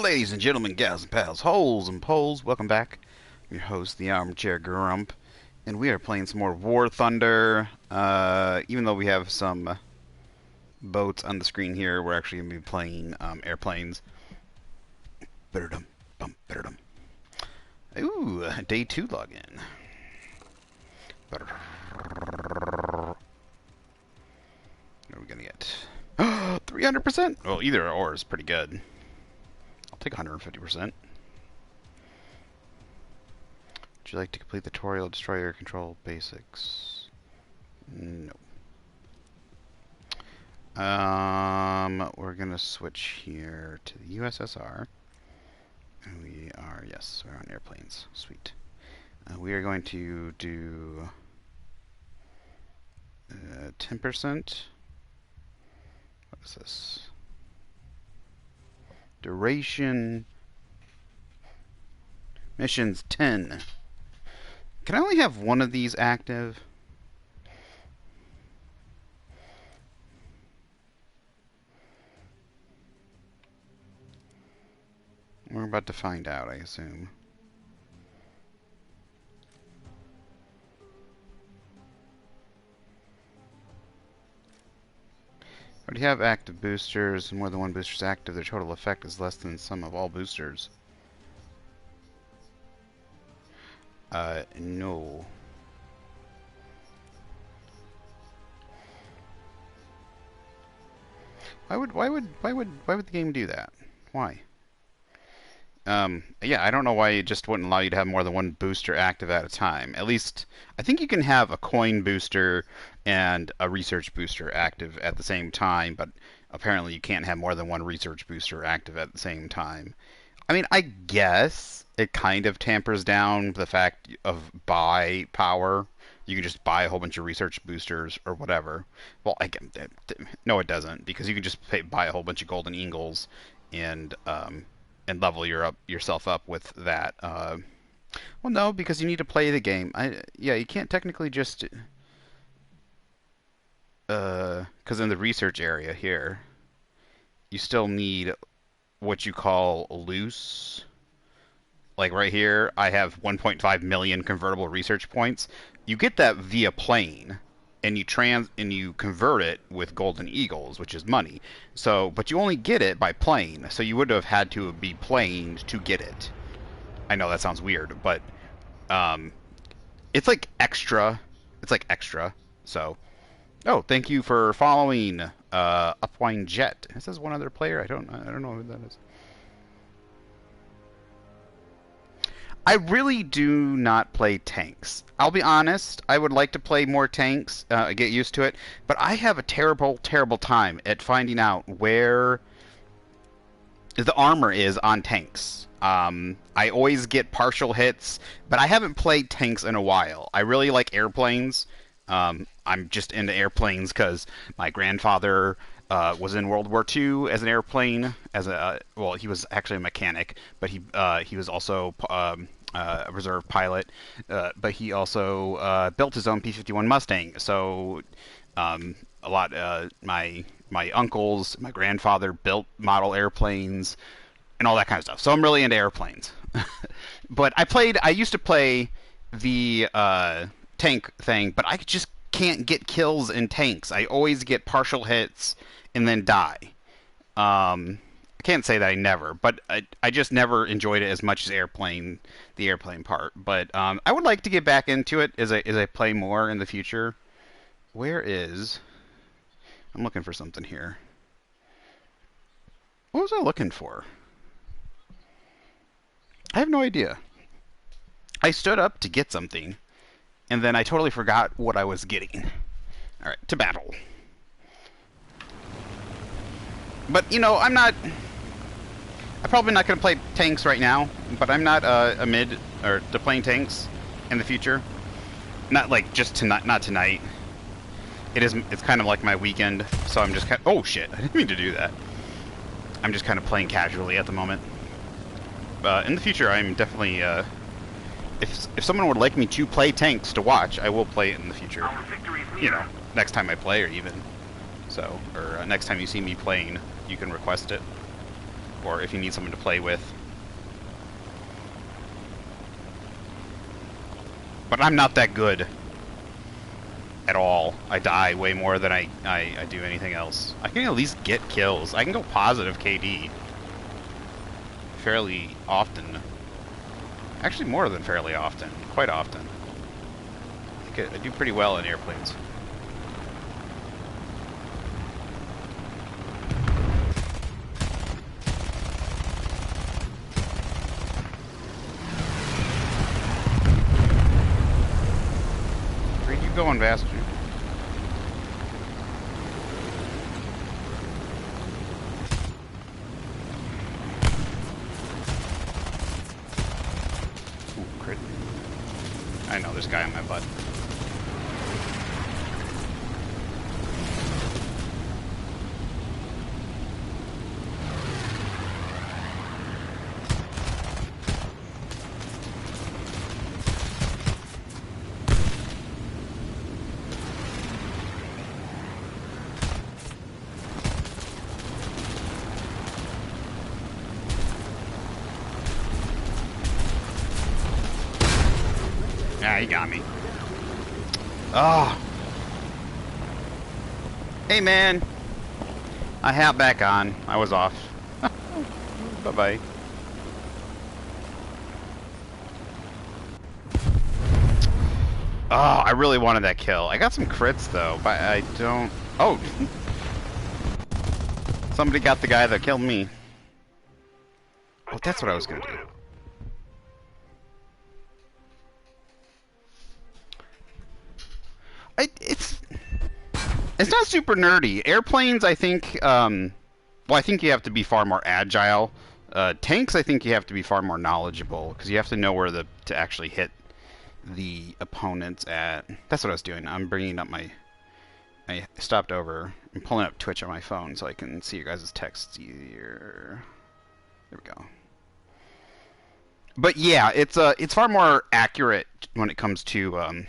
Ladies and gentlemen, gals and pals, holes and poles, welcome back. I'm your host, the Armchair Grump, and we are playing some more War Thunder. Even though we have some boats on the screen here, we're actually going to be playing airplanes. Bitterdum, bum, bitterdum. Ooh, day 2 login. What are we going to get? 300%? Well, either or is pretty good. I'll take 150%. Would you like to complete the tutorial destroyer control basics? No. We're gonna switch here to the USSR. We are, yes, we're on airplanes. Sweet. We are going to do 10%. What is this? Duration. Missions 10. Can I only have one of these active? We're about to find out, I assume. Already have active boosters. More than one booster is active. Their total effect is less than the sum of all boosters. No. Why would the game do that? Why? Yeah, I don't know why it just wouldn't allow you to have more than one booster active at a time. At least, I think you can have a coin booster and a research booster active at the same time, but apparently you can't have more than one research booster active at the same time. I mean, I guess it kind of tampers down the fact of buy power. You can just buy a whole bunch of research boosters or whatever. Well, no, it doesn't, because you can just buy a whole bunch of golden eagles and level yourself up with that. Well, no, because you need to play the game. Yeah, you can't technically just because in the research area here, you still need what you call loose. Like right here, I have 1.5 million convertible research points. You get that via plane, and you convert it with golden eagles, which is money. So, but you only get it by plane. So you would have had to be planed to get it. I know that sounds weird, but it's like extra. It's like extra. So, oh, thank you for following Upwind Jet. It says one other player. I don't know who that is. I really do not play tanks. I'll be honest, I would like to play more tanks, get used to it, but I have a terrible, terrible time at finding out where the armor is on tanks. I always get partial hits, but I haven't played tanks in a while. I really like airplanes. I'm just into airplanes because my grandfather was in World War II as an airplane, well, he was actually a mechanic, but he was also a reserve pilot, but he also built his own P-51 Mustang. So a lot my uncles, my grandfather built model airplanes and all that kind of stuff. So I'm really into airplanes. But I used to play the tank thing, but I just can't get kills in tanks. I always get partial hits and then die. I can't say that I never, but I just never enjoyed it as much as the airplane part. But I would like to get back into it as I play more in the future. Where is... I'm looking for something here. What was I looking for? I have no idea. I stood up to get something, and then I totally forgot what I was getting. Alright, to battle. But, you know, I'm probably not going to play tanks right now, but I'm not a mid, or to playing tanks in the future. Not like just tonight, not tonight. It's kind of like my weekend, so I'm just oh shit, I didn't mean to do that. I'm just kind of playing casually at the moment. In the future, I'm definitely, if someone would like me to play tanks to watch, I will play it in the future. You know, next time I play, or even so, or next time you see me playing, you can request it. or if you need someone to play with. But I'm not that good at all. I die way more than I do anything else. I can at least get kills. I can go positive KD fairly often. Actually, more than fairly often. Quite often. I do pretty well in airplanes. Where are you going, bastard? Ooh, crit. I know, there's a guy on my butt. Yeah, he got me. Oh. Hey, man. I hat back on. I was off. Bye-bye. Oh, I really wanted that kill. I got some crits, though, but I don't... Oh! Somebody got the guy that killed me. Oh, that's what I was gonna do. It's not super nerdy. Airplanes, I think, well, I think you have to be far more agile. Tanks, I think you have to be far more knowledgeable, because you have to know where to actually hit the opponents at. That's what I was doing. I'm bringing up I stopped over. I'm pulling up Twitch on my phone so I can see your guys' texts easier. There we go. But yeah, it's far more accurate when it comes to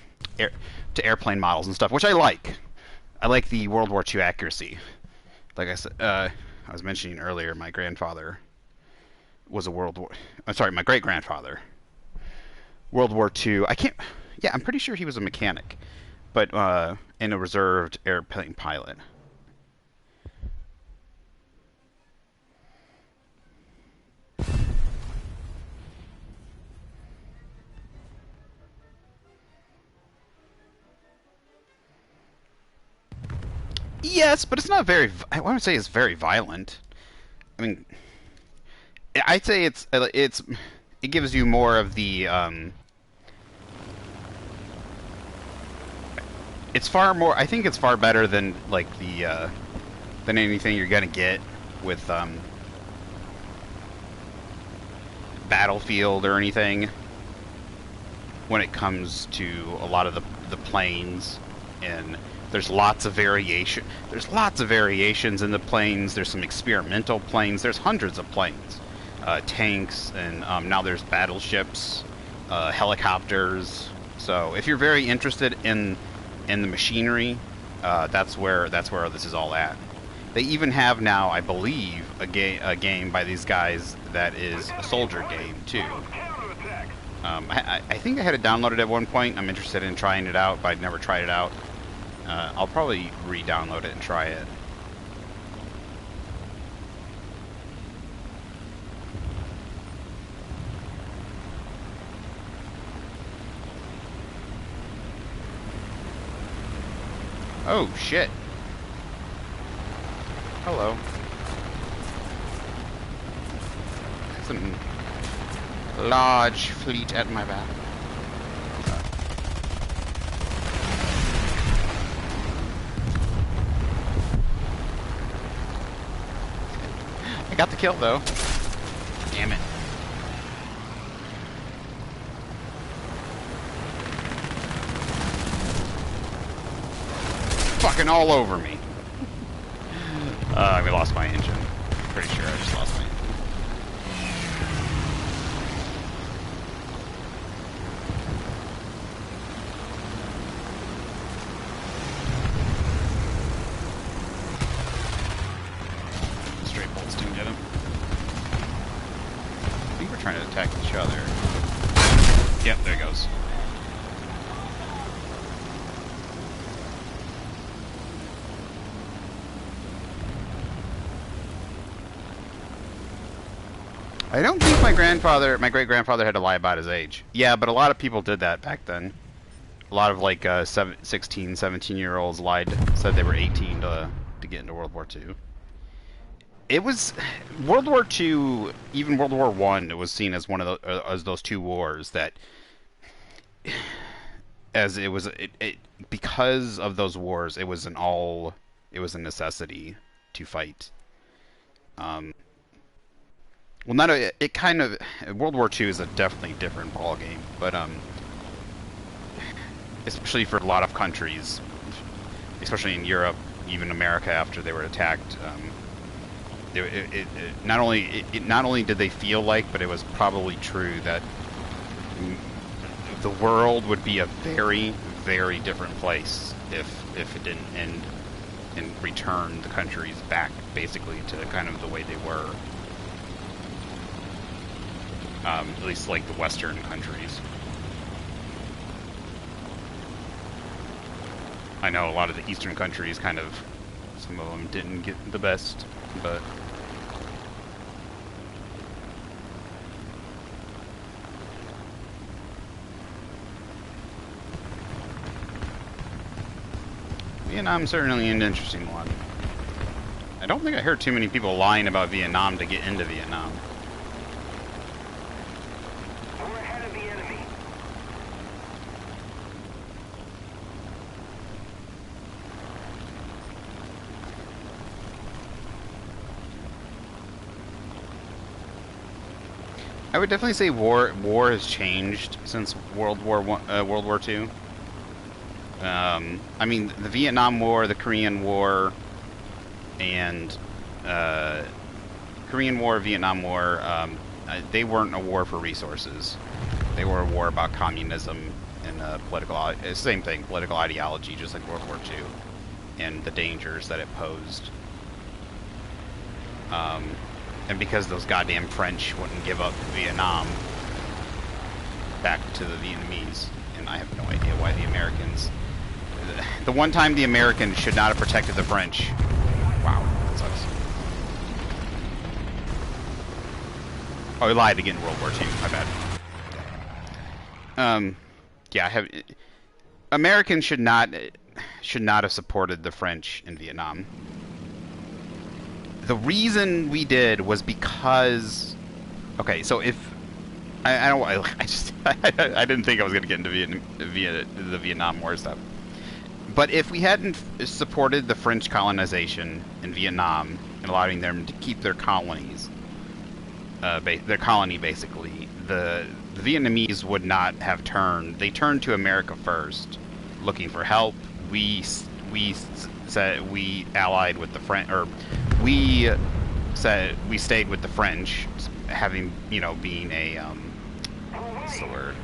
airplane models and stuff, which I like. I like the World War II accuracy. Like I said, I was mentioning earlier, my grandfather was a my great-grandfather. World War II. Yeah, I'm pretty sure he was a mechanic, but in a reserved airplane pilot. Yes, but it's not very... I wouldn't say it's very violent. I mean, I'd say it gives you more of the... it's far more... I think it's far better than, like, than anything you're gonna get with, Battlefield or anything when it comes to a lot of the planes. And there's lots of variation. There's lots of variations in the planes. There's some experimental planes. There's hundreds of planes, tanks, and now there's battleships, helicopters. So if you're very interested in the machinery, that's where this is all at. They even have now, I believe, a game by these guys that is a soldier game too. I think I had it downloaded at one point. I'm interested in trying it out, but I've never tried it out. I'll probably re-download it and try it. Oh, shit. Hello. Some large fleet at my back. I got the kill, though. Damn it. Fucking all over me. We lost my engine. Pretty sure I just lost my engine. Straight bolts didn't get him. trying to attack each other. Yep, there it goes. I don't think my great-grandfather had to lie about his age. Yeah, but a lot of people did that back then. A lot of like 16, 17-year-olds lied, said they were 18 to get into World War II. It was World War II, even World War One. It was seen as one of as those two wars that, as it was, because of those wars, it was a necessity to fight. Well, not a, it kind of World War II is a definitely different ball game, but especially for a lot of countries, especially in Europe, even America after they were attacked. Not only did they feel like, but it was probably true that the world would be a very, very different place if it didn't end and return the countries back basically to kind of the way they were. At least like the Western countries. I know a lot of the Eastern countries kind of, some of them didn't get the best, but Vietnam's certainly an interesting one. I don't think I heard too many people lying about Vietnam to get into Vietnam. We're ahead of the enemy. I would definitely say war has changed since World War II. I mean, the Vietnam War, the Korean War, and Korean War, Vietnam War, they weren't a war for resources. They were a war about communism and same thing, political ideology, just like World War II, and the dangers that it posed. And because those goddamn French wouldn't give up Vietnam back to the Vietnamese, and I have no idea why the Americans... The one time the Americans should not have protected the French. Wow, that sucks. Oh, I lied again in World War II, my bad. Yeah, Americans should not have supported the French in Vietnam. The reason we did was because... Okay, so if... I didn't think I was going to get into the Vietnam War stuff. But if we hadn't supported the French colonization in Vietnam and allowing them to keep their colonies, their colony basically, the Vietnamese would not have turned. They turned to America first, looking for help. We said we allied with the French, or we said we stayed with the French, having, you know, being a what's the word?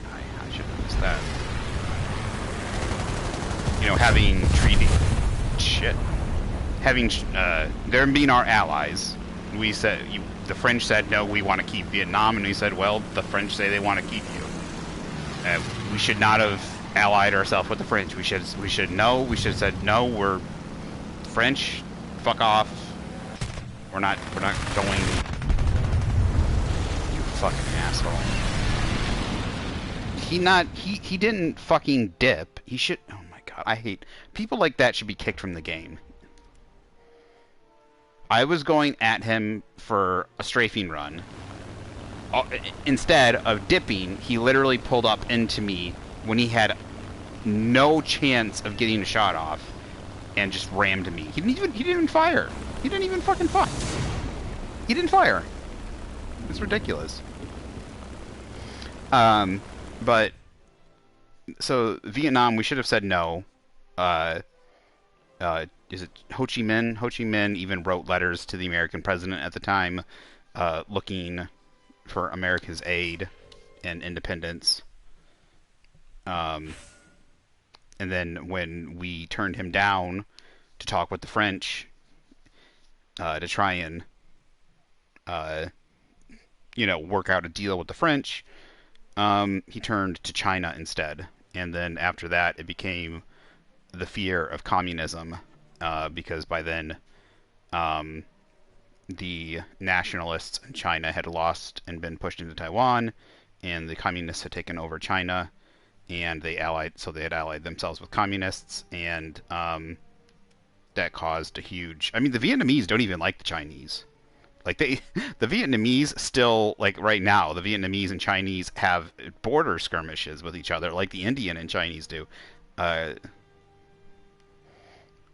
I should have missed that. You know, having them being our allies. We said the French said no, we want to keep Vietnam, and we said, well, the French say they want to keep you. We should not have allied ourselves with the French. We should have said no. We're French. Fuck off. We're not going. You fucking asshole. He didn't fucking dip. He should. Oh my god, I hate people like that. Should be kicked from the game. I was going at him for a strafing run. Instead of dipping, he literally pulled up into me when he had no chance of getting a shot off, and just rammed me. He didn't even fire. He didn't even fucking fire. He didn't fire. It's ridiculous. But so Vietnam, we should have said no. Is it Ho Chi Minh? Ho Chi Minh even wrote letters to the American president at the time, looking for America's aid and independence. And then when we turned him down to talk with the French, to try and uh, work out a deal with the French, he turned to China instead. And then after that, it became the fear of communism, because by then, um, the nationalists in China had lost and been pushed into Taiwan, and the communists had taken over China, and they had allied themselves with communists, and that caused a huge. I mean, the Vietnamese don't even like the Chinese. Like the Vietnamese still, like right now, the Vietnamese and Chinese have border skirmishes with each other, like the Indian and Chinese do, uh,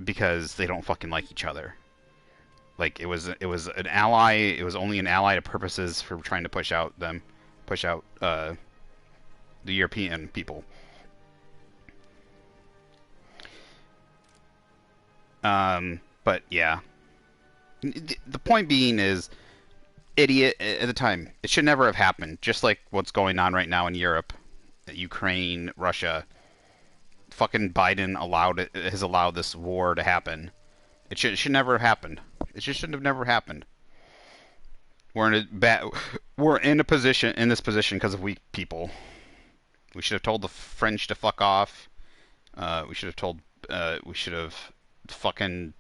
because they don't fucking like each other. Like it was an ally. It was only an ally to purposes for trying to push out the European people. But yeah, the point being is, idiot at the time. It should never have happened. Just like what's going on right now in Europe, Ukraine, Russia. Fucking Biden has allowed this war to happen. It should never have happened. It just shouldn't have never happened. We're in this position because of weak people. We should have told the French to fuck off. We should have fucking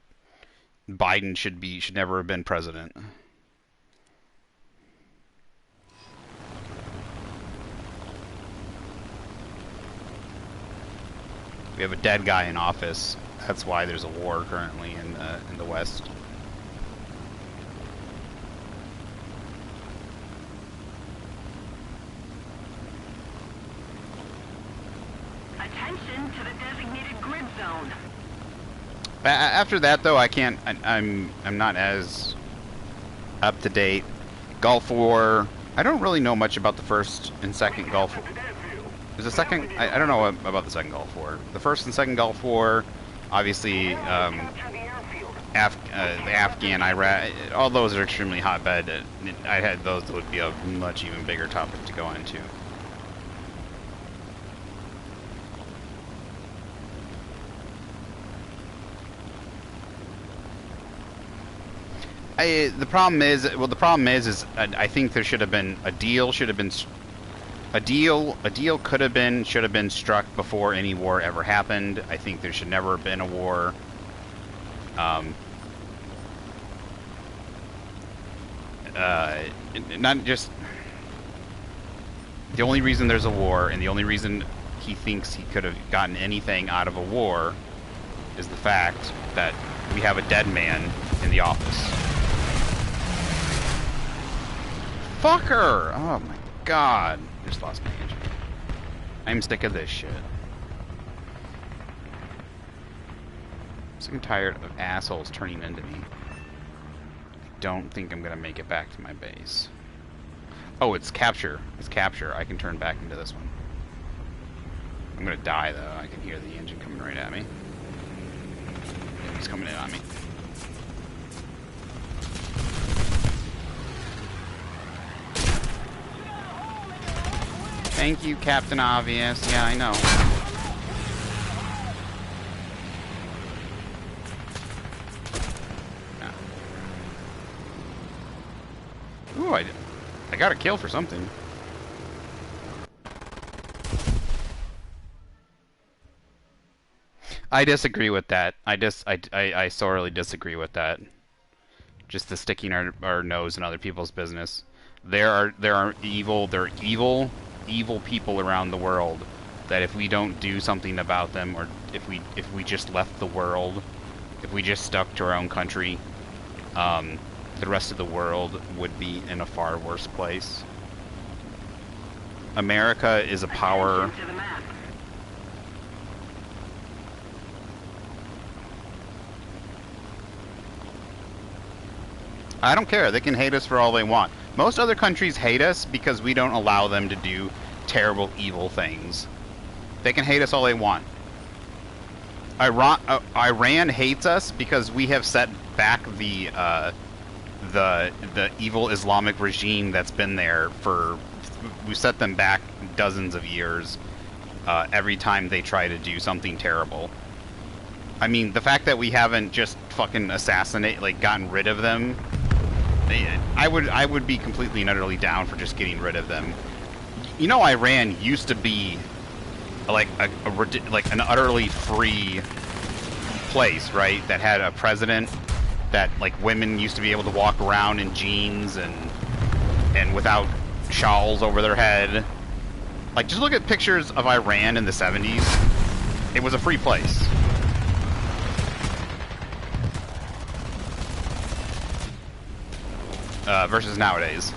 Biden should never have been president. We have a dead guy in office. That's why there's a war currently in the West. Attention to the designated grid zone. After that, though, I'm not as up to date. Gulf War. I don't really know much about the first and second Gulf War. Is the second? I don't know about the second Gulf War. The first and second Gulf War, obviously, the Afghan, Iraq, all those are extremely hotbed. I had those that would be a much even bigger topic to go into. The problem is I think there should have been a deal. A deal should have been struck before any war ever happened. I think there should never have been a war. Not just the only reason there's a war, and the only reason he thinks he could have gotten anything out of a war is the fact that we have a dead man in the office. Fucker! Oh my god. I just lost my engine. I'm sick of this shit. I'm sick and tired of assholes turning into me. I don't think I'm gonna make it back to my base. Oh, it's capture. It's capture. I can turn back into this one. I'm gonna die though. I can hear the engine coming right at me. It's coming in on me. Thank you, Captain Obvious. Yeah, I know. Ooh, I got a kill for something. I disagree with that. I sorely disagree with that. Just the sticking our nose in other people's business. There are evil people around the world that if we don't do something about them, or if we just left the world, if we just stuck to our own country, the rest of the world would be in a far worse place. America is a power. I don't care. They can hate us for all they want. Most other countries hate us because we don't allow them to do terrible, evil things. They can hate us all they want. Iran hates us because we have set back the evil Islamic regime that's been there for. We set them back dozens of years. Every time they try to do something terrible. I mean, the fact that we haven't just fucking gotten rid of them I would be completely and utterly down for just getting rid of them. You know, Iran used to be like like an utterly free place, right? That had a president that like women used to be able to walk around in jeans and without shawls over their head. Like, just look at pictures of Iran in the 70s. It was a free place. Versus nowadays.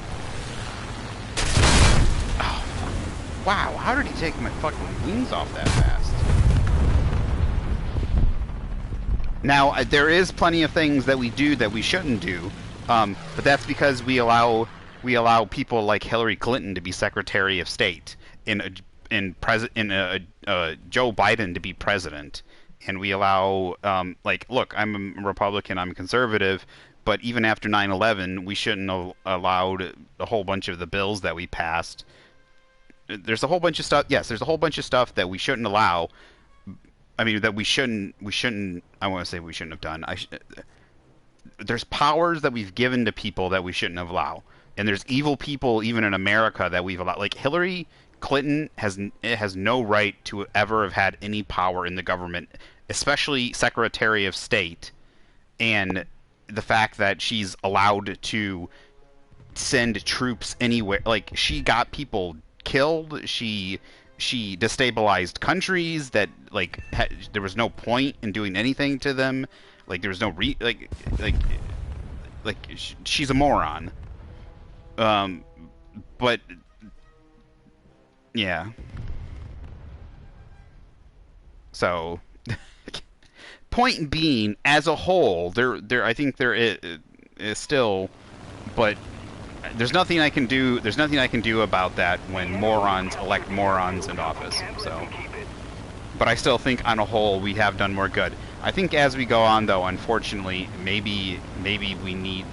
Oh, wow, how did he take my fucking wings off that fast? Now, there is plenty of things that we do that we shouldn't do, but that's because we allow people like Hillary Clinton to be Secretary of State, Joe Biden to be president, and we allow like, look, I'm a Republican, I'm a conservative, but even after 9/11, we shouldn't have allowed a whole bunch of the bills that we passed. There's a whole bunch of stuff. Yes, there's a whole bunch of stuff that we shouldn't allow. I mean, that we shouldn't. We shouldn't. I want to say we shouldn't have done. There's powers that we've given to people that we shouldn't have allowed, and there's evil people even in America that we've allowed. Like Hillary Clinton has no right to ever have had any power in the government, especially Secretary of State, and the fact that she's allowed to send troops anywhere. Like, she got people killed. She destabilized countries that like there was no point in doing anything to them. Like, there was no she's a moron. But yeah. So point being, as a whole, there I think there is still, but there's nothing I can do. There's nothing I can do about that when morons elect morons into office. So, but I still think, on a whole, we have done more good. I think as we go on, though, unfortunately, maybe we need.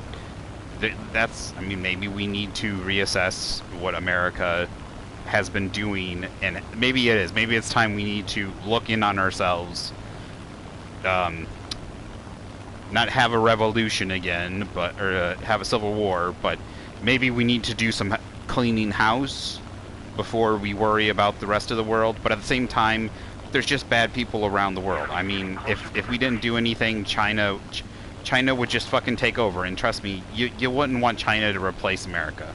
I mean, maybe we need to reassess what America has been doing, and maybe it is. Maybe it's time we need to look in on ourselves. Not have a revolution again, or have a civil war, but maybe we need to do some cleaning house before we worry about the rest of the world. But at the same time, there's just bad people around the world. I mean, if we didn't do anything, China would just fucking take over. And trust me, you wouldn't want China to replace America.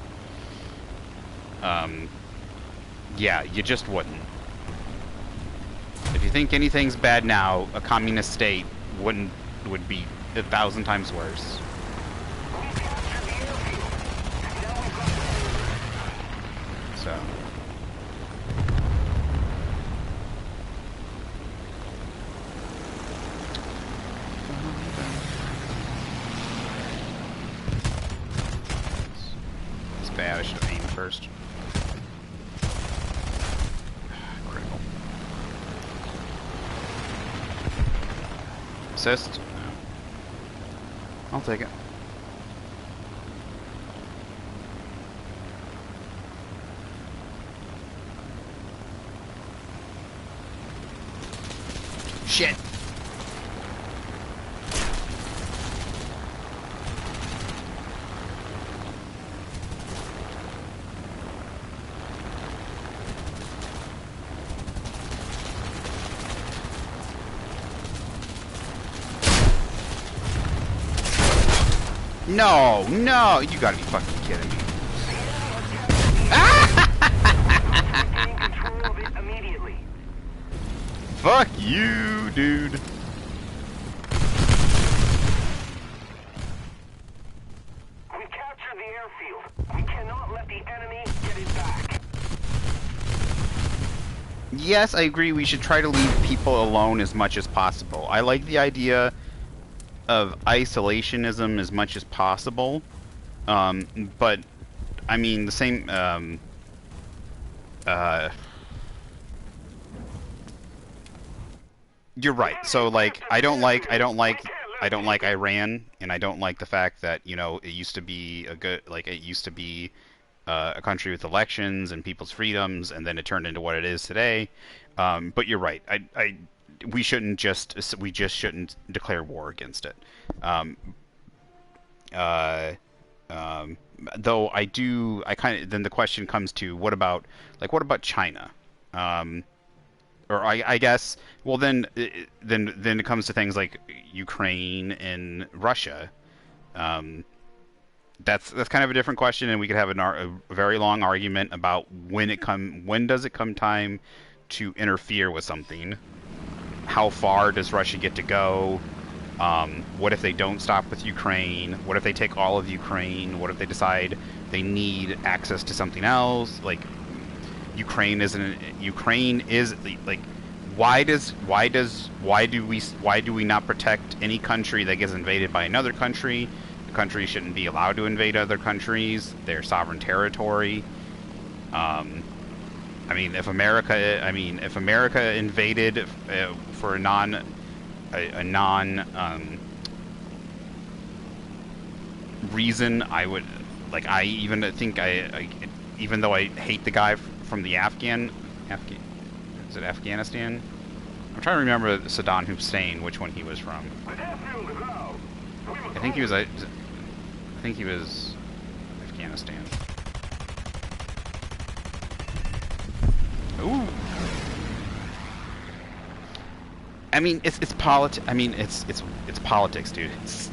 Yeah, you just wouldn't. If you think anything's bad now, a communist state would be 1,000 times worse. So. It's bad. I should have aimed first. Critical. Assist? No. I'll take it. Shit! No, no, you gotta be fucking kidding me. Fuck you, dude. We captured the airfield. We cannot let the enemy get it back. Yes, I agree, we should try to leave people alone as much as possible. I like the idea of isolationism as much as possible, but I mean the same. You're right. So like, I don't like Iran, and I don't like the fact that, you know, it used to be a country with elections and people's freedoms, and then it turned into what it is today. But you're right. We just shouldn't declare war against it. Though I kind of then the question comes to what about China? Um, or I guess well then it comes to things like Ukraine and Russia. Um, that's kind of a different question, and we could have a very long argument about when does it come time to interfere with something. How far does Russia get to go? What if they don't stop with Ukraine? What if they take all of Ukraine? What if they decide they need access to something else? Like Ukraine is like why do we not protect any country that gets invaded by another country? The country shouldn't be allowed to invade other countries. Their sovereign territory. Um, if America invaded for a non reason, I would like. I even think even though I hate the guy from the is it Afghanistan? I'm trying to remember Saddam Hussein, which one he was from. I think he was. I think he was Afghanistan. Ooh. I mean, it's politics. I mean, it's politics, dude. It's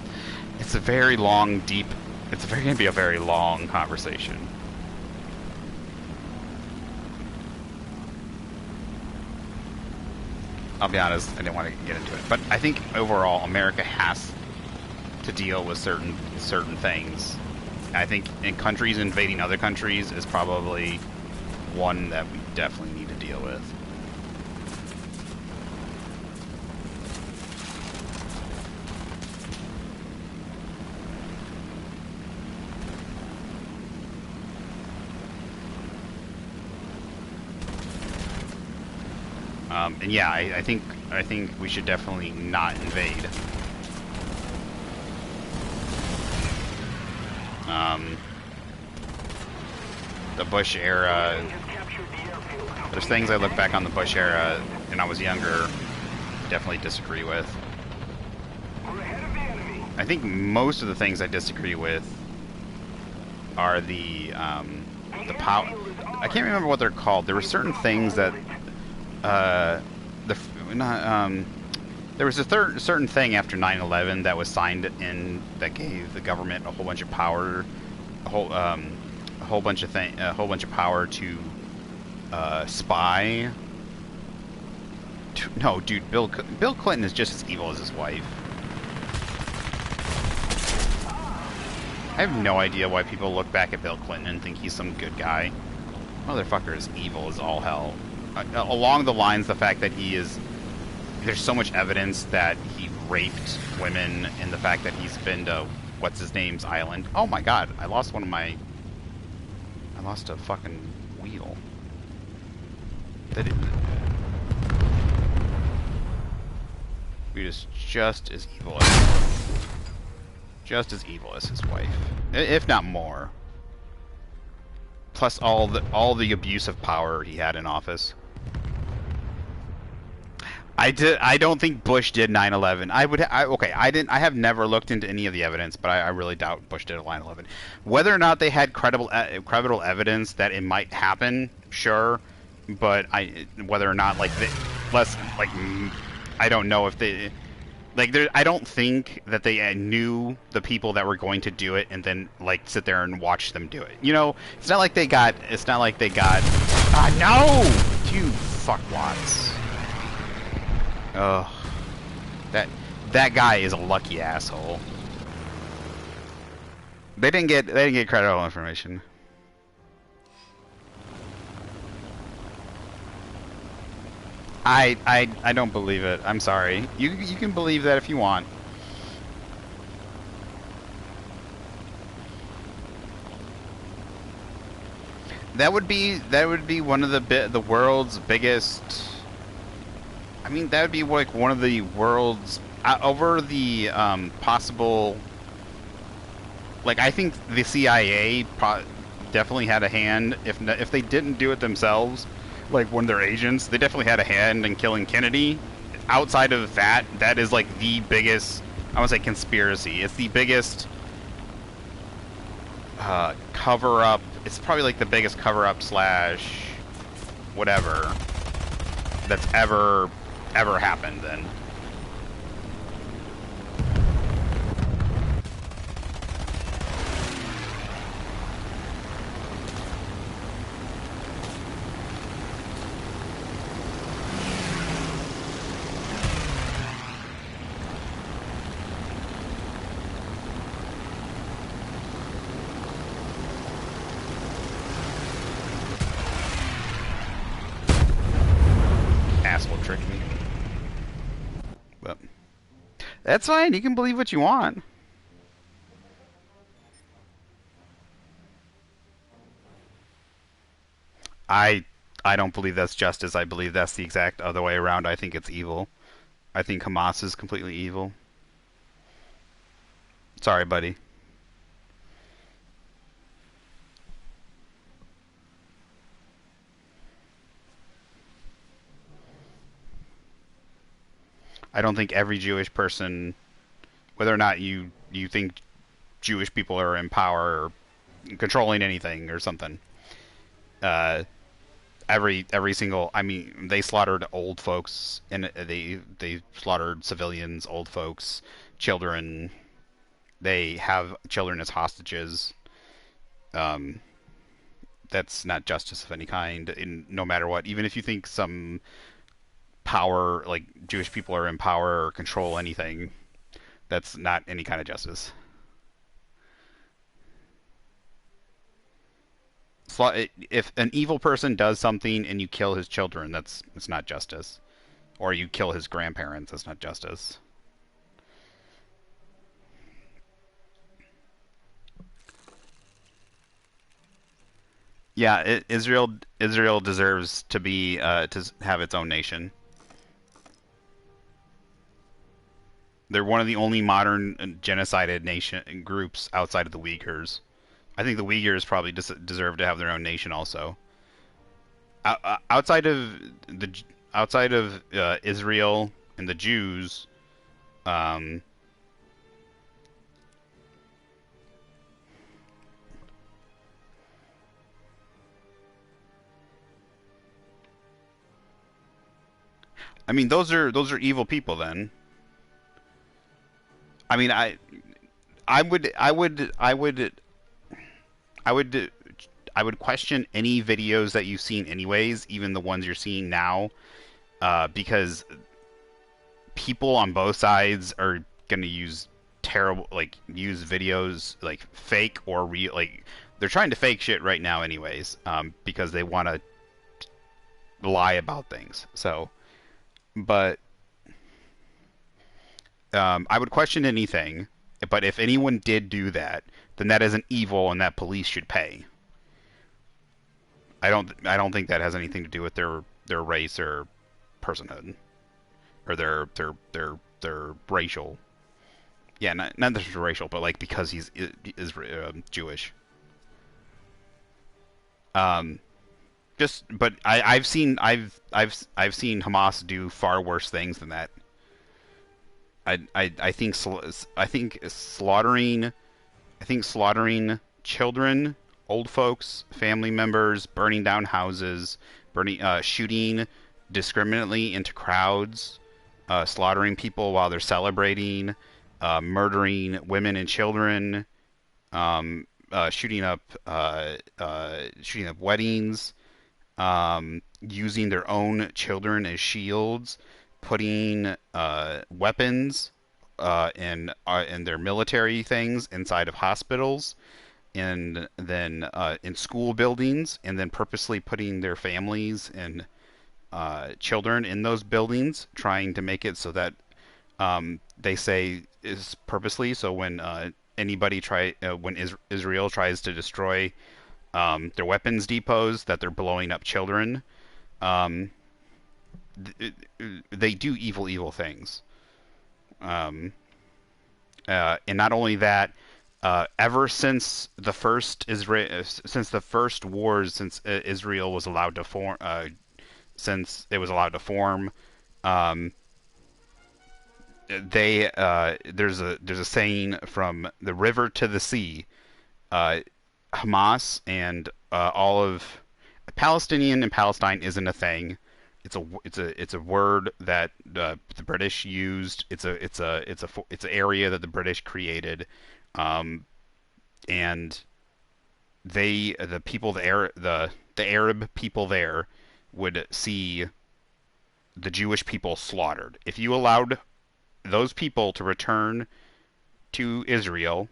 a very long, deep. It's going to be a very long conversation. I'll be honest, I didn't want to get into it, but I think overall America has to deal with certain things. I think in countries invading other countries is probably one that we definitely need to deal with. And yeah, I think we should definitely not invade. The Bush era. There's things I look back on the Bush era, and I was younger, definitely disagree with. I think most of the things I disagree with are the power. I can't remember what they're called. There were certain things that there was a certain thing after 9/11 that was signed in that gave the government a whole bunch of power, a whole bunch of power to spy. No, dude, Bill Clinton is just as evil as his wife. I have no idea why people look back at Bill Clinton and think he's some good guy. Motherfucker is evil as all hell. Along the lines, the fact that there's so much evidence that he raped women, and the fact that he's been to what's his name's island. Oh my god, I lost a fucking wheel. He is just as evil as his wife, if not more. Plus all the abuse of power he had in office. I don't think Bush did 9/11. I have never looked into any of the evidence, but I really doubt Bush did 9/11. Whether or not they had credible evidence that it might happen, sure, but whether or not I don't know if they I don't think that they knew the people that were going to do it and then sit there and watch them do it. You know, it's not like they got no, you fuckwads. Ugh. That guy is a lucky asshole. They didn't get credible information. I don't believe it. I'm sorry. You can believe that if you want. That would be one of the world's biggest. I mean, that would be like one of the world's over the possible. Like, I think the CIA definitely had a hand. If they didn't do it themselves, like one of their agents, they definitely had a hand in killing Kennedy. Outside of that, that is like the biggest. I would say conspiracy. It's the biggest. cover up. It's probably like the biggest cover up slash whatever that's ever happened. Then asshole tricked me. But that's fine. You can believe what you want. I I don't believe that's justice. I believe that's the exact other way around. I think it's evil. I think Hamas is completely evil. Sorry, buddy. I don't think every Jewish person, whether or not you think Jewish people are in power or controlling anything or something, uh, every single. I mean, they slaughtered old folks and they slaughtered civilians, old folks, children. They have children as hostages. Um, that's not justice of any kind, in no matter what. Even if you think some power, like Jewish people are in power or control anything, that's not any kind of justice. If an evil person does something and you kill his children, that's not justice. Or you kill his grandparents, that's not justice. Yeah, Israel deserves to be to have its own nation. They're one of the only modern genocided nation groups outside of the Uyghurs. I think the Uyghurs probably deserve to have their own nation also. Outside of the outside of Israel and the Jews, um, I mean those are evil people. Then I mean I would I would question any videos that you've seen anyways, even the ones you're seeing now, because people on both sides are going to use terrible use videos like fake or real they're trying to fake shit right now anyways because they want to lie about things. So, but I would question anything. But if anyone did do that, then that is an evil, and that police should pay. I don't think that has anything to do with their race or personhood or their racial. Yeah, not just racial, but like because he's is Jewish. Um, just but I've seen Hamas do far worse things than that. I think slaughtering children, old folks, family members, burning down houses, shooting discriminately into crowds, slaughtering people while they're celebrating, murdering women and children, shooting up weddings, using their own children as shields, putting weapons in their military things inside of hospitals, and then in school buildings, and then purposely putting their families and children in those buildings, trying to make it so that they say is purposely. So when Israel tries to destroy their weapons depots, that they're blowing up children. Um, they do evil things. Um, and not only that, ever since the first wars, since Israel was allowed to form, since it was allowed to form, um, there's a saying from the river to the sea. Hamas and all of Palestinian and Palestine isn't a thing. It's a word that the British used. It's an area that the British created, um, and the people the Arab people there would see the Jewish people slaughtered. If you allowed those people to return to Israel,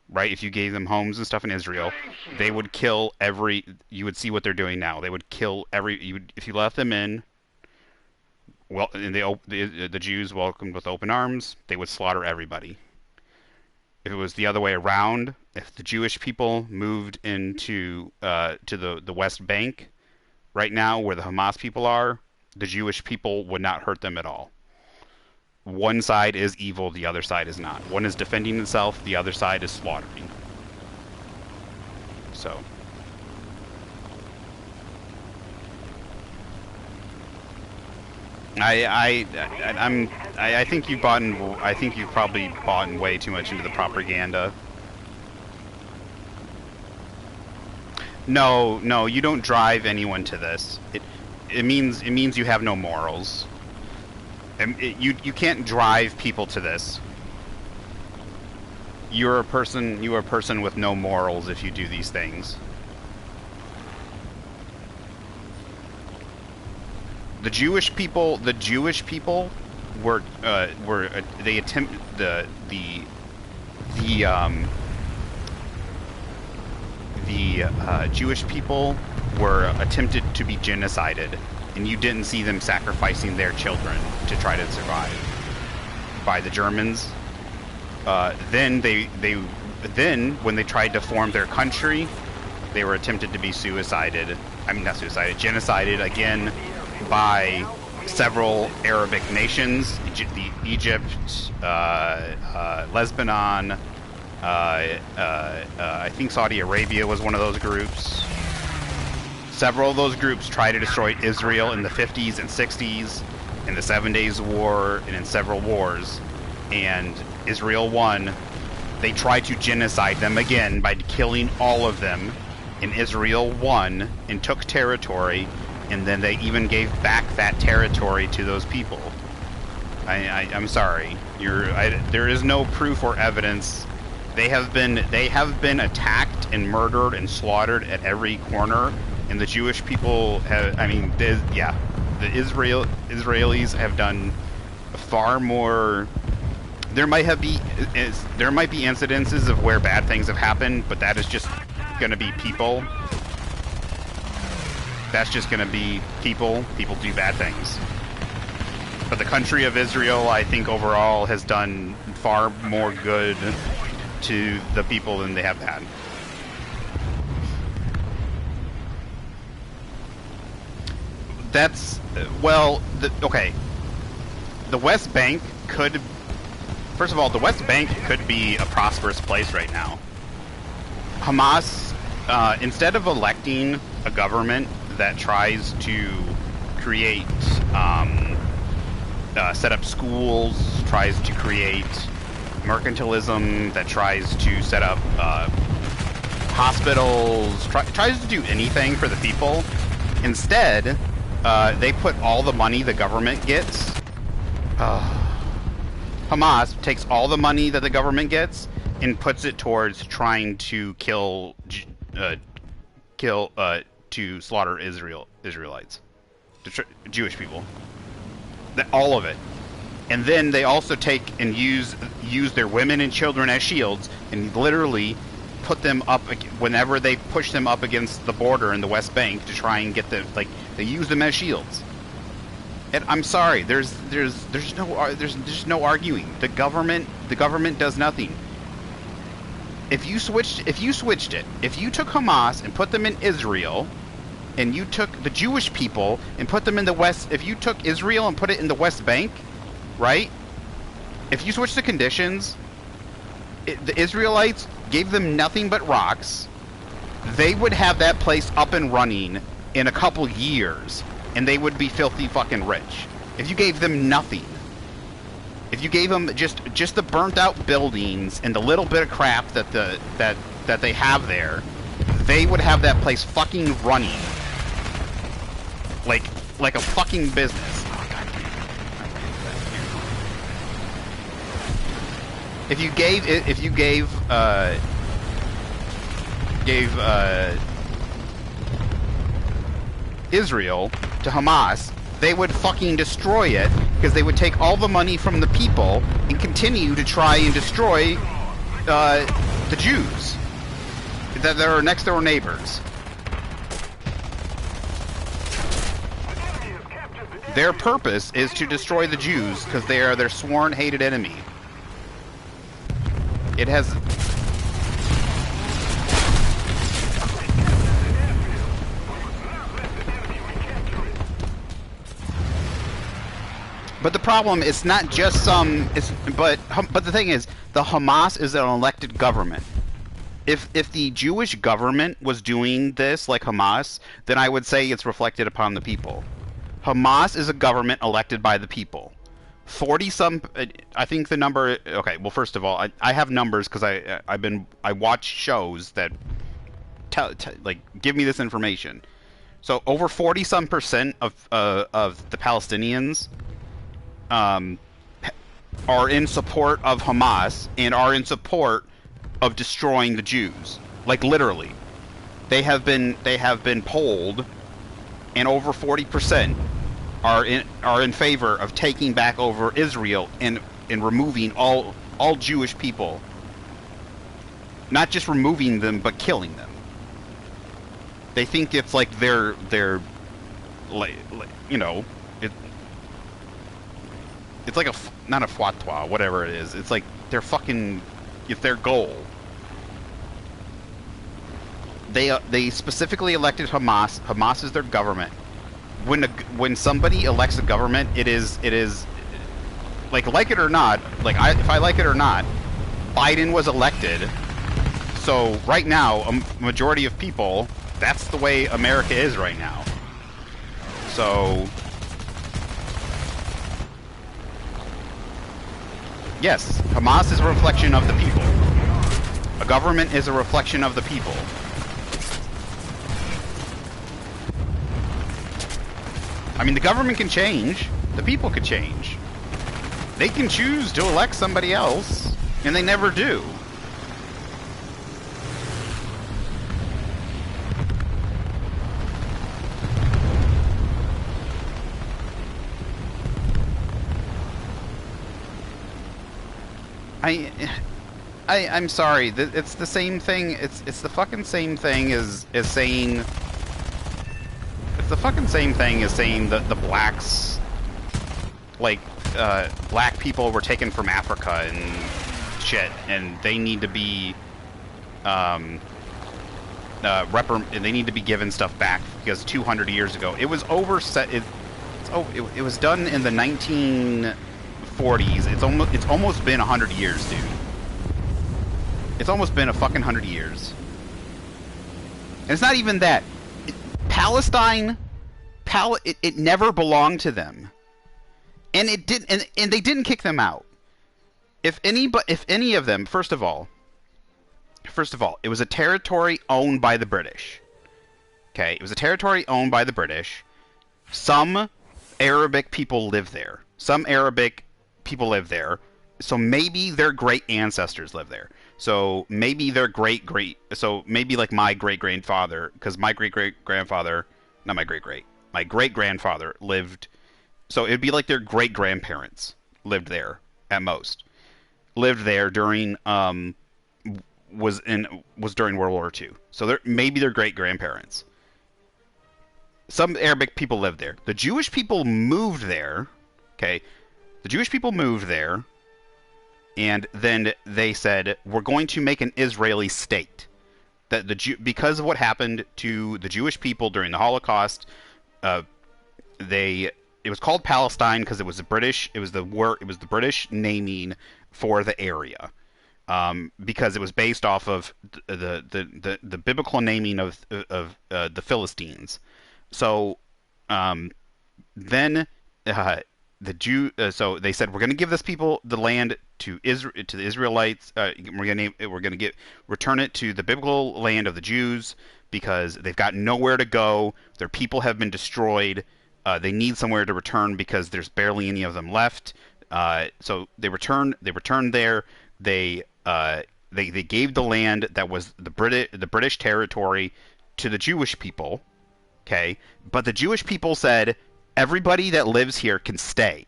right? If you gave them homes and stuff in Israel, they would kill every. You would see what they're doing now. They would kill every. If you left them in, well, and the Jews welcomed with open arms, they would slaughter everybody. If it was the other way around, if the Jewish people moved into to the West Bank right now, where the Hamas people are, the Jewish people would not hurt them at all. One side is evil, the other side is not. One is defending itself, the other side is slaughtering. So, I think you bought in. I think you've probably bought in way too much into the propaganda. No, no, you don't drive anyone to this. It means you have no morals. You can't drive people to this. You are a person with no morals if you do these things. The Jewish people were they attempt the Jewish people were attempted to be genocided, and you didn't see them sacrificing their children to try to survive by the Germans. Then when they tried to form their country, they were attempted to be suicided. I mean, not suicided, genocided again by several Arabic nations, Egypt, Lebanon. I think Saudi Arabia was one of those groups. Several of those groups tried to destroy Israel in the 50s and 60s, in the 7 Days War, and in several wars. And Israel won. They tried to genocide them again by killing all of them. And Israel won and took territory. And then they even gave back that territory to those people. I'm sorry. There is no proof or evidence. They have been attacked and murdered and slaughtered at every corner. And the Jewish people have. I mean, the Israelis have done far more. There might be incidences of where bad things have happened, but that is just going to be people. That's just going to be people. People do bad things. But the country of Israel, I think, overall has done far more good to the people than they have bad. That's, well, okay. The West Bank could, first of all, the West Bank could be a prosperous place right now. Hamas, instead of electing a government that tries to create, set up schools, tries to create mercantilism, that tries to set up hospitals, tries to do anything for the people. Instead, they put all the money the government gets. Hamas takes all the money that the government gets and puts it towards trying to to slaughter Israelites, Jewish people. All of it. And then they also take and use their women and children as shields and literally put them up whenever they push them up against the border in the West Bank to try and get they use them as shields. And I'm sorry, there's no arguing. The government does nothing. If you switched it, if you took Hamas and put them in Israel, and you took the Jewish people and put them in the West, if you took Israel and put it in the West Bank, right? If you switch the conditions, the Israelites gave them nothing but rocks, they would have that place up and running in a couple years, and they would be filthy fucking rich. If you gave them nothing. If you gave them just the burnt out buildings and the little bit of crap that they have there, they would have that place fucking running like a fucking business. Oh, God damn it. If you gave Israel to Hamas, they would fucking destroy it because they would take all the money from the people and continue to try and destroy the Jews that are next door neighbors. Their purpose is to destroy the Jews because they are their sworn hated enemy. It has... But the problem is not just some... But the thing is, the Hamas is an elected government. If the Jewish government was doing this like Hamas, then I would say it's reflected upon the people. Hamas is a government elected by the people. 40-some... I think the number... Okay, well, first of all, I have numbers because I watch shows that like give me this information. So over 40-some% of the Palestinians are in support of Hamas and are in support of destroying the Jews. Like literally, they have been polled, and over 40% are in favor of taking back over Israel and removing all Jewish people. Not just removing them, but killing them. They think it's like they're you know, it's like not a fatwa, whatever it is. It's like they're fucking, it's their goal. They specifically elected Hamas. Hamas is their government. When somebody elects a government, it is like it or not, if I like it or not, Biden was elected. So right now, a majority of people, that's the way America is right now. So yes, Hamas is a reflection of the people. A government is a reflection of the people. I mean, the government can change. The people could change. They can choose to elect somebody else, and they never do. I'm sorry. It's the same thing. It's the fucking same thing as saying. It's the fucking same thing as saying that the blacks, like, black people were taken from Africa and shit, and they need to be, they need to be given stuff back because 200 years ago it was it was done in the 1940s. It's almost been 100 years, dude. It's almost been a fucking 100 years. And it's not even that. Palestine, it never belonged to them, and it did, and they didn't kick them out. If any of them, first of all, it was a territory owned by the British. Okay, it was a territory owned by the British. Some Arabic people live there. So maybe their great ancestors live there. So maybe their so maybe like my great-grandfather, because my great-grandfather, not my great-great, my great-grandfather lived, so it'd be like their great-grandparents lived there, at most. Lived there during, was during World War II. So maybe their great-grandparents. Some Arabic people lived there. The Jewish people moved there, okay? The Jewish people moved there, and then they said, we're going to make an Israeli state. That because of what happened to the Jewish people during the Holocaust, it was called Palestine because it was the British naming for the area, because it was based off of the biblical naming of the Philistines. So then So they said we're going to give this people the land to Israel, to the Israelites. We're going to return it to the biblical land of the Jews because they've got nowhere to go. Their people have been destroyed. They need somewhere to return because there's barely any of them left. So they returned. They returned there. They they gave the land that was the British territory to the Jewish people. Okay, but the Jewish people said everybody that lives here can stay.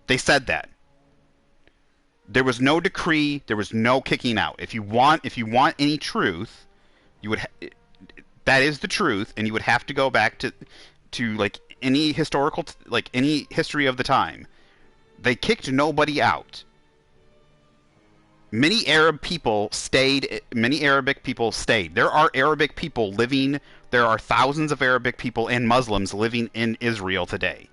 They said that. There was no decree. There was no kicking out. If you want any truth, you would. That is the truth, and you would have to go back to like any historical like any history of the time. They kicked nobody out. Many Arab people stayed. Many Arabic people stayed. There are Arabic people living. There are thousands of Arabic people and Muslims living in Israel today.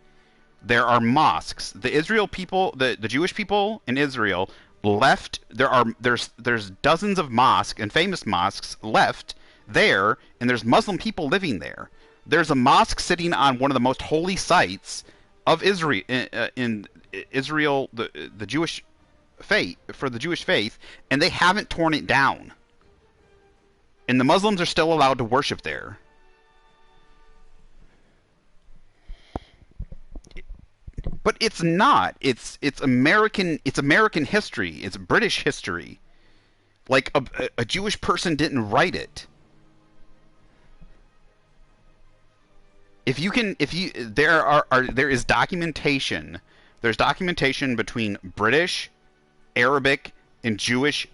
There are mosques. The Israel people, the Jewish people in Israel left. There's dozens of mosques and famous mosques left there, and there's Muslim people living there. There's a mosque sitting on one of the most holy sites of Israel in Israel, the Jewish faith for the Jewish faith, and they haven't torn it down. And the Muslims are still allowed to worship there. But it's not. It's American. It's American history. It's British history. Like a Jewish person didn't write it. There is documentation. There's documentation between British, Arabic, and Jewish.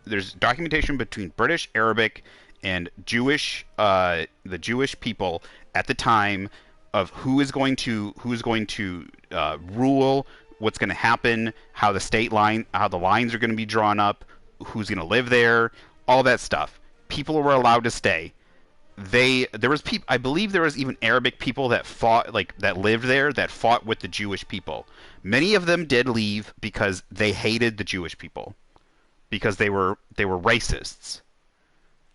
There's documentation between British, Arabic, and Jewish, the Jewish people at the time of who's going to rule, what's going to happen, how the lines are going to be drawn up, who's going to live there, all that stuff. People were allowed to stay. I believe there was even Arabic people that lived there that fought with the Jewish people. Many of them did leave because they hated the Jewish people, because they were racists,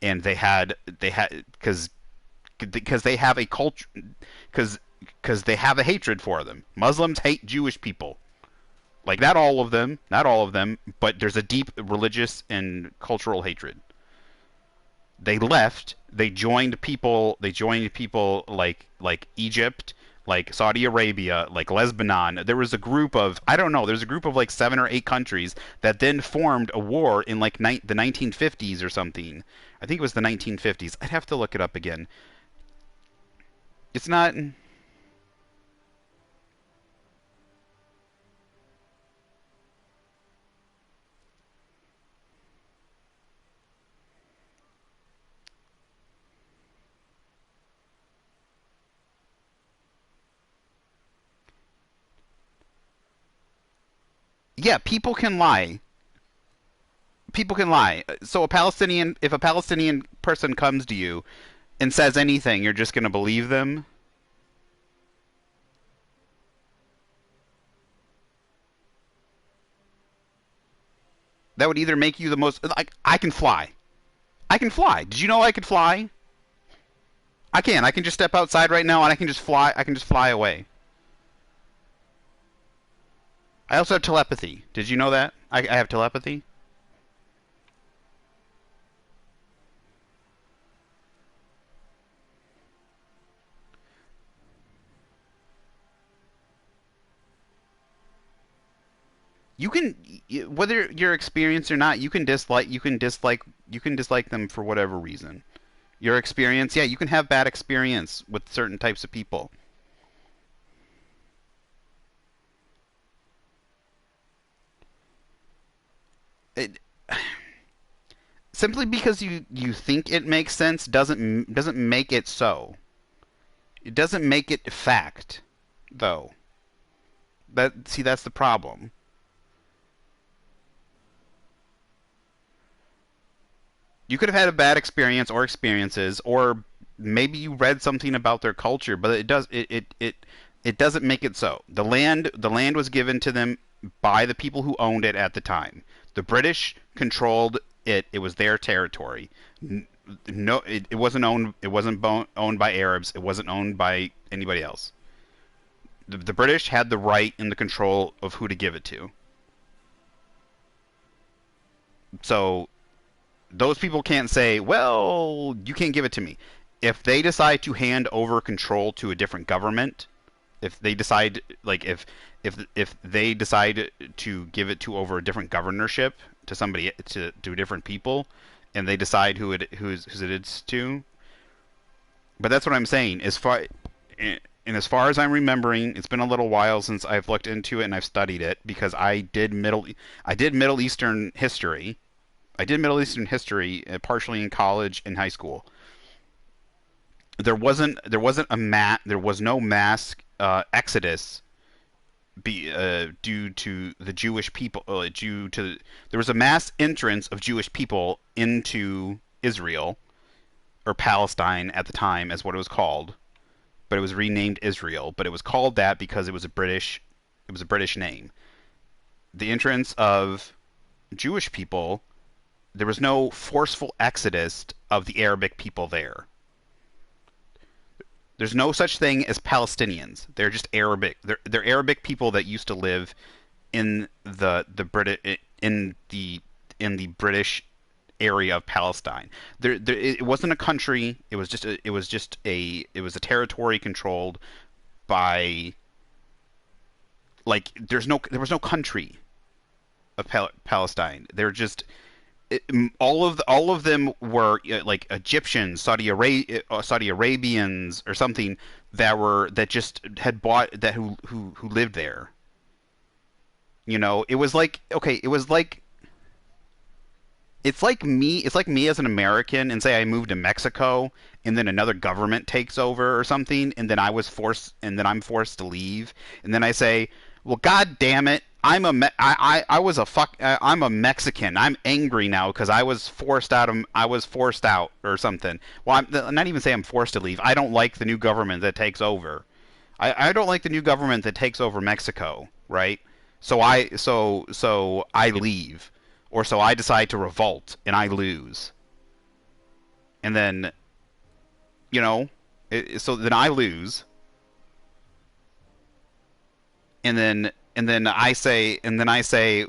and they had because they have a culture, because they have a hatred for them. Muslims hate Jewish people. Like, not all of them, but there's a deep religious and cultural hatred. They left. They joined people like Egypt, like Saudi Arabia, like Lebanon. There was a group of, I don't know, there's a group of like 7 or 8 countries that then formed a war in like the 1950s or something. I think it was the 1950s. I'd have to look it up again. It's not. Yeah, people can lie. People can lie. So if a Palestinian person comes to you and says anything, you're just going to believe them? That would either make you the most like, I can fly. I can fly. Did you know I could fly? I can. I can just step outside right now and I can just fly. I can just fly away. I also have telepathy. Did you know that? I have telepathy. You can, whether you're experienced or not, you can dislike them for whatever reason. Your experience, yeah, you can have bad experience with certain types of people. It, simply because you think it makes sense doesn't make it so. It doesn't make it fact, though. That's the problem. You could have had a bad experience or experiences, or maybe you read something about their culture, but it doesn't make it so. The land was given to them by the people who owned it at the time. The British controlled it. It was their territory. No, it wasn't owned. It wasn't owned by Arabs. It wasn't owned by anybody else. The British had the right and the control of who to give it to. So those people can't say, well, you can't give it to me. If they decide to hand over control to a different government, if they decide, like, if they decide to give it to over a different governorship to somebody, to different people, and they decide who's it is to. But that's what I'm saying. And as far as I'm remembering, it's been a little while since I've looked into it and I've studied it because I did Middle Eastern history. I did Middle Eastern history partially in college and high school. There was no mass exodus due to the Jewish people. There was a mass entrance of Jewish people into Israel or Palestine at the time, as what it was called, but it was renamed Israel. But it was called that because it was a British name. The entrance of Jewish people, there was no forceful exodus of the Arabic people there. There's no such thing as Palestinians. They're just Arabic. They're Arabic people that used to live in the Brit in the British area of Palestine. It wasn't a country. It was a territory controlled by, like, there was no country of Palestine. They're just all of them were like Egyptians, Saudi Arabians, or something that just had bought that who lived there. You know, it was like okay, it was like it's like me as an American and say I moved to Mexico and then another government takes over or something and then I'm forced to leave and then I say, "Well, god damn it, I'm a Mexican. I'm angry now because I was forced out or something." Well, I'm not even say I'm forced to leave. I don't like the new government that takes over. I don't like the new government that takes over Mexico, right? So I leave, or so I decide to revolt and I lose, and then so then I lose, and then I say,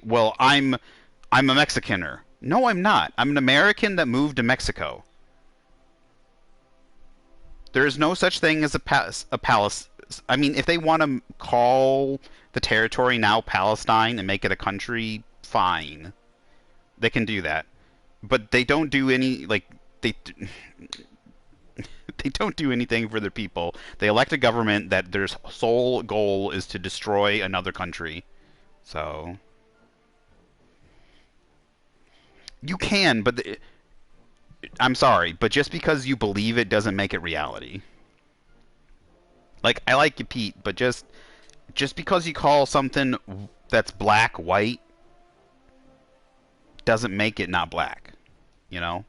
well, I'm a Mexicaner. No, I'm not. I'm an American that moved to Mexico. There is no such thing as a palace. I mean, if they want to call the territory now Palestine and make it a country, fine. They can do that. But they don't do any they they don't do anything for their people. They elect a government that their sole goal is to destroy another country. So you can, but I'm sorry, but just because you believe it doesn't make it reality. Like I like you, Pete, but just because you call something that's black white doesn't make it not black. You know?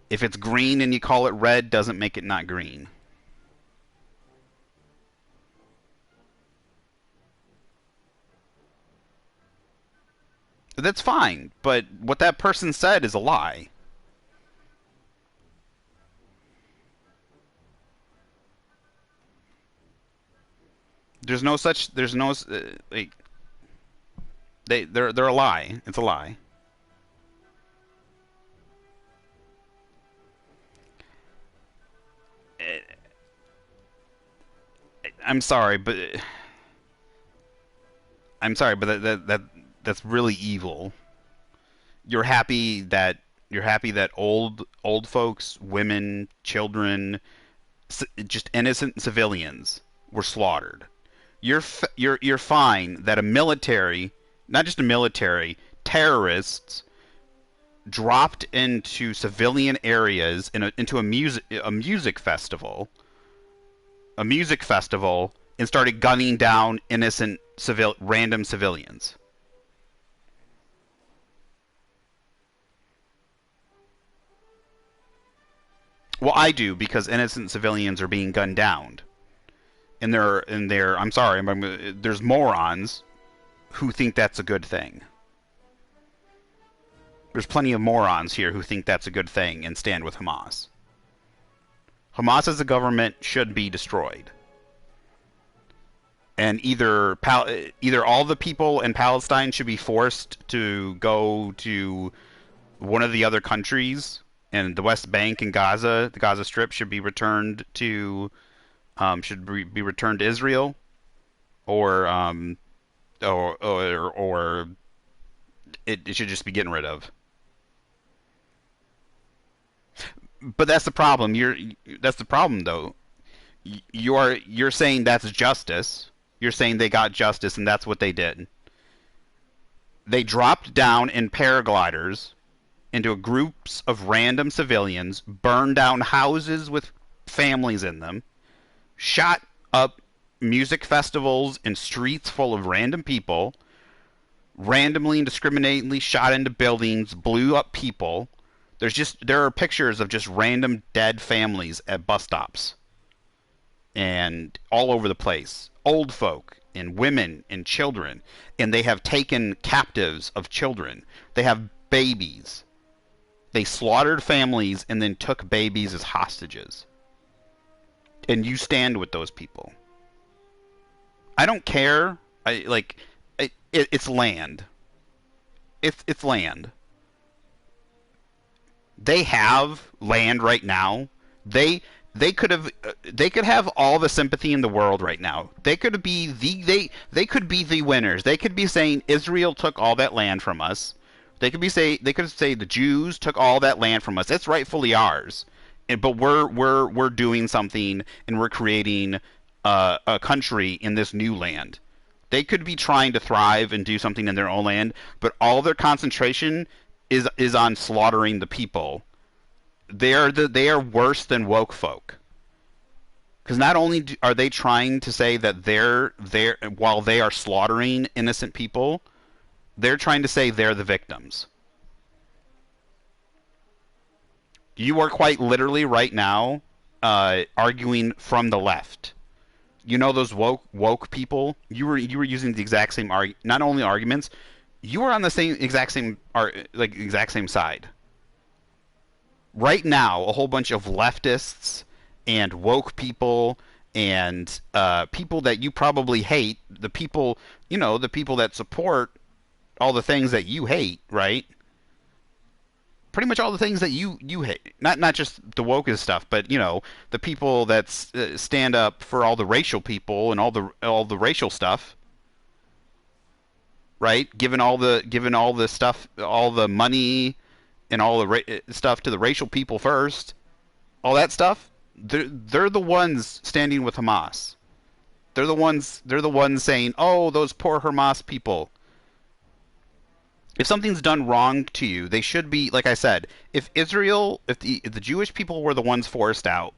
If it's green and you call it red doesn't make it not green. That's fine, but what that person said is a lie. There's no like they're a lie. It's a lie. I'm sorry, but that's really evil. You're happy that old folks, women, children, just innocent civilians were slaughtered. You're fine that a military, not just a military, terrorists dropped into civilian areas into a music festival and started gunning down innocent random civilians. Well, I do because innocent civilians are being gunned down, and I'm sorry, there's morons who think that's a good thing. There's plenty of morons here who think that's a good thing and stand with Hamas. Hamas as a government should be destroyed. and either all the people in Palestine should be forced to go to one of the other countries, and the West Bank and Gaza, the Gaza Strip, should be returned to be returned to Israel, or or it should just be getting rid of. But that's the problem. That's the problem though. You're saying that's justice. You're saying they got justice and that's what they did. They dropped down in paragliders into groups of random civilians, burned down houses with families in them, shot up music festivals and streets full of random people, randomly and discriminately shot into buildings, blew up people. There are pictures of just random dead families at bus stops and all over the place. Old folk and women and children, and they have taken captives of children. They have babies. They slaughtered families and then took babies as hostages. And you stand with those people. I don't care. It's land. It's land. They have land right now. They could have all the sympathy in the world right now. They could be the winners. They could be saying Israel took all that land from us. They could say the Jews took all that land from us. It's rightfully ours. But we're doing something and we're creating a country in this new land. They could be trying to thrive and do something in their own land, but all their concentration is on slaughtering the people. They are worse than woke folk. Because not only are they trying to say that they're while they are slaughtering innocent people, they're trying to say they're the victims. You are quite literally right now arguing from the left. You know those woke people. You were using the exact same not only arguments. You were on the exact same side. Right now, a whole bunch of leftists and woke people and people that you probably hate, the people that support all the things that you hate, right? Pretty much all the things that you hate. Not just the wokest stuff, but the people that stand up for all the racial people and all the racial stuff, right? Given all the stuff, all the money and all the stuff to the racial people first, all that stuff. They're the ones standing with Hamas. They're the ones saying, "Oh, those poor Hamas people." If something's done wrong to you, they should be, like I said, if the Jewish people were the ones forced out,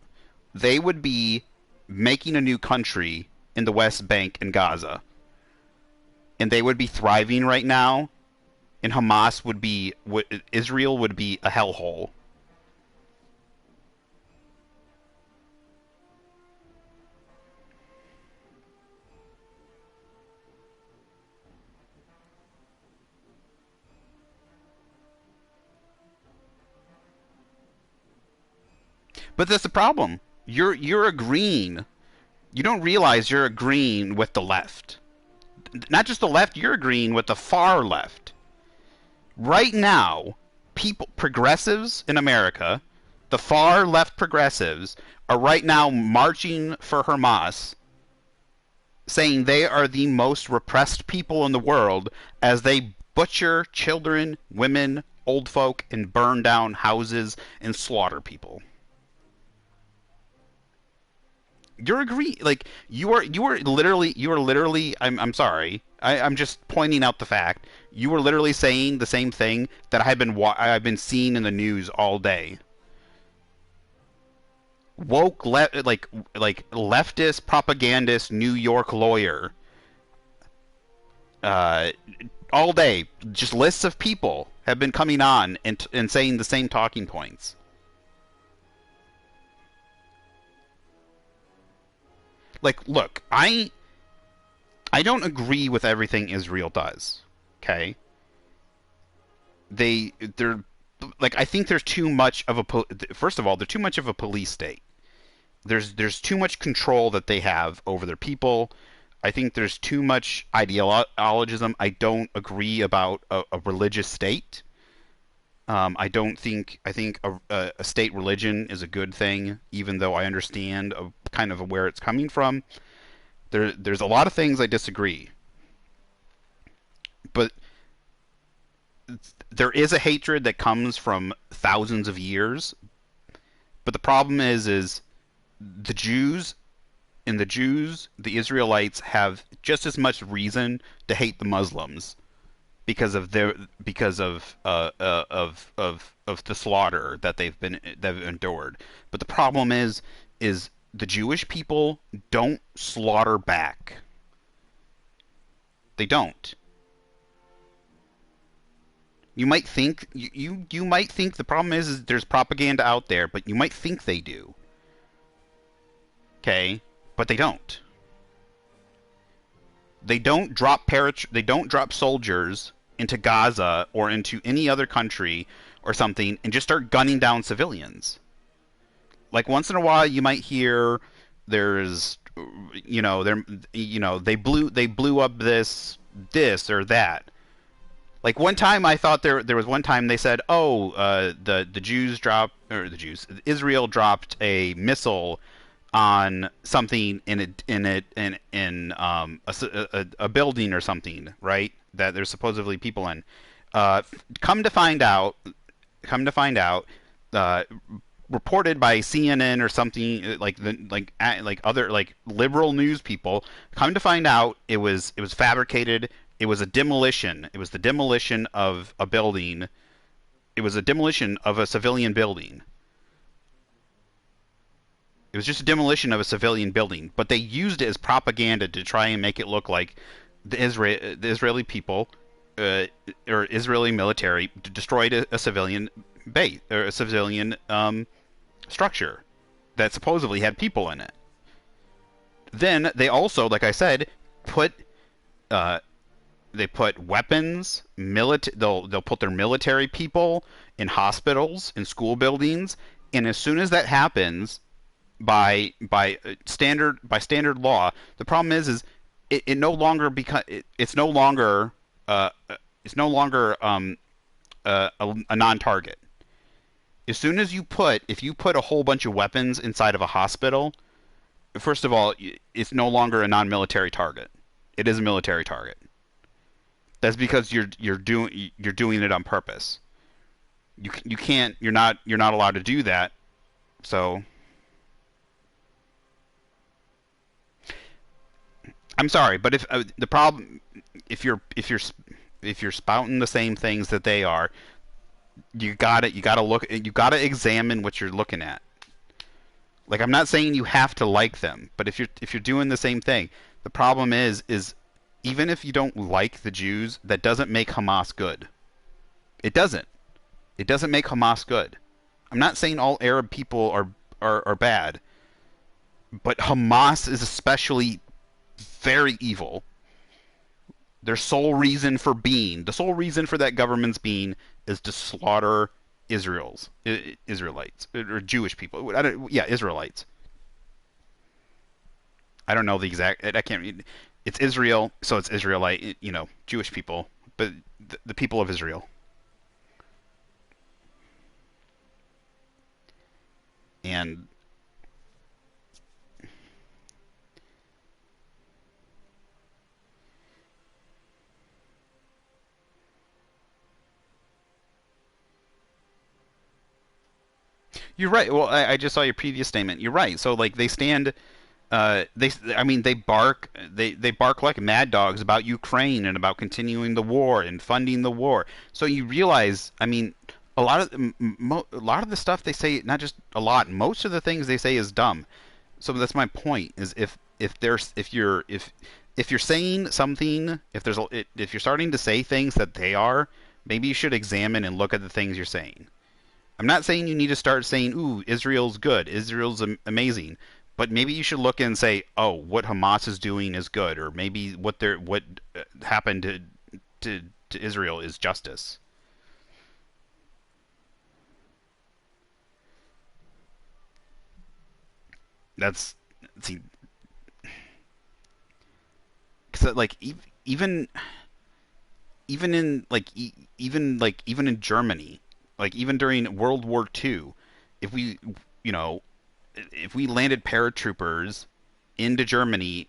they would be making a new country in the West Bank and Gaza. And they would be thriving right now, and Israel would be a hellhole. But that's the problem. You're agreeing. You don't realize you're agreeing with the left. Not just the left, you're agreeing with the far left. Right now, progressives in America, the far left progressives, are right now marching for Hamas, saying they are the most repressed people in the world as they butcher children, women, old folk, and burn down houses and slaughter people. You're agree like you are literally I'm sorry. I'm just pointing out the fact. You were literally saying the same thing that I've been seeing in the news all day. Like leftist propagandist New York lawyer, uh all day, just lists of people have been coming on and saying the same talking points. Like, look, I don't agree with everything Israel does. Okay, they're like, I think there's too much of first of all, they're too much of a police state. There's too much control that they have over their people. I think there's too much ideologism. I don't agree about a religious state. I don't think I think a state religion is a good thing, even though I understand kind of where it's coming from. There's a lot of things I disagree, but there is a hatred that comes from thousands of years. But the problem is the Jews the Israelites have just as much reason to hate the Muslims because of the slaughter that they've endured. But the problem is the Jewish people don't slaughter back. They don't. You might think the problem is there's propaganda out there, but you might think they do. Okay, but they don't. They don't drop soldiers into Gaza or into any other country or something and just start gunning down civilians. Like once in a while you might hear there's they blew up this or that. Like one time I thought there was one time they said, "Oh, the Jews dropped or the Jews Israel dropped a missile on something in a building or something, right? That there's supposedly people in. Uh, come to find out, come to find out, uh, reported by CNN or something like other like liberal news people. Come to find out, it was fabricated. It was a demolition. It was the demolition of a building. It was a demolition of a civilian building. It was just a demolition of a civilian building, but they used it as propaganda to try and make it look like the Israeli people or Israeli military destroyed a civilian base or a civilian structure that supposedly had people in it. Then they also, like I said, put uh, they put weapons, they'll put their military people in hospitals, in school buildings, and as soon as that happens, by standard law. The problem is it no longer it's no longer uh, it's no longer a non-target. As soon as if you put a whole bunch of weapons inside of a hospital, first of all, it's no longer a non-military target. It is a military target. That's because you're doing it on purpose. You can't you're not allowed to do that. So I'm sorry, but if the problem, if you're spouting the same things that they are, you gotta examine what you're looking at. Like I'm not saying you have to like them, but if you're doing the same thing, the problem is even if you don't like the Jews, that doesn't make Hamas good. It doesn't. It doesn't make Hamas good. I'm not saying all Arab people are bad, but Hamas is especially very evil. The sole reason for that government's being is to slaughter Israelites or Jewish people. Yeah, Israelites. I don't know the exact. I can't. It's Israel, so it's Israelite. Jewish people, but the people of Israel. And you're right. Well, I just saw your previous statement. You're right. So like they stand. I mean, they bark. They bark like mad dogs about Ukraine and about continuing the war and funding the war. So you realize, I mean, a lot of the stuff they say, not just a lot, most of the things they say is dumb. So that's my point. Is if you're saying something, if you're starting to say things that they are, maybe you should examine and look at the things you're saying. I'm not saying you need to start saying, "Ooh, Israel's good, Israel's amazing," but maybe you should look and say, "Oh, what Hamas is doing is good," or maybe what happened to Israel is justice. That's see, like even even in Germany, like even during World War II, if we you know if we landed paratroopers into Germany,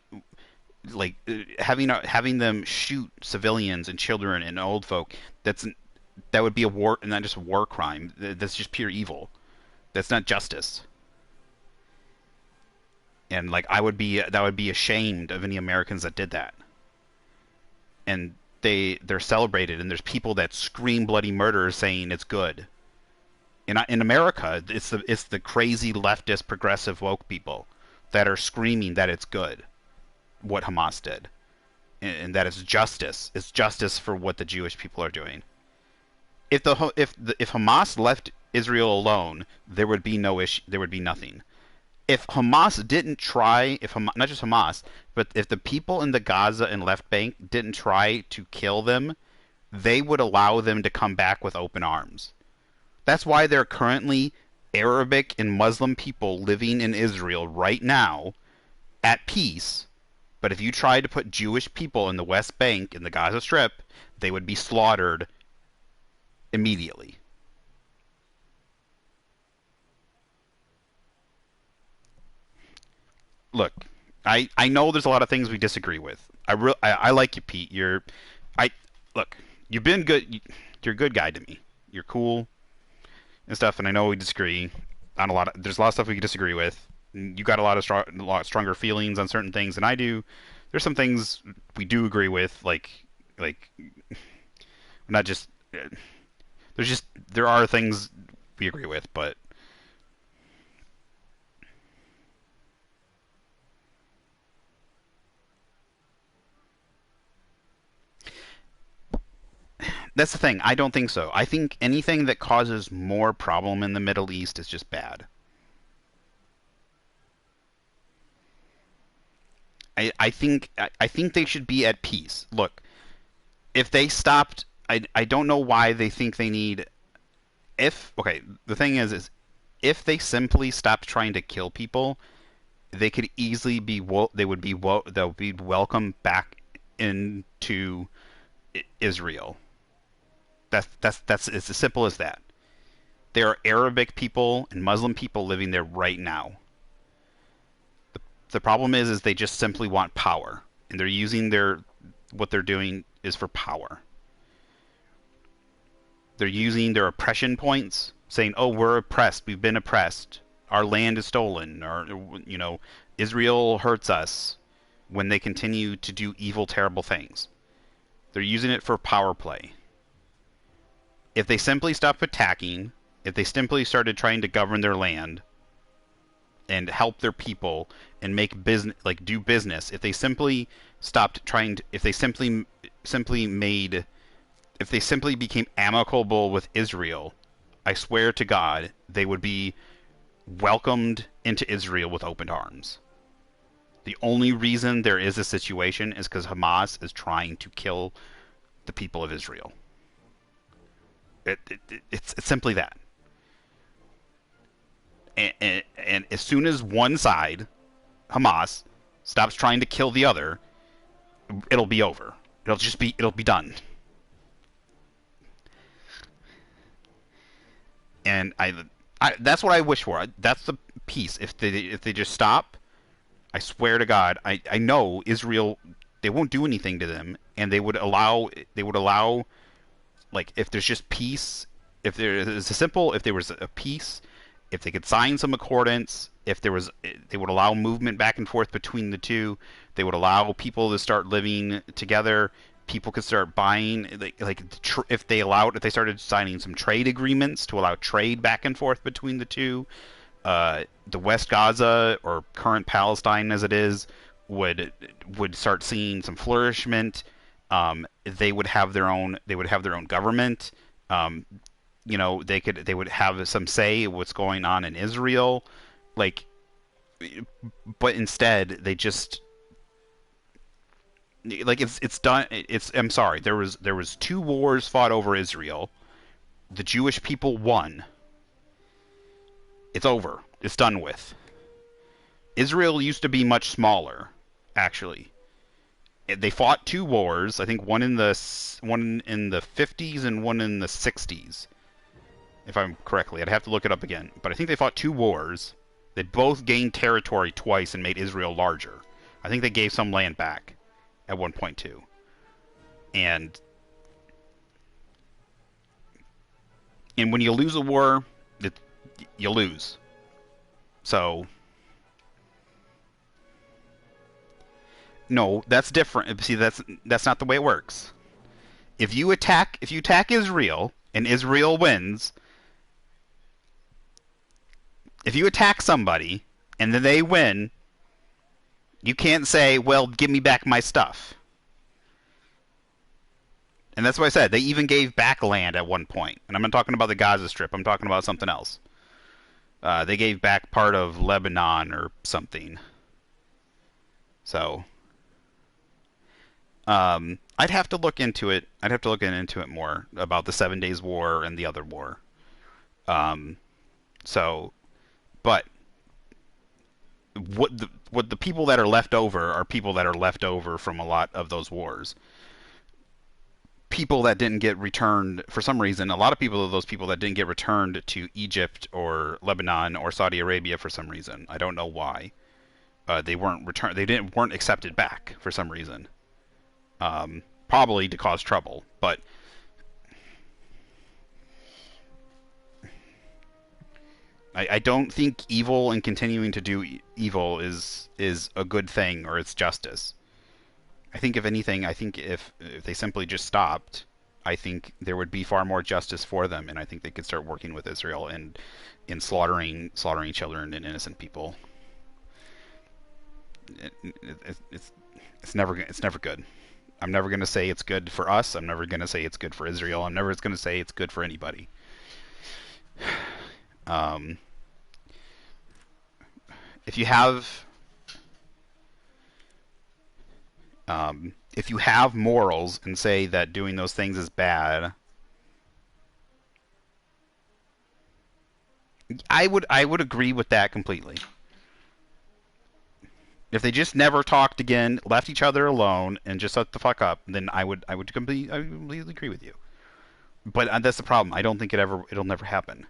like having them shoot civilians and children and old folk, that would be a war, and not just a war crime. That's just pure evil. That's not justice. And like that would be ashamed of any Americans that did that. And they're celebrated, and there's people that scream bloody murder saying it's good. In America, it's the crazy leftist progressive woke people that are screaming that it's good what Hamas did, and that it's justice. It's justice for what the Jewish people are doing. If Hamas left Israel alone, there would be no issue. There would be nothing. If Hamas didn't try, if Hamas, not just Hamas, but if the people in the Gaza and left bank didn't try to kill them, they would allow them to come back with open arms. That's why there are currently Arabic and Muslim people living in Israel right now at peace. But if you tried to put Jewish people in the West Bank, in the Gaza Strip, they would be slaughtered immediately. Look, I know there's a lot of things we disagree with. I like you, Pete. I look. You've been good. You're a good guy to me. You're cool and stuff. And I know we disagree on a lot of. There's a lot of stuff we can disagree with. You got a lot stronger feelings on certain things than I do. There's some things we do agree with, like not just. There are things we agree with, but that's the thing. I don't think so. I think anything that causes more problem in the Middle East is just bad. I think they should be at peace. Look, if they stopped, I don't know why they think they need. If okay, the thing is if they simply stopped trying to kill people, they could easily be they'll be welcomed back into Israel. That's it's as simple as that. There are Arabic people and Muslim people living there right now. The problem is they just simply want power, and they're using their what they're doing is for power. They're using their oppression points, saying, "Oh, we're oppressed. We've been oppressed. Our land is stolen, or Israel hurts us." When they continue to do evil, terrible things, they're using it for power play. If they simply stopped attacking, if they simply started trying to govern their land and help their people and make business, like do business, if they simply stopped trying to, if they simply became amicable with Israel, I swear to God, they would be welcomed into Israel with open arms. The only reason there is a situation is because Hamas is trying to kill the people of Israel. It's simply that. And as soon as one side, Hamas, stops trying to kill the other, it'll be over. It'll be done. And that's what I wish for. That's the peace. If they just stop, I swear to God, I know Israel, they won't do anything to them, and they would allow like if there's just peace, if there was a peace, if they could sign some accordance, if there was, they would allow movement back and forth between the two. They would allow people to start living together. People could start buying, if they started signing some trade agreements to allow trade back and forth between the two. The West Gaza, or current Palestine as it is, would start seeing some flourishment. They would have their own government. They would have some say in what's going on in Israel, like, but instead they just it's done. I'm sorry. There was two wars fought over Israel. The Jewish people won. It's over. It's done with. Israel used to be much smaller, actually. They fought two wars. I think one in the 50s and one in the 60s, if I'm correctly. I'd have to look it up again, but I think they fought two wars. They both gained territory twice and made Israel larger. I think they gave some land back at one point too. And when you lose a war, you lose. So no, that's different. See, that's not the way it works. If you attack Israel and Israel wins, if you attack somebody and then they win, you can't say, "Well, give me back my stuff." And that's what I said. They even gave back land at one point. And I'm not talking about the Gaza Strip. I'm talking about something else. They gave back part of Lebanon or something. So, I'd have to look into it. I'd have to look into it more about the 7 Days War and the other war. So, but what the people that are left over are people that are left over from a lot of those wars. People that didn't get returned for some reason. A lot of people are those people that didn't get returned to Egypt or Lebanon or Saudi Arabia for some reason. I don't know why. They weren't returned. Weren't accepted back for some reason. Probably to cause trouble, but I don't think evil and continuing to do evil is a good thing or it's justice. I think if anything, I think if they simply just stopped, I think there would be far more justice for them, and I think they could start working with Israel and in slaughtering children and innocent people. It's never good. I'm never going to say it's good for us. I'm never going to say it's good for Israel. I'm never going to say it's good for anybody. If you have morals and say that doing those things is bad, I would agree with that completely. If they just never talked again, left each other alone, and just shut the fuck up, then I would completely agree with you. But that's the problem. I don't think it'll never happen.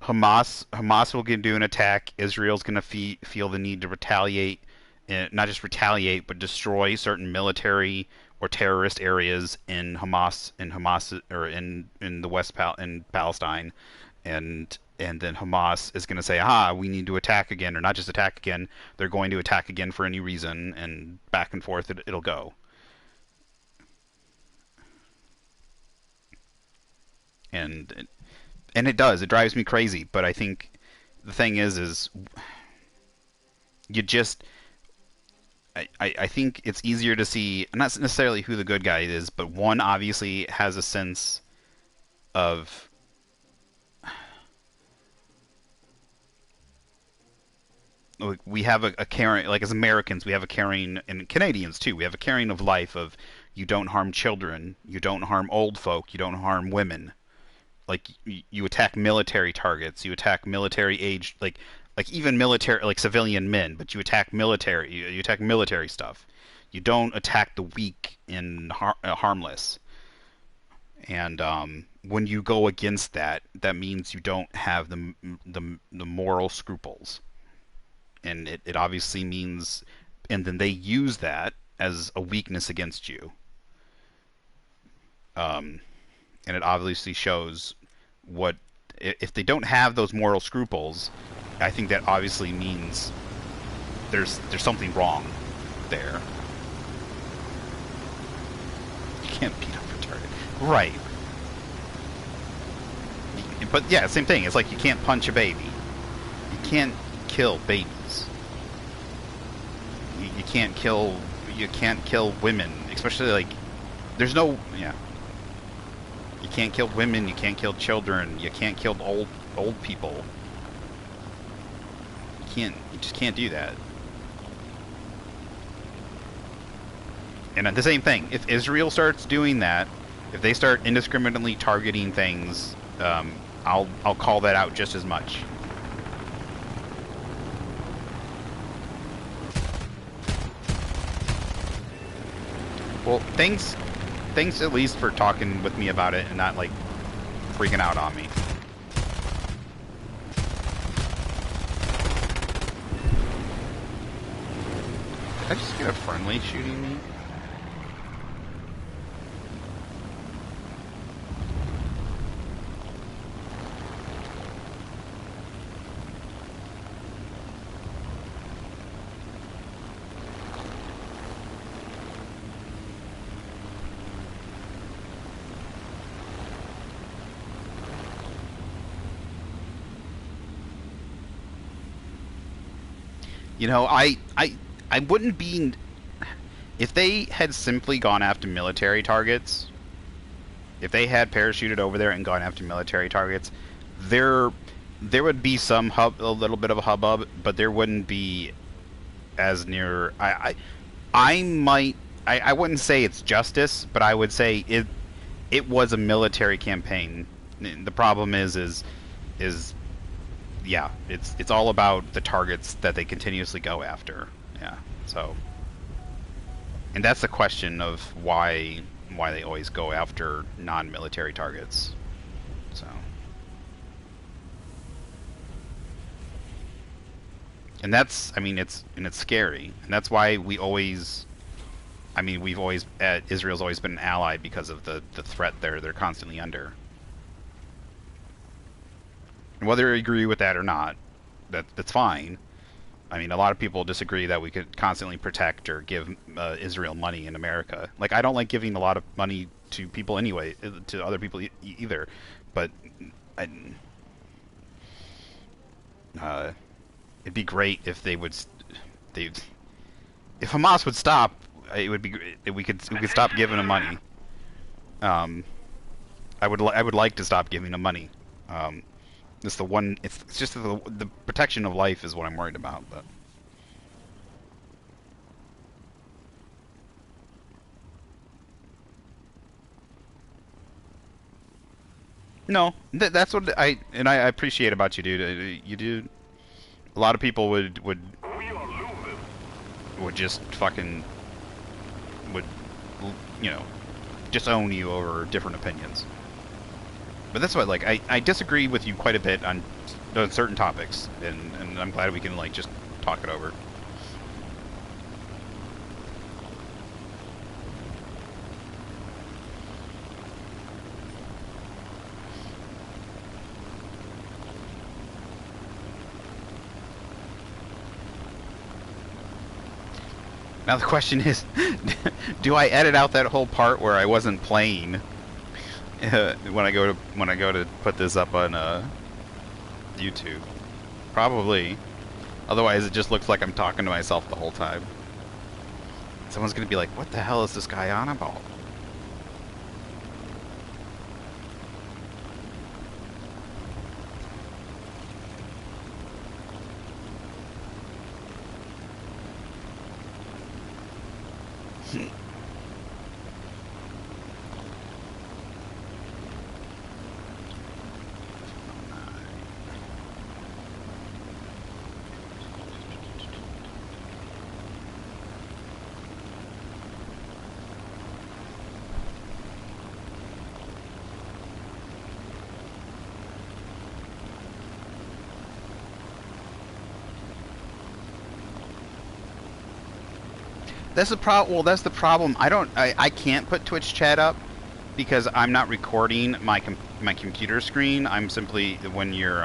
Hamas will do an attack. Israel's going to feel the need to retaliate, not just retaliate, but destroy certain military or terrorist areas in Hamas or in the in Palestine, and then Hamas is going to say, we need to attack again, or not just attack again, they're going to attack again for any reason, and back and forth it'll go. And it does. It drives me crazy, but I think the thing is you just... I think it's easier to see, not necessarily who the good guy is, but one obviously has a sense of... we have a caring, like as Americans, we have a caring, and Canadians too, we have a caring of life of you don't harm children, you don't harm old folk, you don't harm women. Like you attack military targets, you attack military age, like even military, like civilian men, but you attack military, you attack military stuff. You don't attack the weak and harmless. And when you go against that, that means you don't have the moral scruples. And it obviously means, and then they use that as a weakness against you. And it obviously shows what, if they don't have those moral scruples, I think that obviously means there's something wrong there. You can't beat up retarded. Right. But yeah, same thing. It's like you can't punch a baby. You can't kill babies. You can't kill women, especially like there's no You can't kill women, you can't kill children, you can't kill old people. You just can't do that. And the same thing, if Israel starts doing that, if they start indiscriminately targeting things, I'll call that out just as much. Well, thanks at least for talking with me about it and not like freaking out on me. Did I just get a friendly shooting me? You know, I wouldn't be if they had simply gone after military targets. If they had parachuted over there and gone after military targets, there would be a little bit of a hubbub, but there wouldn't be as near. I wouldn't say it's justice, but I would say it was a military campaign. The problem is yeah, it's all about the targets that they continuously go after. Yeah, so, and that's the question of why they always go after non-military targets. So, and that's, I mean, it's scary, and that's why we always, I mean, we've always Israel's always been an ally because of the threat they're constantly under. And whether you agree with that or not, that's fine. I mean, a lot of people disagree that we could constantly protect or give Israel money in America. Like, I don't like giving a lot of money to people anyway, to other people either. But I, it'd be great if they if Hamas would stop. It would be we could stop giving them money. I would like to stop giving them money. It's the one. It's just the protection of life is what I'm worried about. But no, that's what I appreciate about you, dude. You do. A lot of people would just fucking would you know disown you over different opinions. But that's what, like, I disagree with you quite a bit on certain topics, and I'm glad we can, like, just talk it over. Now the question is, do I edit out that whole part where I wasn't playing when I go to put this up on YouTube? Probably. Otherwise, it just looks like I'm talking to myself the whole time. Someone's gonna be like, "What the hell is this guy on about?" That's the problem. Well, that's the problem. I can't put Twitch chat up because I'm not recording my computer screen. I'm simply when you're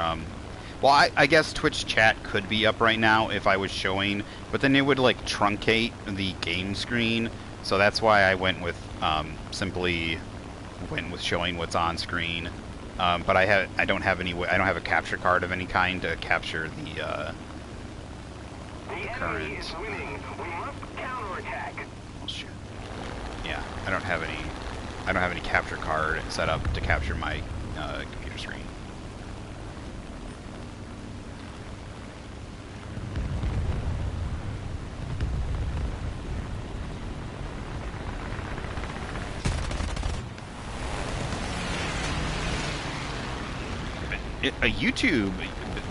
well, I guess Twitch chat could be up right now if I was showing, but then it would like truncate the game screen. So that's why I went with simply went with showing what's on screen. But I don't have a capture card of any kind to capture the current. Oh shit. Yeah, I don't have any capture card set up to capture my computer screen.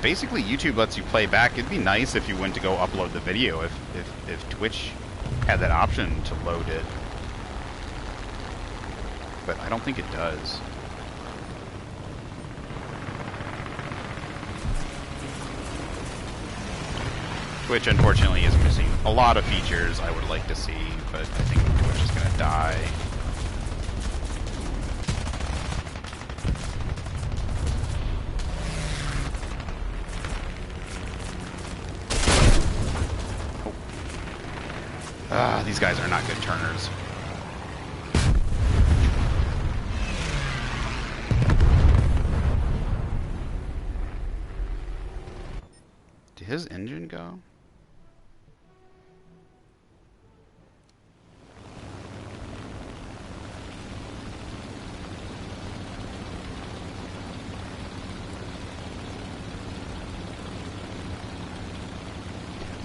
Basically YouTube lets you play back. It'd be nice if you went to go upload the video if Twitch had that option to load it. but I don't think it does. Twitch, unfortunately, is missing a lot of features I would like to see, but I think Twitch is going to die. Oh. These guys are not good turners. Did his engine go?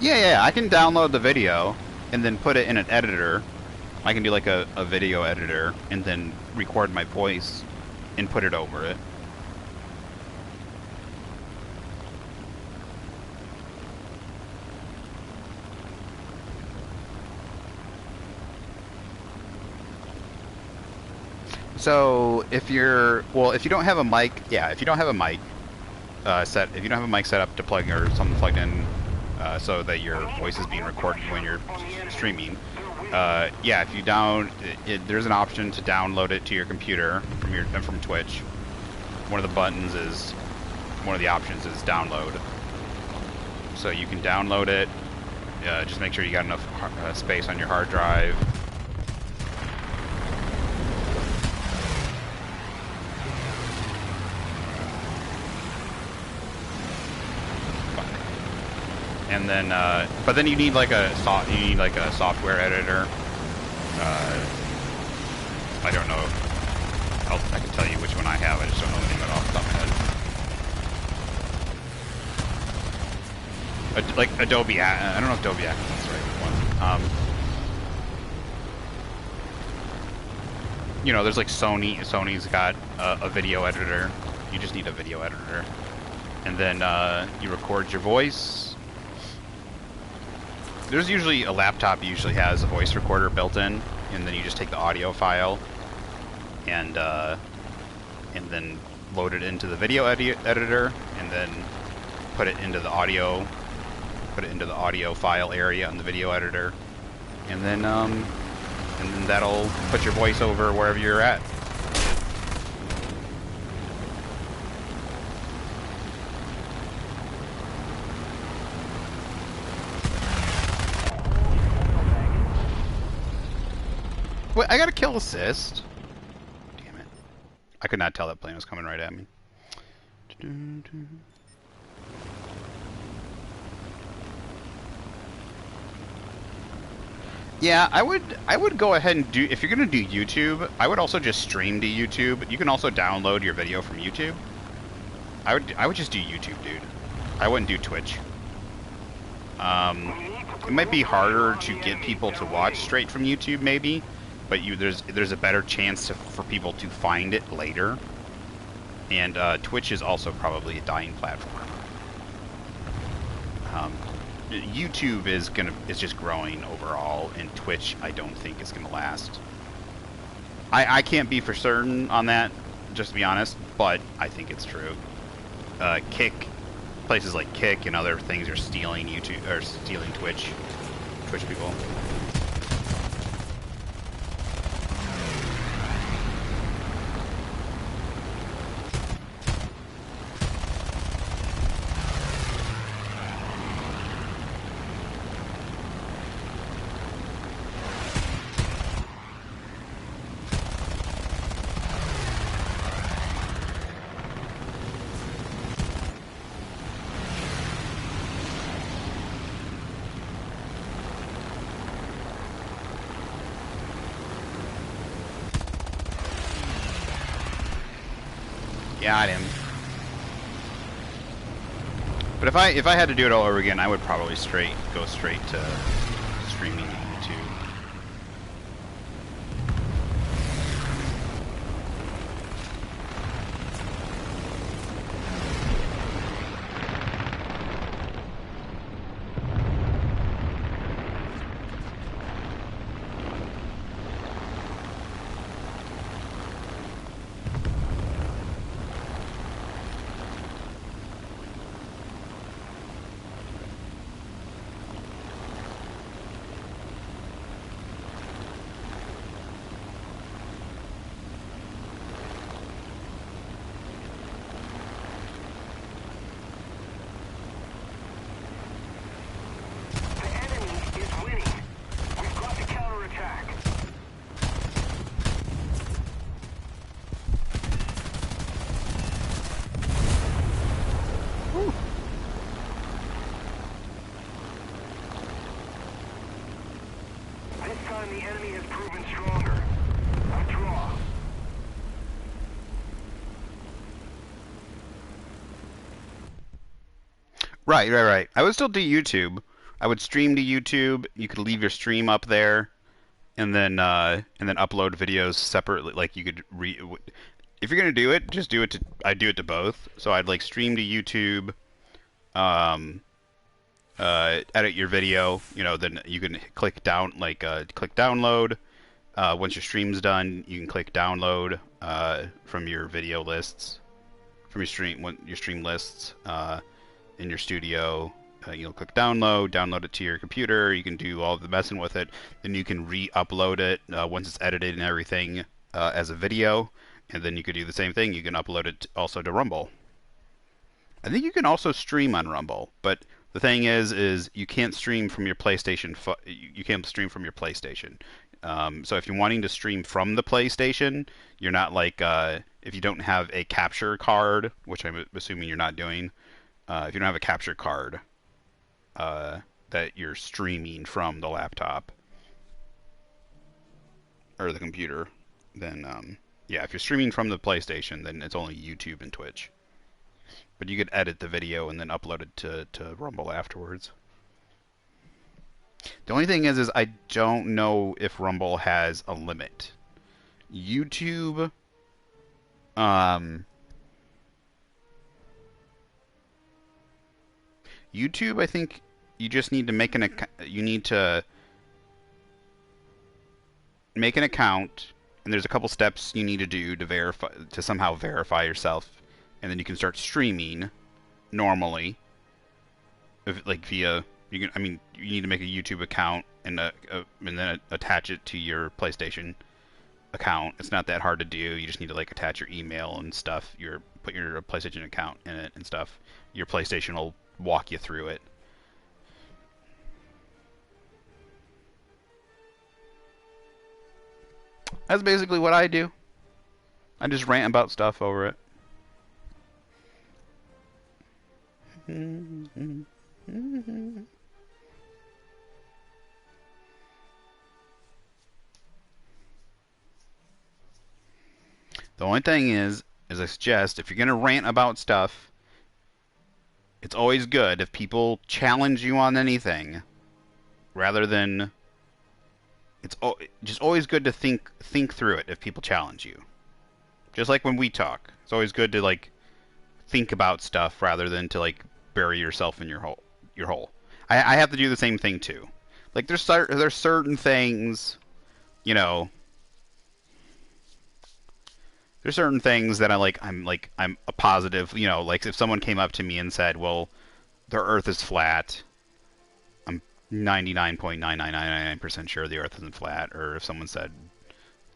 Yeah, I can download the video and then put it in an editor. I can do like a video editor and then record my voice and put it over it. So if you don't have a mic, if you don't have a mic if you don't have a mic set up to plug or something plugged in so that your voice is being recorded when you're streaming, if you there's an option to download it to your computer from Twitch. One of the options is download. So you can download it. Just make sure you got enough space on your hard drive. And then, but then you need like a software editor. I don't know. I can tell you which one I have. I just don't know the name of it off the top of my head. Like Adobe. I don't know if Adobe Acrobat is the right one. There's like Sony. Sony's got a video editor. You just need a video editor, and then you record your voice. There's usually a laptop usually has a voice recorder built in, and then you just take the audio file and then load it into the video editor, and then put it into the audio file area on the video editor, and then that'll put your voice over wherever you're at. Wait, I got a kill assist. Damn it. I could not tell that plane was coming right at me. Yeah, I would go ahead and if you're gonna do YouTube, I would also just stream to YouTube. You can also download your video from YouTube. I would just do YouTube, dude. I wouldn't do Twitch. It might be harder to get people to watch straight from YouTube, maybe. But there's a better chance for people to find it later, and Twitch is also probably a dying platform. YouTube is just growing overall, and Twitch I don't think is gonna last. I can't be for certain on that, just to be honest, but I think it's true. Places like Kick and other things are stealing Twitch people. Got him. But if I had to do it all over again, I would probably go straight to streaming to YouTube. This time the enemy has proven stronger. Withdraw. Right. I would still do YouTube. I would stream to YouTube. You could leave your stream up there, and then upload videos separately. Like you could if you're gonna do it, just do it to. I do it to both. So I'd like stream to YouTube, um, edit your video. Then you can click click download. Once your stream's done, you can click download from your video lists, from your stream lists in your studio. You'll click download it to your computer. You can do all the messing with it. Then you can re-upload it once it's edited and everything as a video. And then you could do the same thing. You can upload it also to Rumble. I think you can also stream on Rumble, but the thing is you can't stream from your PlayStation. You can't stream from your PlayStation. So if you're wanting to stream from the PlayStation, you're not like if you don't have a capture card, which I'm assuming you're not doing. If you don't have a capture card, that you're streaming from the laptop or the computer, then yeah, if you're streaming from the PlayStation, then it's only YouTube and Twitch. But you could edit the video and then upload it to Rumble afterwards. The only thing is I don't know if Rumble has a limit. YouTube, YouTube, I think you just need to make an account. You need to make an account, and there's a couple steps you need to do to somehow verify yourself, and then you can start streaming normally. Like via you need to make a YouTube account and then attach it to your PlayStation account. It's not that hard to do. You just need to attach your email and stuff. Put your PlayStation account in it and stuff. Your PlayStation will walk you through it. That's basically what I do. I just rant about stuff over it. The only thing is I suggest if you're going to rant about stuff, it's always good if people challenge you on anything, rather than it's just always good to think through it if people challenge you. Just like when we talk, it's always good to think about stuff rather than to bury yourself in your hole. I have to do the same thing too. There's certain things, there's certain things that I'm a positive, if someone came up to me and said, well, the Earth is flat, I'm 99.9999% sure the Earth isn't flat. Or if someone said,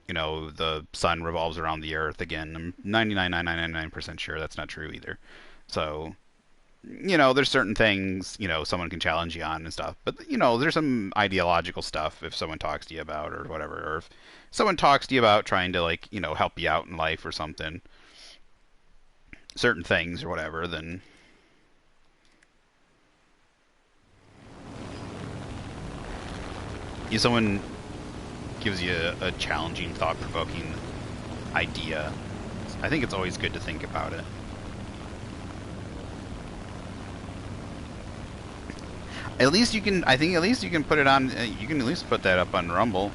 the sun revolves around the Earth, again, I'm 99.999% sure that's not true either. So, there's certain things, someone can challenge you on and stuff. But, there's some ideological stuff if someone talks to you about or whatever. Or if someone talks to you about trying to, help you out in life or something, certain things or whatever, then if someone gives you a challenging, thought-provoking idea, I think it's always good to think about it. At least you can. I think at least you can put it on. You can at least put that up on Rumble.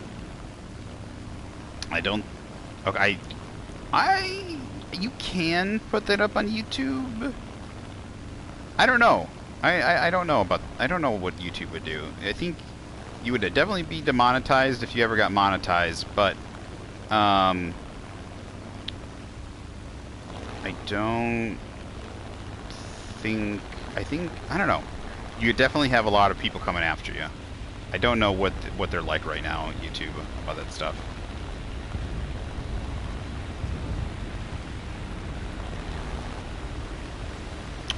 I don't. Okay. You can put that up on YouTube. I don't know. I don't know about. I don't know what YouTube would do. I think you would definitely be demonetized if you ever got monetized, but I don't think. I don't know. You definitely have a lot of people coming after you. I don't know what they're like right now on YouTube about that stuff.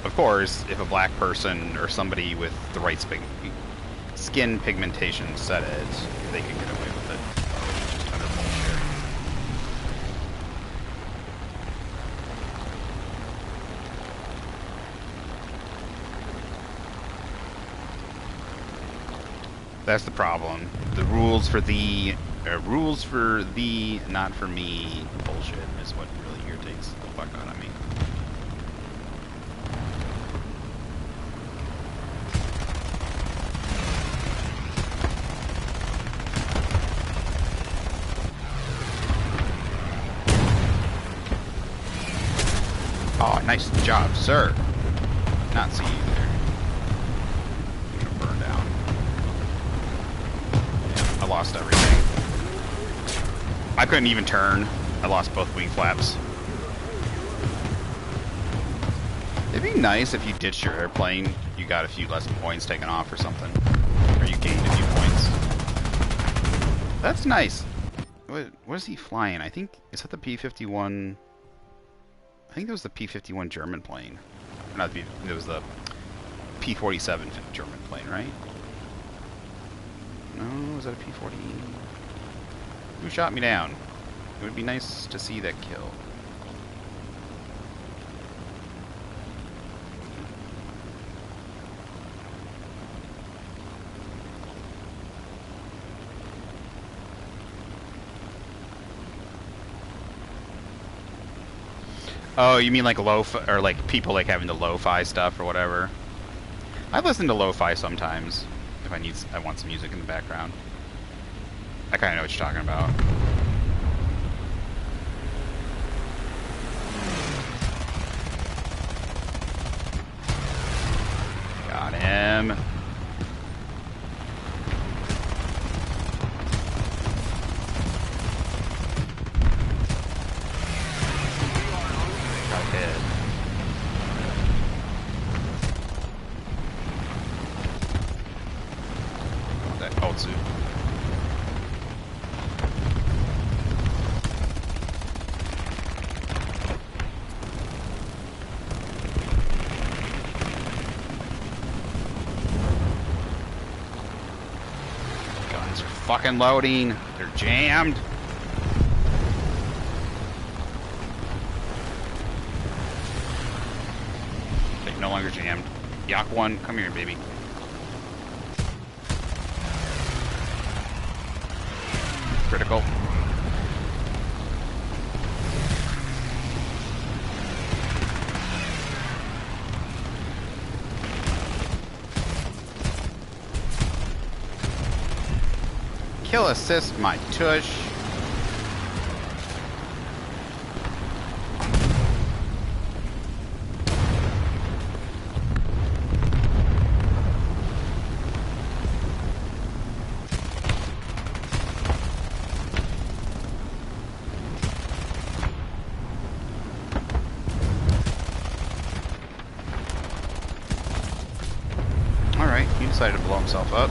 Of course, if a black person or somebody with the right skin pigmentation said it, they could get away with it. It's just utter bullshit. That's the problem. The rules for thee, not for me. Bullshit is what really irritates the fuck out of me. Oh, nice job, sir. Not see you there. I'm gonna burn down. Yeah, I lost everything. I couldn't even turn. I lost both wing flaps. It'd be nice if you ditched your airplane, you got a few less points taken off or something. Or you gained a few points. That's nice. What is he flying? I think, is that the P-51? I think it was the P-51 German plane. Not the it was the P-47 German plane, right? No, was that a P-40? Who shot me down? It would be nice to see that kill. Oh, you mean like lo-fi, or like people like having the lo-fi stuff or whatever? I listen to lo-fi sometimes if I want some music in the background. I kind of know what you're talking about. Got him. Got hit. That Otsu. Guns are fucking loading. They're jammed. They're no longer jammed. Yak 1, come here, baby. Critical. Kill assist my tush. Alright, he decided to blow himself up.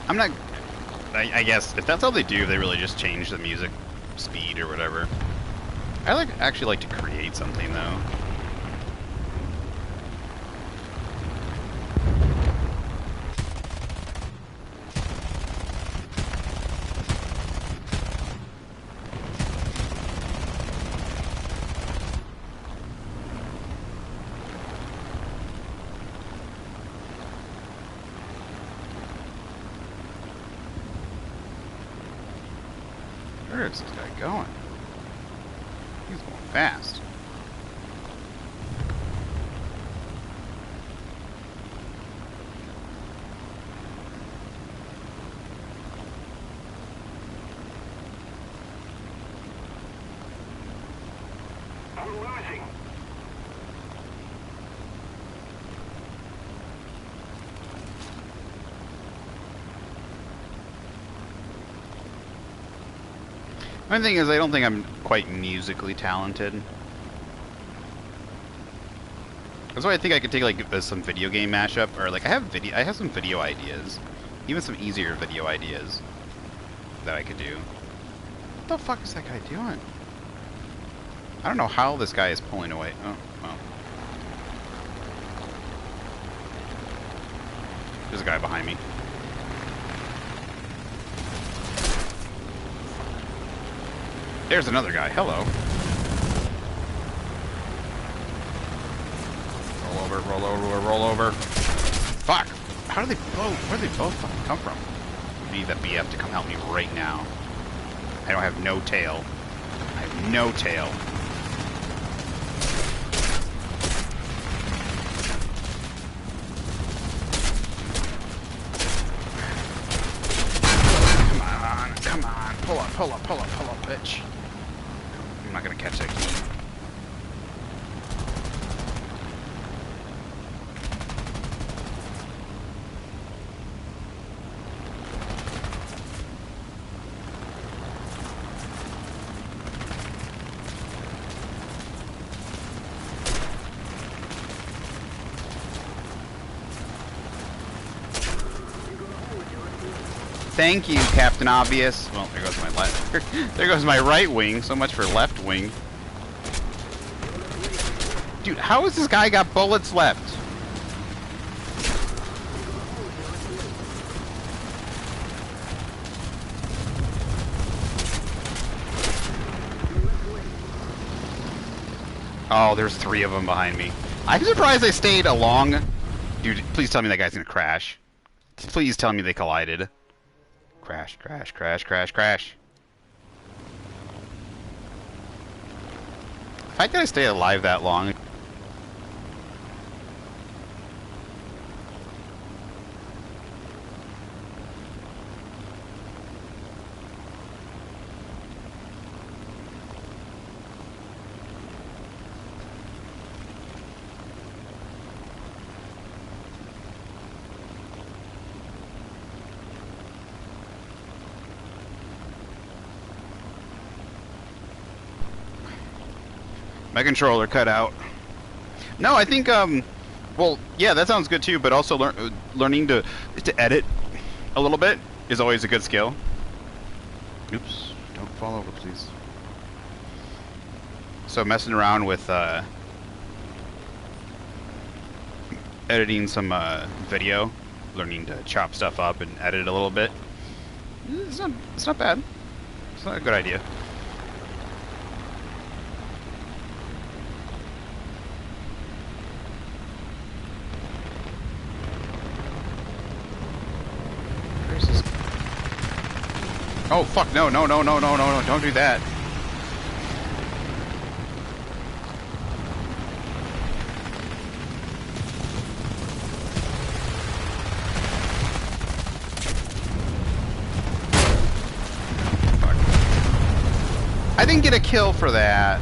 I'm not... I guess if that's all they do, they really just change the music speed or whatever. I actually like to create something though. Where is this guy going? He's going fast. We're losing. My thing is, I don't think I'm quite musically talented. That's why I think I could take like some video game mashup, or like I have some video ideas, even some easier video ideas that I could do. What the fuck is that guy doing? I don't know how this guy is pulling away. Oh, well. There's a guy behind me. There's another guy. Hello. Roll over, roll over, roll over. Fuck! How do they both? Where do they both fucking come from? I need that BF to come help me right now. I don't have no tail. I have no tail. Come on, come on. Pull up, pull up, pull up, pull up, bitch. I'm not gonna catch that key. Thank you, Captain Obvious. Well, there goes my left. There goes my right wing. So much for left wing. Dude, how has this guy got bullets left? Oh, there's 3 of them behind me. I'm surprised they stayed along. Dude, please tell me that guy's gonna crash. Please tell me they collided. Crash, crash, crash, crash, crash. The fact that I stay alive that long. My controller cut out. No, I think, well, yeah, that sounds good too, but also learning to edit a little bit is always a good skill. Oops, don't fall over, please. So messing around with, editing some, video, learning to chop stuff up and edit a little bit. It's not bad. It's not a good idea. Oh fuck, no, no, no, no, no, no, no, don't do that. Fuck. I didn't get a kill for that.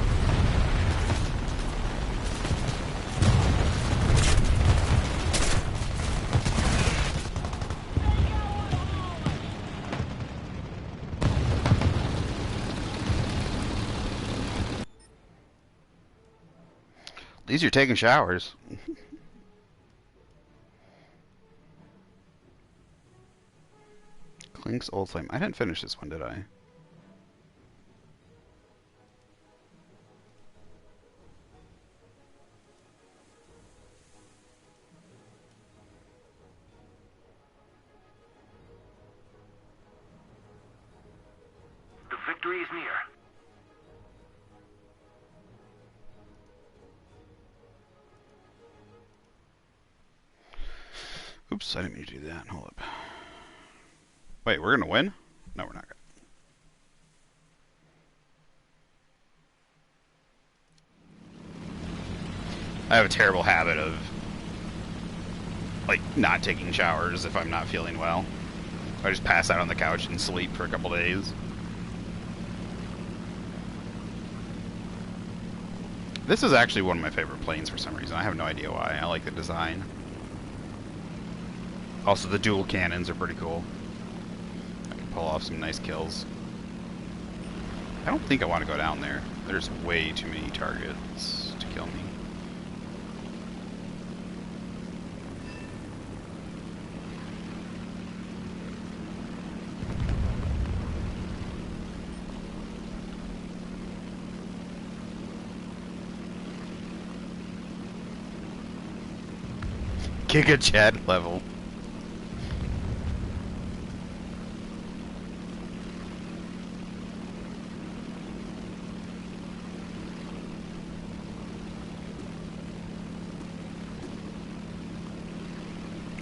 At least you're taking showers. Clink's Old Flame. I didn't finish this one, did I? The victory is near. Oops, I didn't mean to do that. Hold up. Wait, we're gonna win? No, we're not gonna. I have a terrible habit of, like, not taking showers if I'm not feeling well. I just pass out on the couch and sleep for a couple days. This is actually one of my favorite planes for some reason. I have no idea why. I like the design. Also, the dual cannons are pretty cool. I can pull off some nice kills. I don't think I want to go down there. There's way too many targets to kill me. Giga Chad level.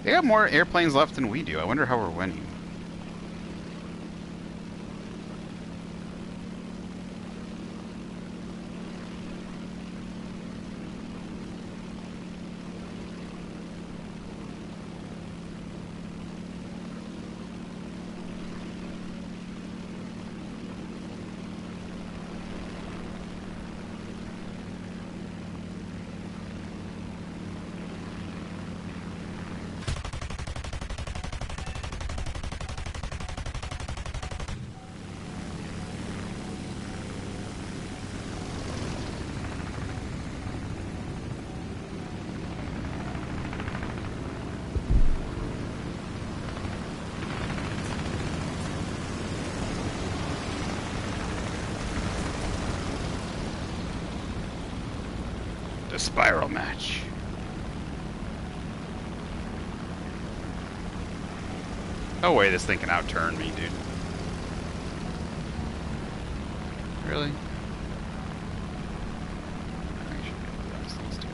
They got more airplanes left than we do. I wonder how we're winning. The spiral match. No way this thing can outturn me, dude. Really? I should get the rest of these two.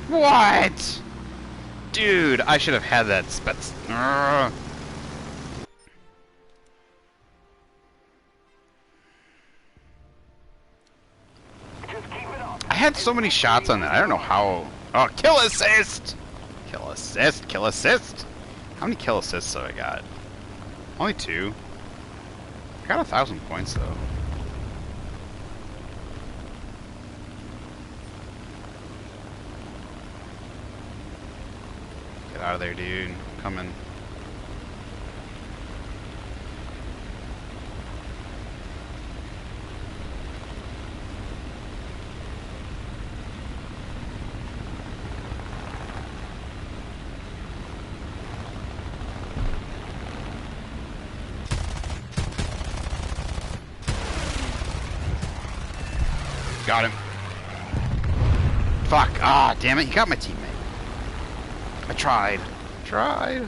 What? Dude, I should have had that spets. Just keep it up. I had so many shots on that. I don't know how. Oh, kill assist! Kill assist, kill assist. How many kill assists have I got? Only 2. I got 1,000 points though. Get out of there, dude. I'm coming. Got him. Fuck. Ah, damn it. He got my teammate. I tried. Tried.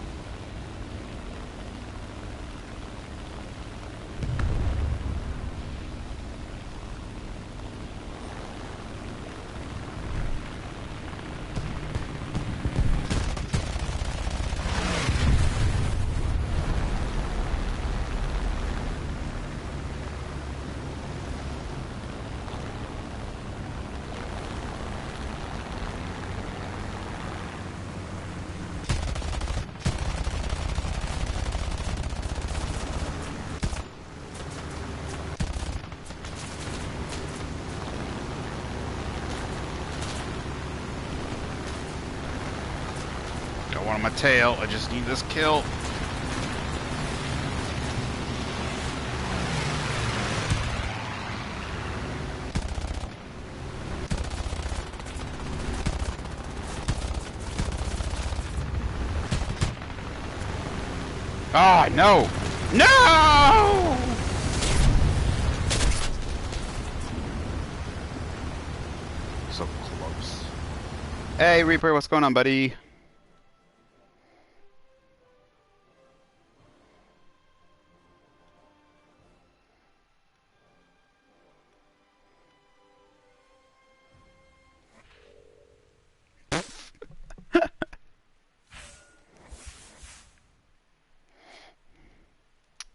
Got one on my tail. I just need this kill. Oh, no! No! So close. Hey, Reaper, what's going on, buddy?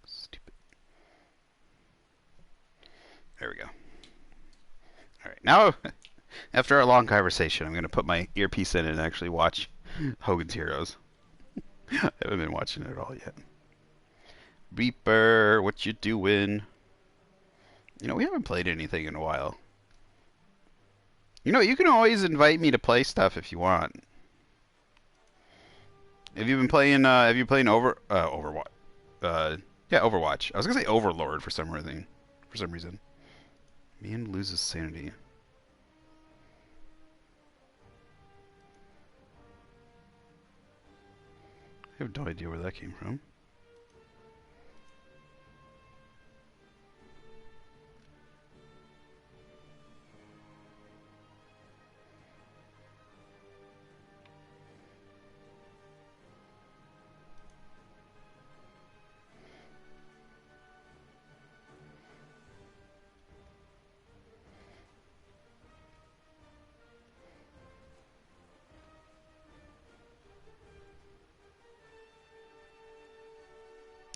Stupid. There we go. Alright, now, after our long conversation, I'm going to put my earpiece in and actually watch Hogan's Heroes. I haven't been watching it at all yet. Reaper, what you doing? You know, we haven't played anything in a while. You know, you can always invite me to play stuff if you want. Have you been playing, have you playing Overwatch? Yeah, Overwatch. I was gonna say Overlord for some reason. Man loses sanity. I have no idea where that came from.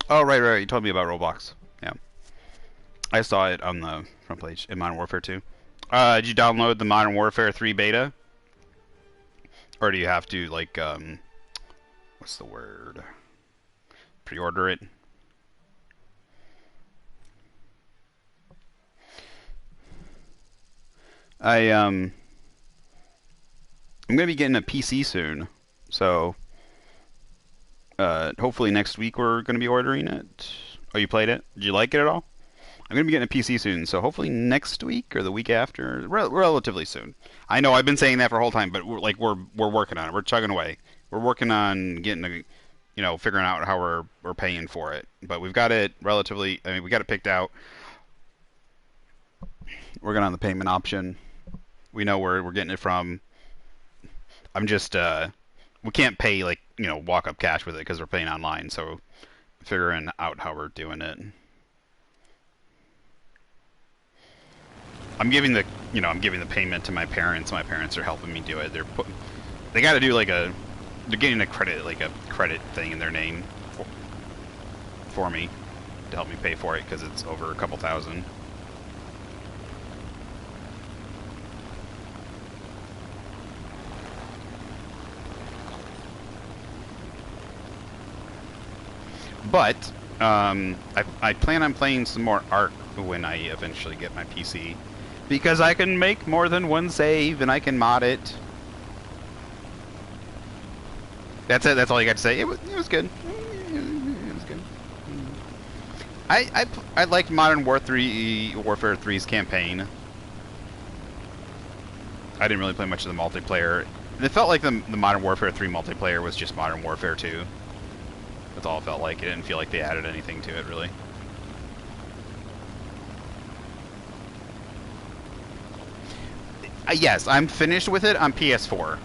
Oh, right. You told me about Roblox. Yeah. I saw it on the front page in Modern Warfare 2. Did you download the Modern Warfare 3 beta? Or do you have to, like, what's the word? Pre-order it? I'm gonna be getting a PC soon, so hopefully next week we're gonna be ordering it. Oh, you played it? Did you like it at all? I'm gonna be getting a PC soon, so hopefully next week or the week after, relatively soon. I know I've been saying that for a whole time, but we're working on it. We're chugging away. We're working on figuring out how we're paying for it. But we've got it relatively. I mean, we got it picked out. Working on the payment option. We know where we're getting it from. I'm just we can't pay walk up cash with it because we're paying online. So figuring out how we're doing it. I'm giving the payment to my parents. My parents are helping me do it. They got to do they're getting a credit thing in their name for me to help me pay for it because it's over a couple thousand. But I plan on playing some more Ark when I eventually get my PC. Because I can make more than one save, and I can mod it. That's it. That's all you got to say. It was good. It was good. I liked Modern Warfare 3's campaign. I didn't really play much of the multiplayer. It felt like the Modern Warfare 3 multiplayer was just Modern Warfare 2. That's all it felt like. It didn't feel like they added anything to it, really. Yes, I'm finished with it on PS4.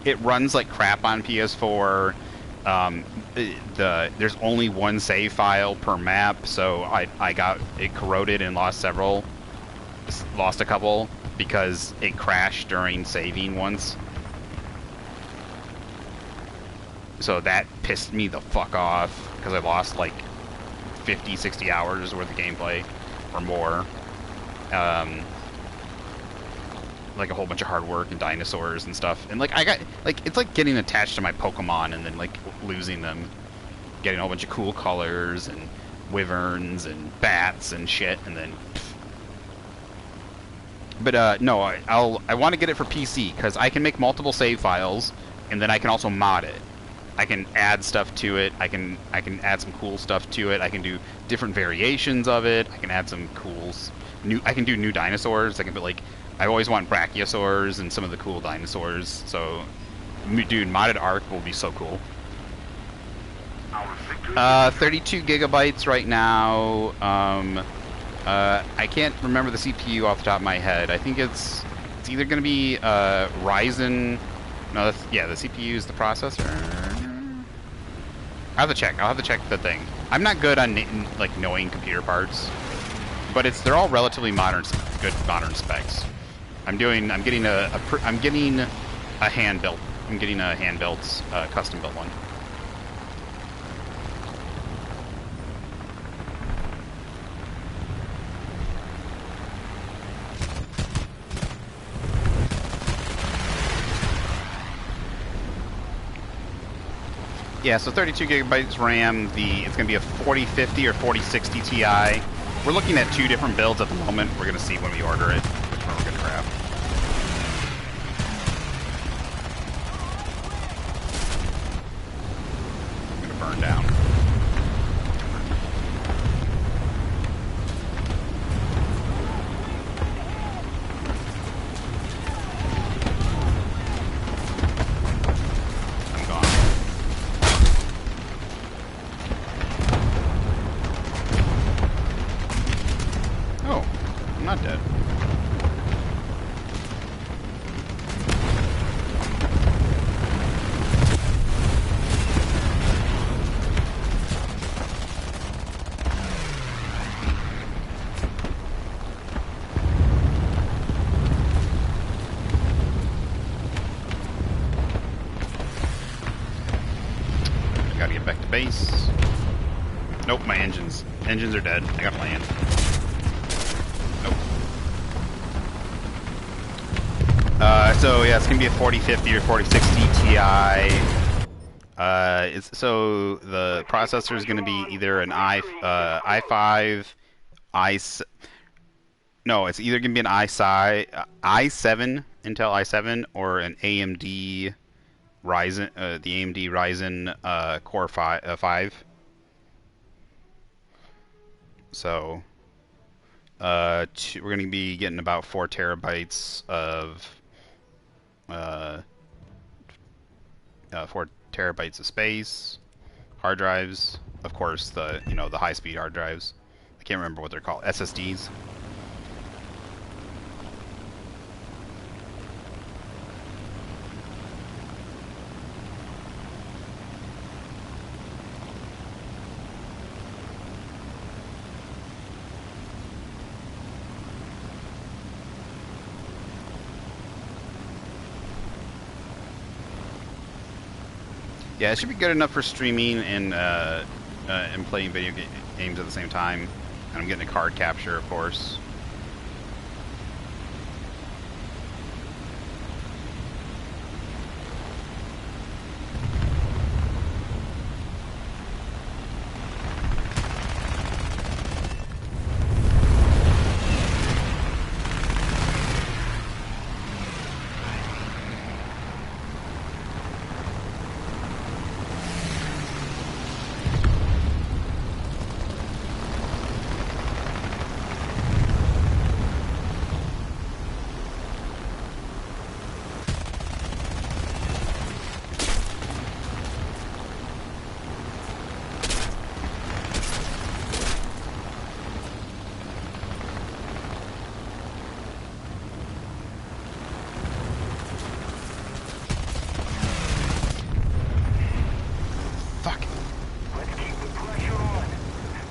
It runs like crap on PS4. There's only one save file per map, so I got it corroded and lost a couple because it crashed during saving once. So that pissed me the fuck off because I lost like 50, 60 hours worth of gameplay or more. Like a whole bunch of hard work and dinosaurs and stuff, and I got it's like getting attached to my Pokemon and then losing them, getting a whole bunch of cool colors and wyverns and bats and shit, and then but no, I want to get it for PC because I can make multiple save files and then I can also mod it. I can add stuff to it. I can add some cool stuff to it. I can do different variations of it. I can add some I can do new dinosaurs. I can put I always want brachiosaurs and some of the cool dinosaurs. So, dude, modded Ark will be so cool. 32 gigabytes right now. I can't remember the CPU off the top of my head. I think it's either going to be Ryzen. No, the CPU is the processor. I'll have to check the thing. I'm not good on knowing computer parts, but they're all relatively good modern specs. I'm getting a hand built. I'm getting a hand built, custom built one. Yeah, so 32 gigabytes RAM. It's going to be a 4050 or 4060 Ti. We're looking at two different builds at the moment. We're going to see when we order it which one we're going to grab. I'm going to burn down. not dead. Gotta get back to base. Nope, my engines are dead. I gotta land. Nope. So yeah, it's gonna be a 4050 or 4060 Ti. So the processor is gonna be either an i5, no, it's either gonna be an i7 Intel i7 or an AMD Ryzen, the AMD Ryzen Core 5. So we're going to be getting about 4 terabytes of 4 terabytes of space, hard drives, of course the high speed hard drives. I can't remember what they're called, SSDs. Yeah, it should be good enough for streaming and playing video games at the same time. And I'm getting a card capture, of course.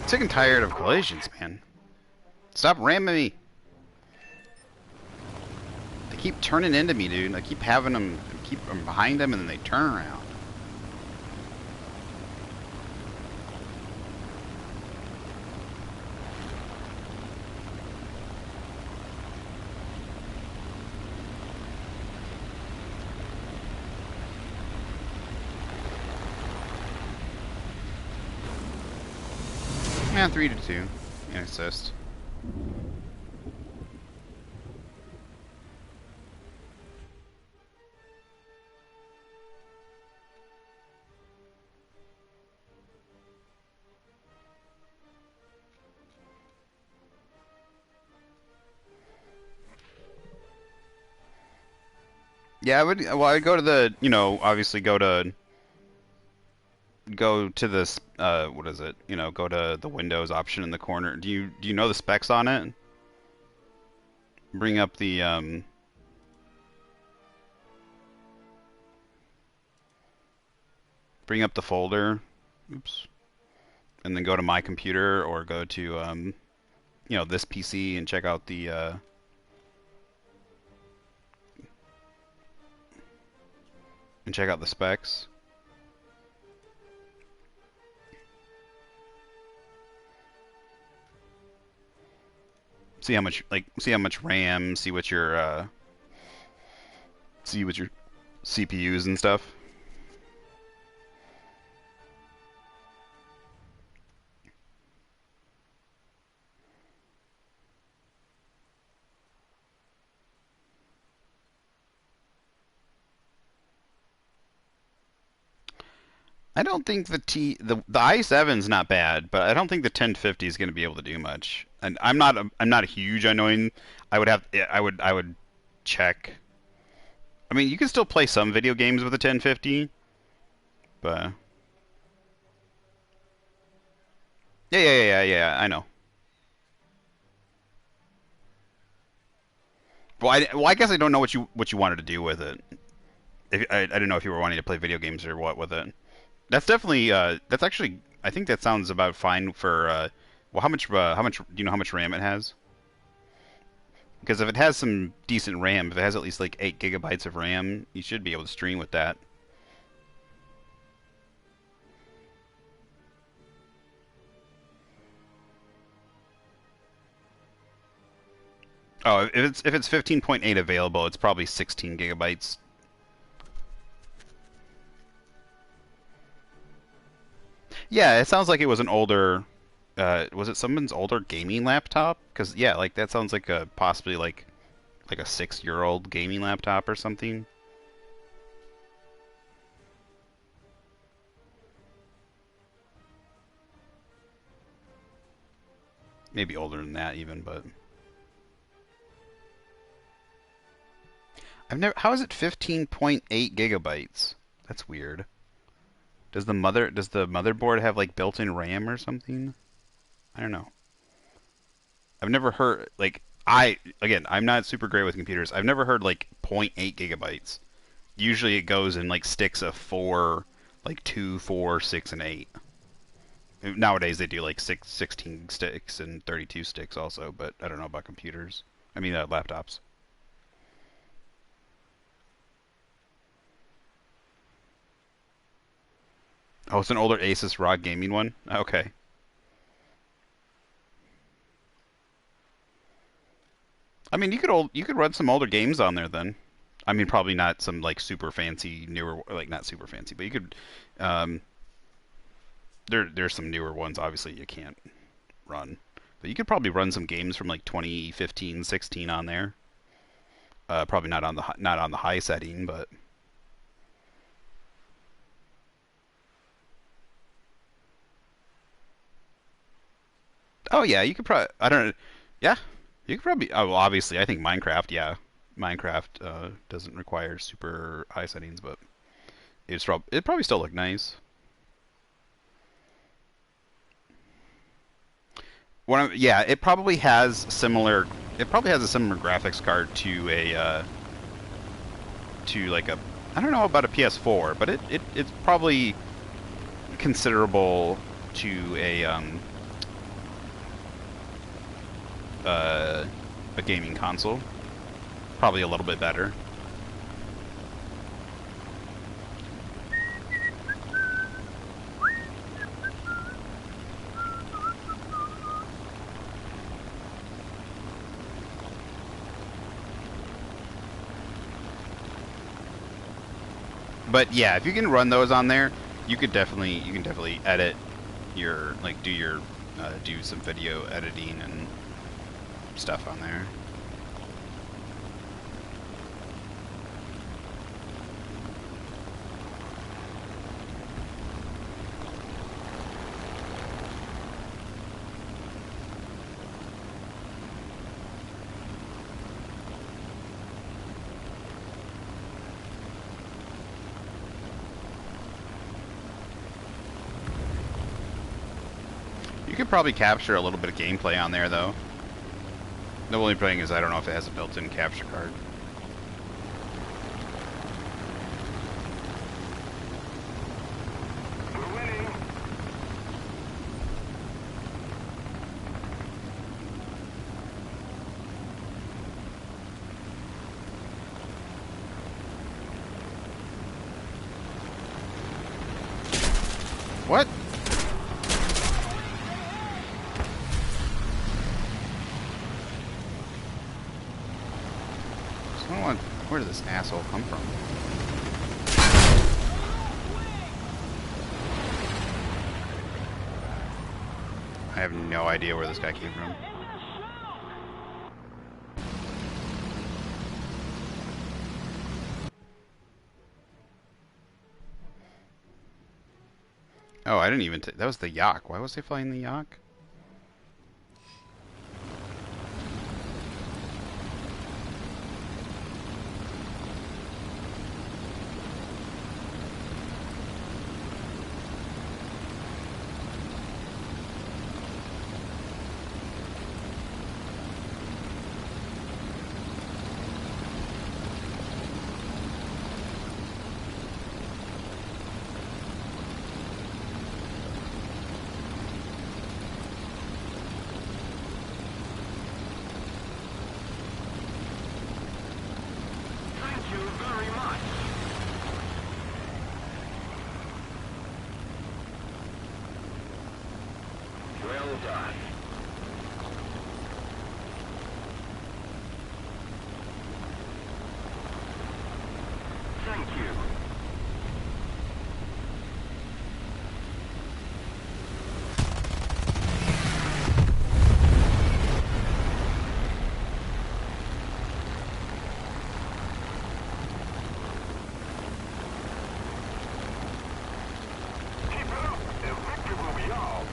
Sick and tired of collisions, man. Stop ramming me. They keep turning into me, dude. I keep having them, keep them behind them, and then they turn around. Yeah, 3-2. And assist. Yeah, I would. Well, I go to the. Obviously go to this. What is it? Go to the Windows option in the corner. Do you know the specs on it? Bring up the folder. Oops. And then go to my computer or go to this PC and check out the specs. See how much RAM, see what your CPUs and stuff. I don't think the i7's not bad, but I don't think the 1050 is going to be able to do much. And I'm not a huge annoying. I would check. I mean, you can still play some video games with a 1050, but yeah, I know. Well, I guess I don't know what you wanted to do with it. I didn't know if you were wanting to play video games or what with it. That's definitely that's actually I think that sounds about fine for well how much do you know how much RAM it has? Because if it has some decent RAM, if it has at least like 8 GB of RAM, you should be able to stream with that. Oh, if it's 15.8 available, it's probably 16 gigabytes. Yeah, it sounds like it was an older. Was it someone's older gaming laptop? Because yeah, like that sounds like a possibly like a 6-year-old gaming laptop or something. Maybe older than that even, but I've never. How is it 15.8 gigabytes? That's weird. Does the motherboard have like built-in RAM or something? I don't know. I've never heard like I'm not super great with computers. I've never heard like zero point 0.8 gigabytes. Usually it goes in like sticks of 4, like 2, 4, 6, and 8. Nowadays they do like 16 sticks and 32 sticks also, but I don't know about computers. I mean laptops. Oh, it's an older Asus ROG gaming one. Okay. I mean, you could run some older games on there then. I mean, probably not some like super fancy newer like not super fancy, but you could. Um, there's some newer ones. Obviously, you can't run, but you could probably run some games from like 2015, 16 on there. Probably not on the high setting, but oh yeah, you could probably. I don't know. Yeah, you could probably. Oh, well, obviously, I think Minecraft. Yeah, Minecraft doesn't require super high settings, but it probably still look nice. Yeah, it probably has similar. It probably has a similar graphics card to like a. I don't know about a PS4, but it's probably considerable to uh, a gaming console. Probably a little bit better. But yeah, if you can run those on there, you can definitely edit your like do some video editing and stuff on there. You could probably capture a little bit of gameplay on there though. The only thing is I don't know if it has a built-in capture card. We're winning. What? Where did this asshole come from? I have no idea where this guy came from. Oh, I didn't even. That was the Yak. Why was they flying the Yak? Well done. Thank you. Keep it up, and victory will be ours.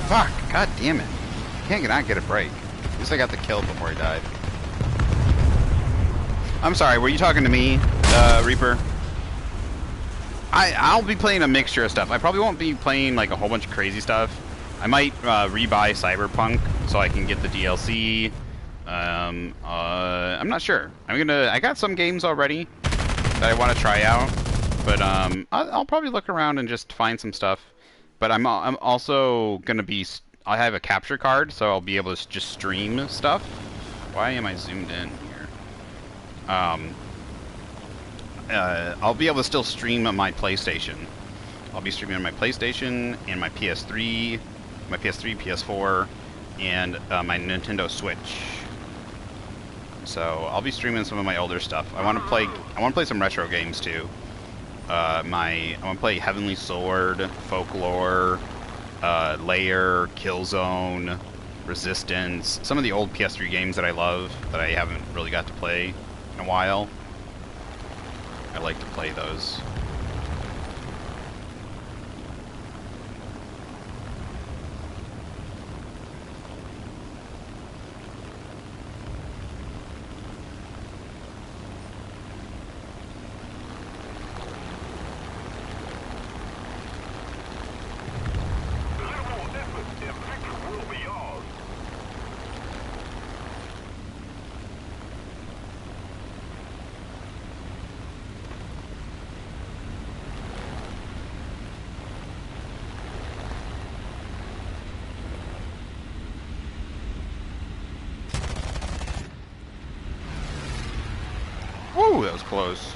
Fuck! God damn it! Can't not get a break. At least I got the kill before he died. I'm sorry. Were you talking to me, Reaper? I'll be playing a mixture of stuff. I probably won't be playing like a whole bunch of crazy stuff. I might rebuy Cyberpunk so I can get the DLC. I'm not sure. I got some games already that I want to try out, but I'll probably look around and just find some stuff. But I'm also gonna be. I have a capture card, so I'll be able to just stream stuff. Why am I zoomed in here? I'll be able to still stream on my PlayStation. I'll be streaming on my PlayStation and my PS3, PS4, and my Nintendo Switch. So I'll be streaming some of my older stuff. I want to play some retro games too. I want to play Heavenly Sword, Folklore, Lair, Killzone, Resistance. Some of the old PS3 games that I love that I haven't really got to play in a while. I like to play those. Woo, that was close.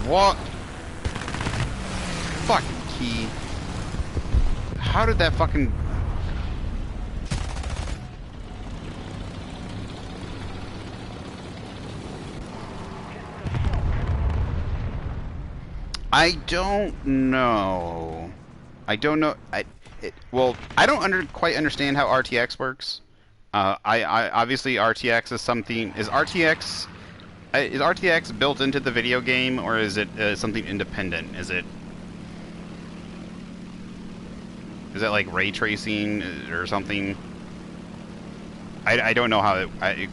What? Fucking key. How did that fucking... I don't know. I don't know. Well, I don't quite understand how RTX works. I obviously RTX is something. Is RTX built into the video game, or is it something independent? Is it like ray tracing or something? I don't know how it.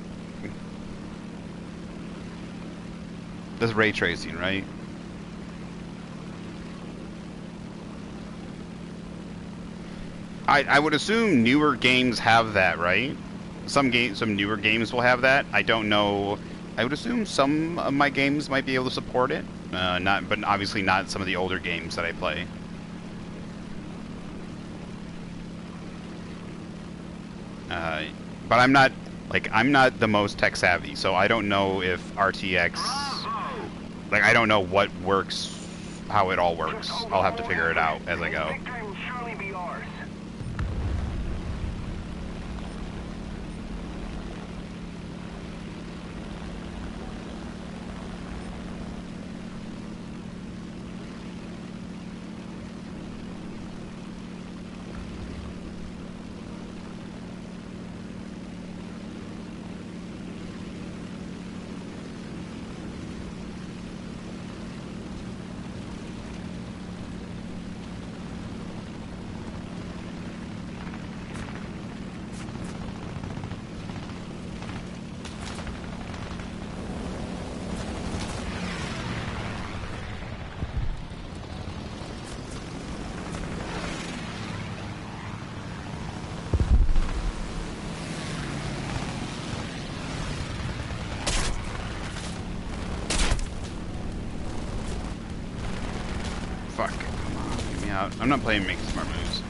That's ray tracing, right? I would assume newer games have that, right? Some newer games will have that. I don't know. I would assume some of my games might be able to support it. But obviously not some of the older games that I play. But I'm not the most tech savvy, so I don't know if RTX. Like, I don't know what works, how it all works. I'll have to figure it out as I go. Get me out. I'm not playing Make Smart Moves.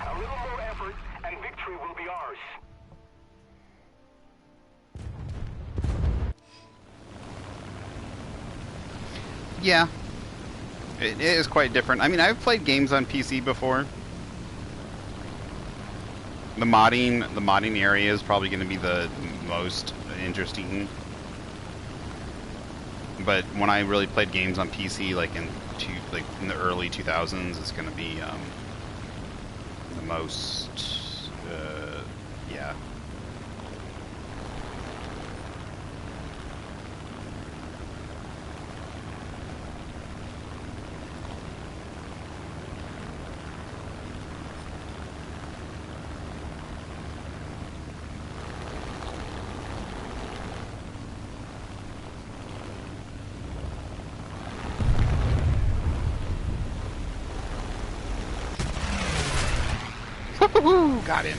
A little more effort, and victory will be ours. Yeah. It is quite different. I mean, I've played games on PC before. The modding area is probably going to be the most interesting. But when I really played games on PC, like in the early 2000s, it's going to be the most, yeah. Woo-hoo-hoo! Got him.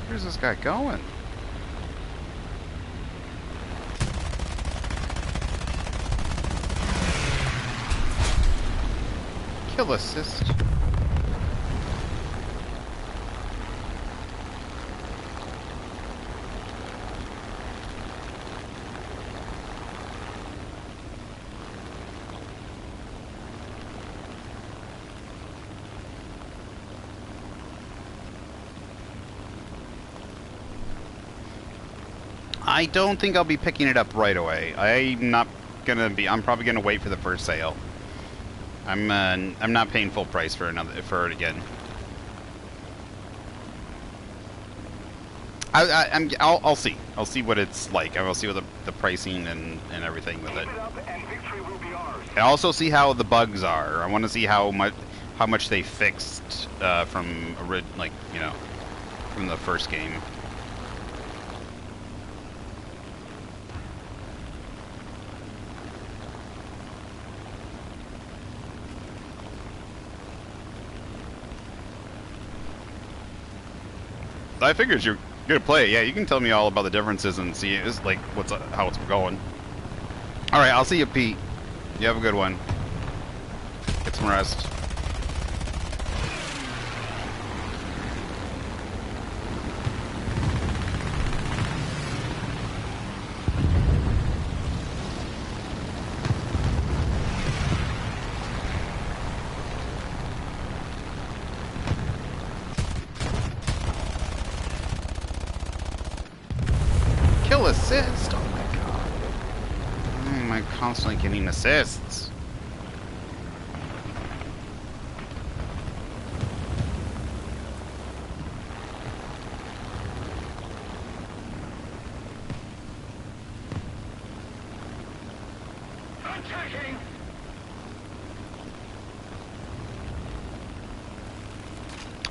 Where's this guy going? Kill assist. I don't think I'll be picking it up right away. I'm probably gonna wait for the first sale. I'm not paying full price for it again. I'll see. I'll see what it's like. I will see what the pricing and everything with it. Keep it up, and victory will be ours. I also see how the bugs are. I want to see how much they fixed from from the first game. I figured you're gonna play it. Yeah, you can tell me all about the differences and see like how it's going. All right, I'll see you, Pete. You have a good one. Get some rest. Kill assist! Oh my god. Why am I constantly getting assists? Attacking!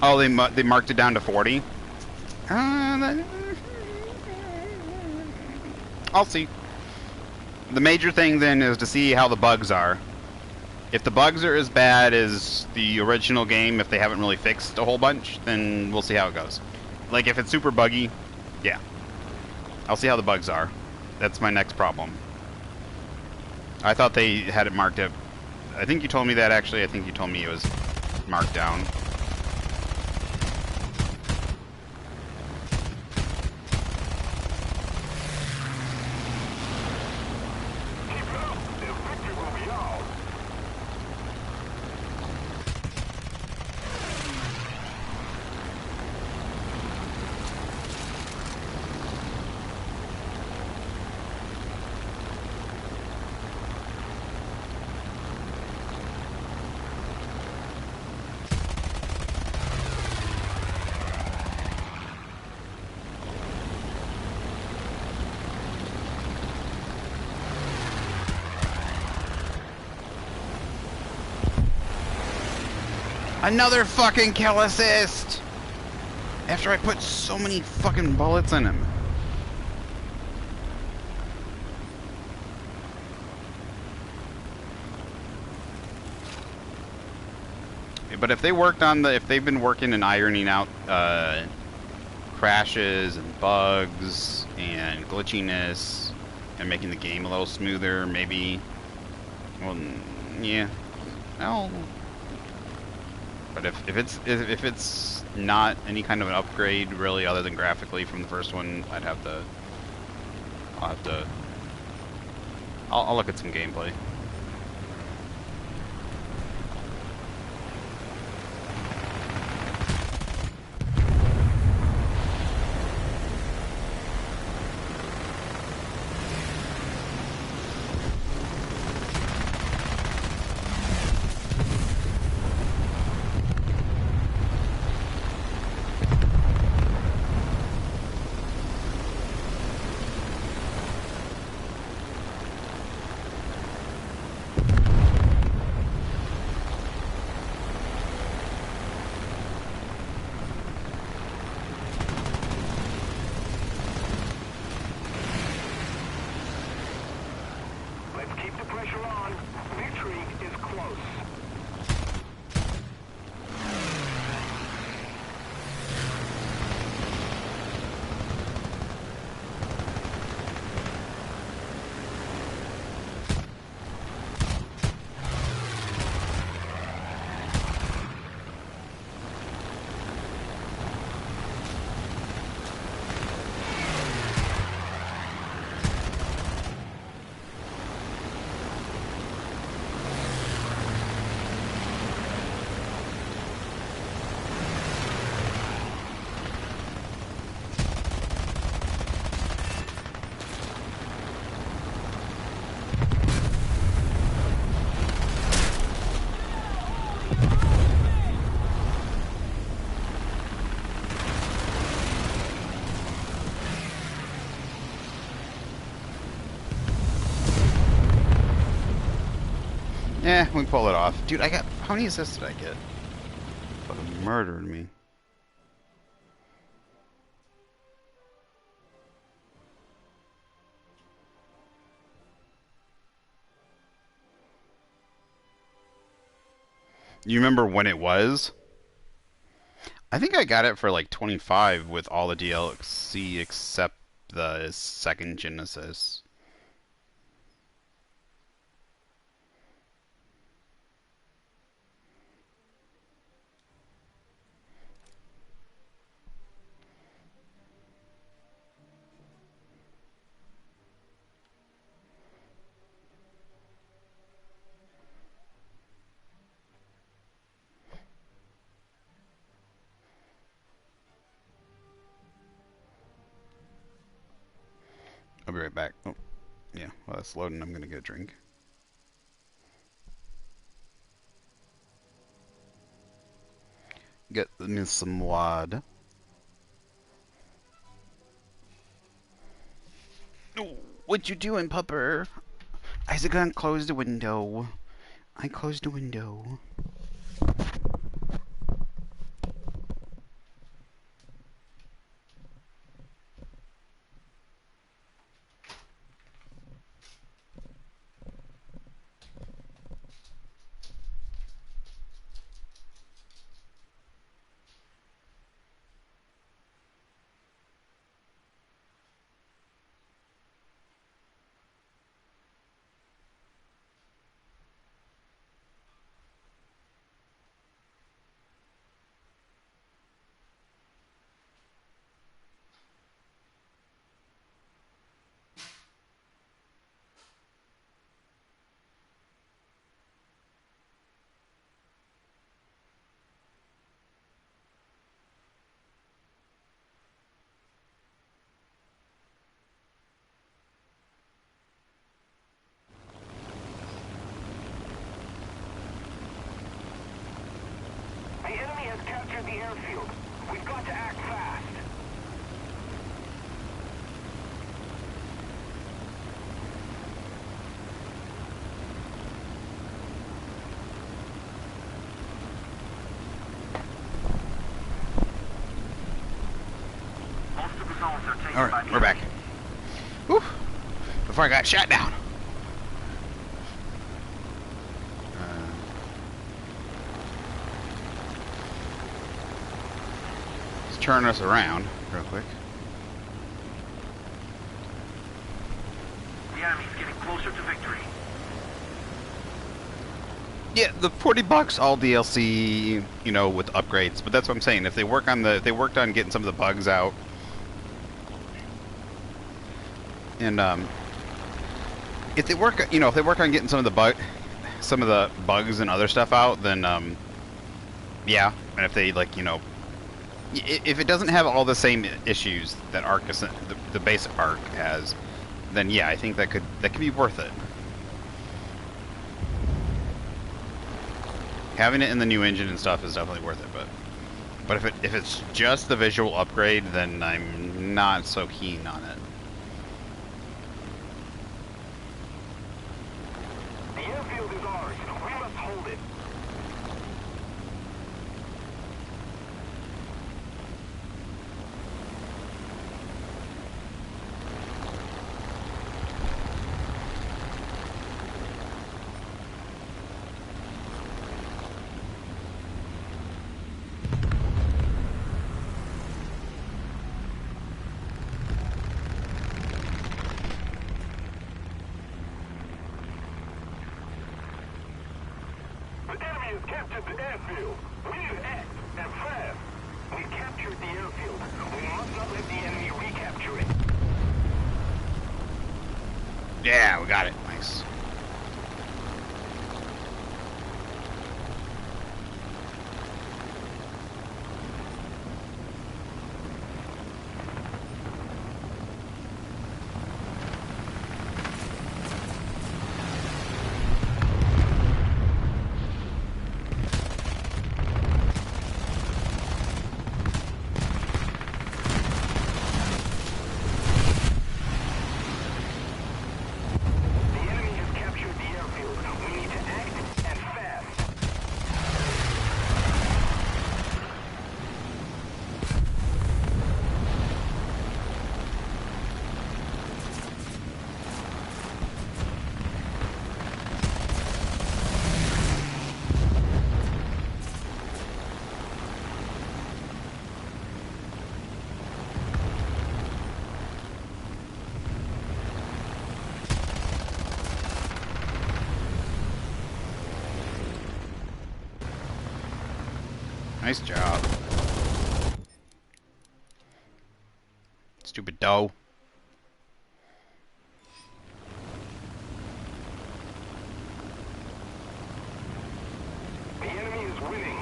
Oh, they marked it down to 40? I'll see. The major thing then is to see how the bugs are. If the bugs are as bad as the original game, if they haven't really fixed a whole bunch, then we'll see how it goes. Like, if it's super buggy, yeah. I'll see how the bugs are. That's my next problem. I thought they had it marked up. I think you told me that, actually. I think you told me it was marked down. Another fucking kill assist! After I put so many fucking bullets in him. But if they've been working and ironing out crashes and bugs and glitchiness and making the game a little smoother, maybe. Well, yeah. Well, but if it's not any kind of an upgrade really, other than graphically from the first one, I'll look at some gameplay. Let's keep the pressure on. Victory is close. Yeah, we pull it off. Dude, how many assists did I get? Fucking murdered me. You remember when it was? I think I got it for like 25 with all the DLC except the second Genesis. I'll be right back. Oh, yeah. While that's loading, I'm gonna get a drink. Get me some water. Oh, what you doing, pupper? Isaac, gonna close the window. I closed the window. The enemy has captured the airfield. We've got to act fast. Alright, we're back. Whew. Before I got shot down. Let's turn us around real quick. The enemy's getting closer to victory. Yeah, the $40 all DLC, you know, with upgrades. But that's what I'm saying. If they worked on getting some of the bugs out, and if they work on getting some of the bugs and other stuff out, then yeah. And if they if it doesn't have all the same issues that Arc the basic Arc has, then yeah, I think that could be worth it. Having it in the new engine and stuff is definitely worth it, but if it's just the visual upgrade, then I'm not so keen on it. The airfield is ours. We must hold it. The enemy has captured the airfield. We need to act, and fast. We captured the airfield. We must not let the enemy recapture it. Yeah, we got it. Nice. The enemy has captured the airfield. We need to act, and fast. Nice job. Stupid dough. The enemy is winning.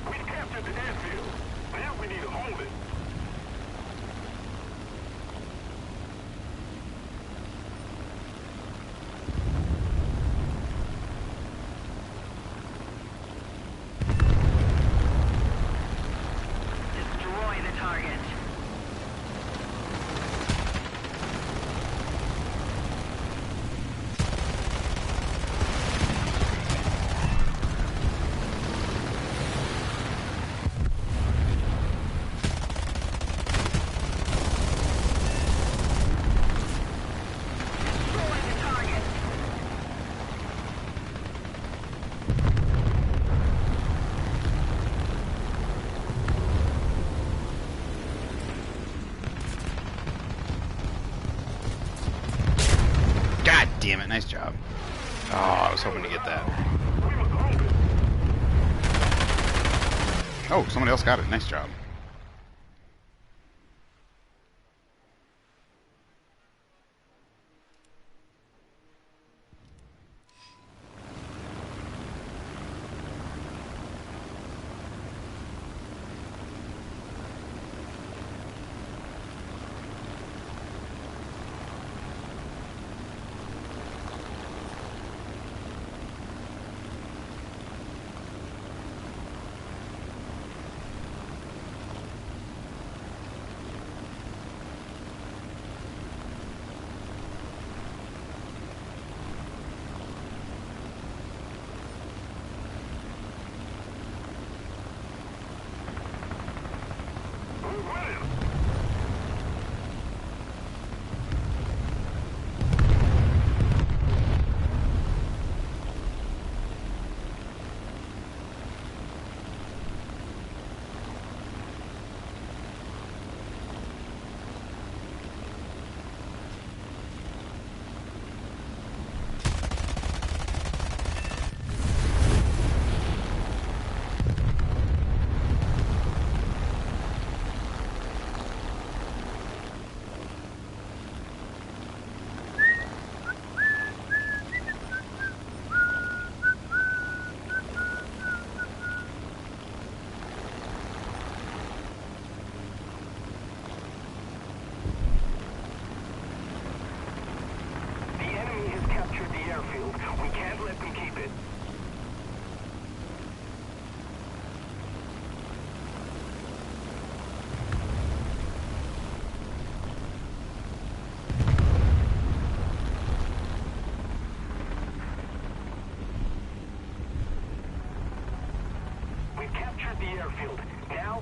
We've captured the airfield. Now we need to hold it. Destroy the target. Destroy the target. God damn it! Nice job. Oh, I was hoping to get that. We must hold it. Oh, somebody else got it. Nice job.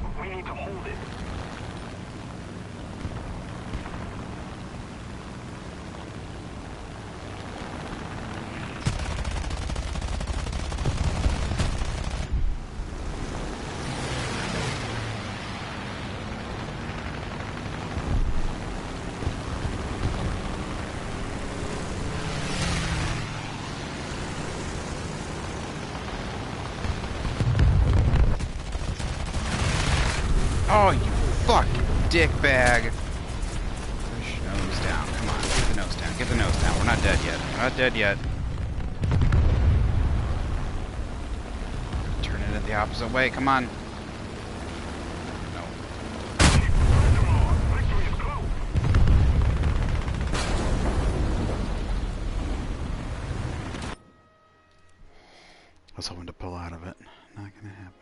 now, we need to hold it. Oh, you fuck dickbag. Push nose down. Come on, get the nose down. Get the nose down. We're not dead yet. We're not dead yet. Turn it the opposite way. Come on. No. Victory is close. I was hoping to pull out of it. Not gonna happen.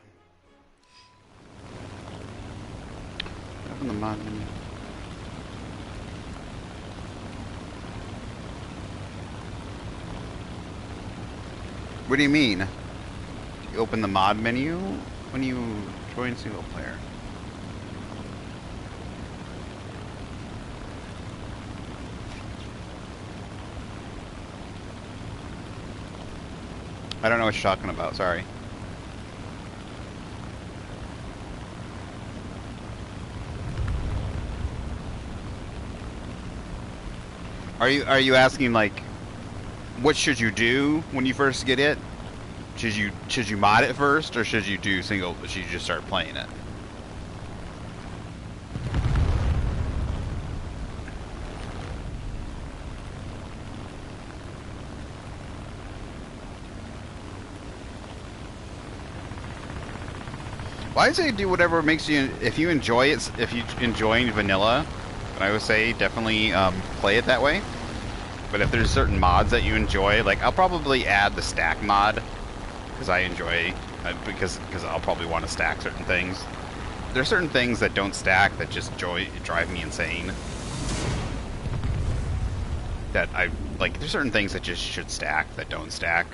Open the mod menu. What do you mean? You open the mod menu when you join single player. I don't know what you're talking about, sorry. Are you asking like what should you do when you first get it? Should you mod it first or should you do single should you just start playing it? Well, I'd say do whatever makes you. If you enjoy it, if you enjoying vanilla, I would say definitely play it that way. But if there's certain mods that you enjoy, like I'll probably add the stack mod because I enjoy because I'll probably want to stack certain things. There's certain things that don't stack that just drive me insane. That I like. There's certain things that just should stack that don't stack,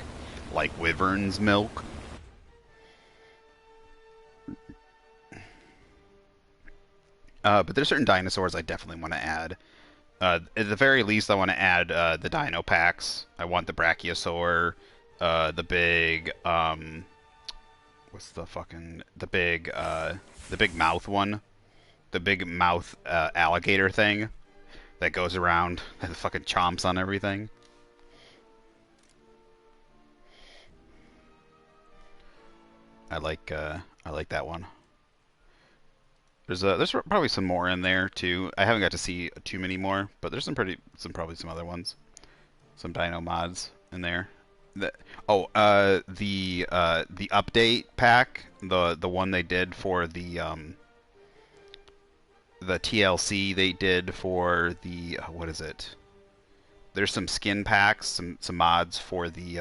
like Wyvern's milk. But there's certain dinosaurs I definitely want to add. At the very least, I want to add the dino packs. I want the Brachiosaur, the big, what's the big mouth one, the big mouth alligator thing that goes around and fucking chomps on everything. I like that one. There's probably some more in there too. I haven't got to see too many more, but there's probably some other ones, some dino mods in there. The update pack, the one they did for the TLC they did for the what is it? There's some skin packs, some mods for the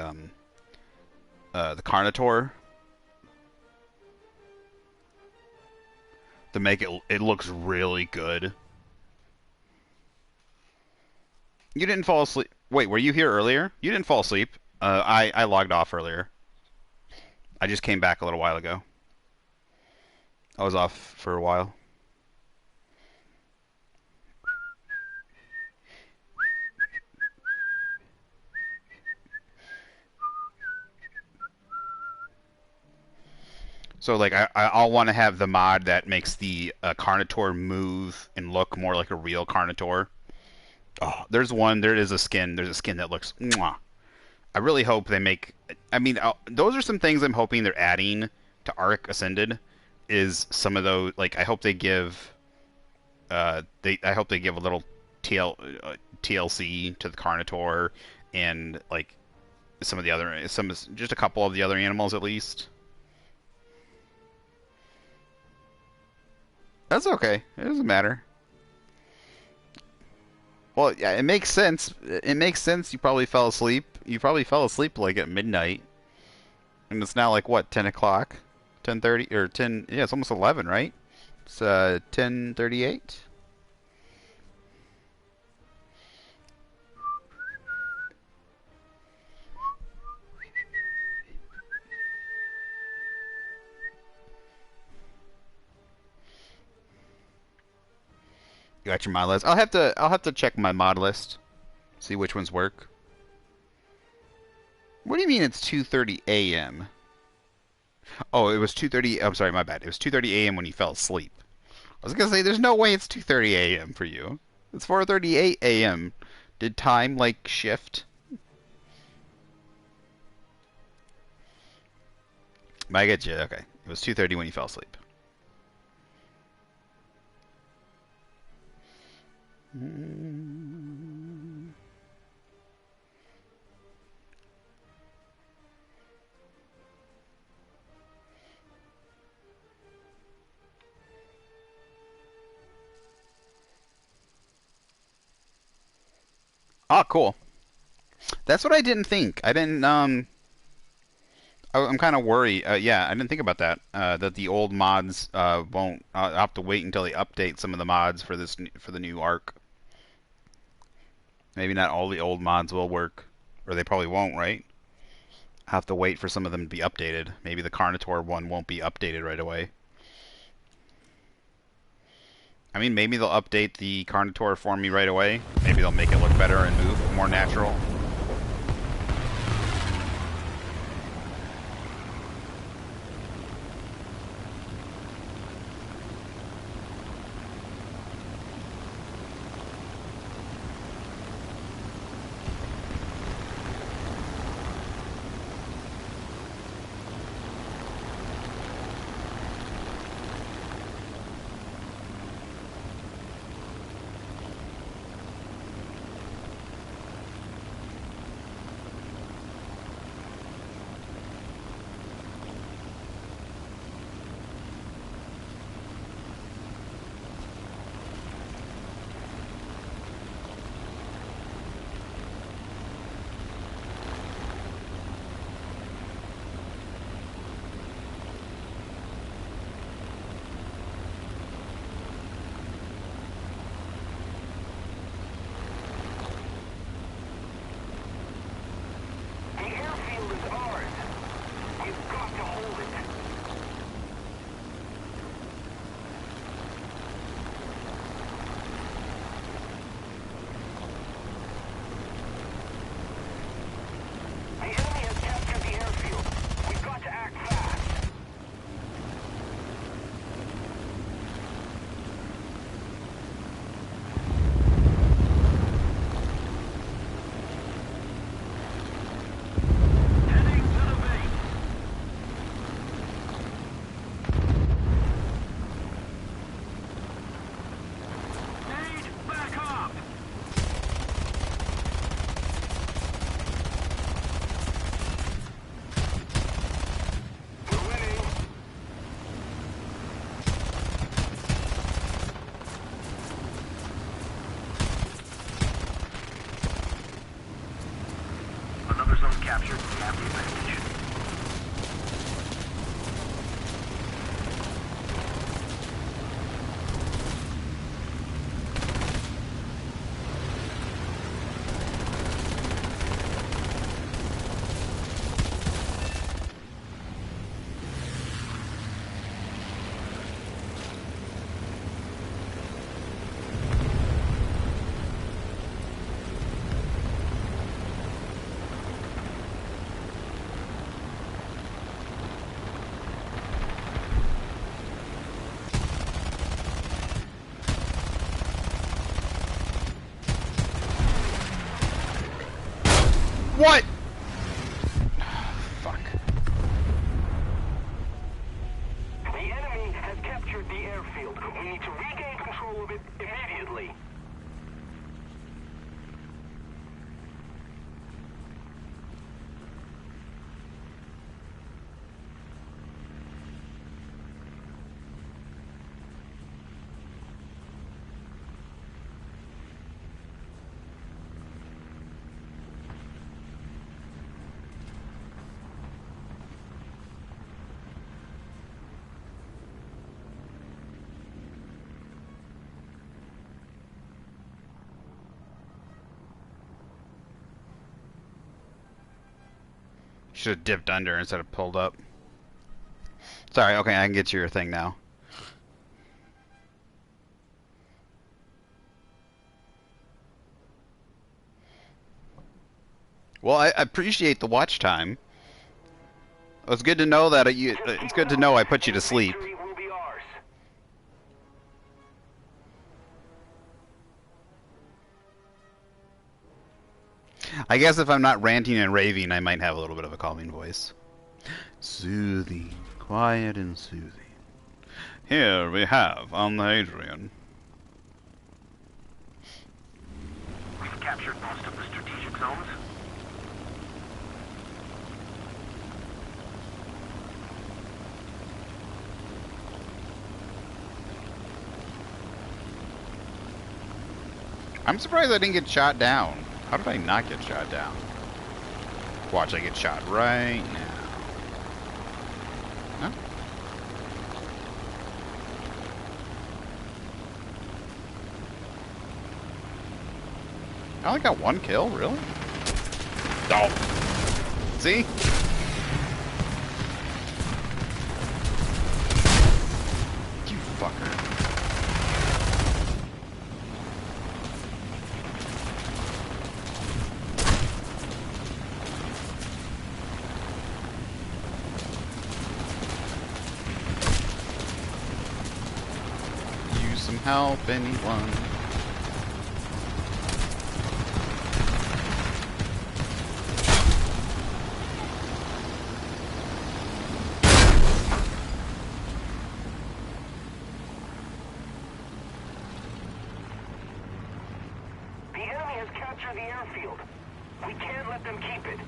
Carnotaur to make it looks really good. You didn't fall asleep. Wait, were you here earlier? You didn't fall asleep. I logged off earlier. I just came back a little while ago. I was off for a while. So like I'll want to have the mod that makes the Carnotaur move and look more like a real Carnotaur. Oh, there is a skin. There's a skin that looks. Mwah. I really hope they make. I mean, those are some things I'm hoping they're adding to Ark Ascended. Is some of those like I hope they give. I hope they give a little TLC to the Carnotaur and like just a couple of the other animals at least. That's okay. It doesn't matter. Well, yeah, it makes sense. It makes sense. You probably fell asleep. You probably fell asleep like at midnight, and it's now like what, 10 o'clock, 10:30 or 10? Yeah, it's almost 11, right? It's 10:38. got your mod list. I'll have to check my mod list, see which ones work. What do you mean it's 2:30 a.m.? Oh, it was 2:30. I'm sorry, my bad. It was 2:30 a.m. when you fell asleep. I was gonna say there's no way it's 2:30 a.m. for you. It's 4:38 a.m. Did time like shift? I get you. Okay, it was 2:30 when you fell asleep. Oh, cool. That's what I didn't think. I didn't. I'm kind of worried. Yeah, I didn't think about that. That the old mods won't. I'll have to wait until they update some of the mods for for the new arc. Maybe not all the old mods will work, or they probably won't. Right? I have to wait for some of them to be updated. Maybe the Carnotaur one won't be updated right away. I mean, maybe they'll update the Carnotaur for me right away. Maybe they'll make it look better and move more natural. The airfield is ours. We've got to hold it. The enemy has captured the airfield. We've got to act fast. Heading to the base. Need backup. We're winning. Another zone captured. We have the advantage. What? Fuck. The enemy has captured the airfield. We need to regain control of it immediately. Should have dipped under instead of pulled up. Sorry, okay, I can get to your thing now. Well, I appreciate the watch time. It's good to know that Just it's keep good it to up, know I put you and to sleep. victory will be ours. I guess if I'm not ranting and raving, I might have a little bit of a calming voice. Soothing, quiet and soothing. Here we have on the Hadrian. We've captured most of the strategic zones. I'm surprised I didn't get shot down. How did I not get shot down? Watch, I get shot right now. Huh? I only got one kill, really? Oh! See? You fucker. Use some help, anyone. The enemy has captured the airfield. We can't let them keep it.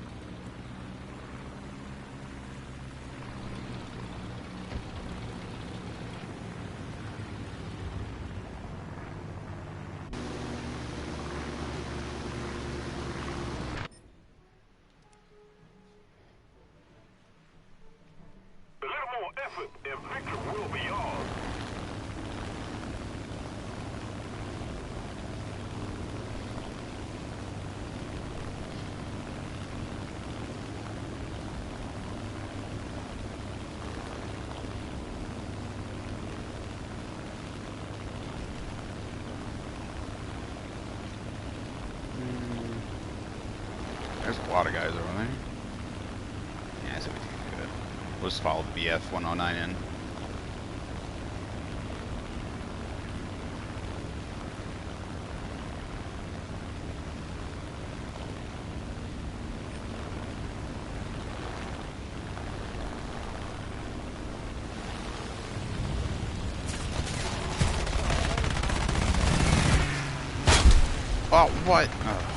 A little more effort, and victory will be ours. There's a lot of guys over there. Yeah, so we can do it. We'll just follow the BF 109 in. Oh, what? Oh.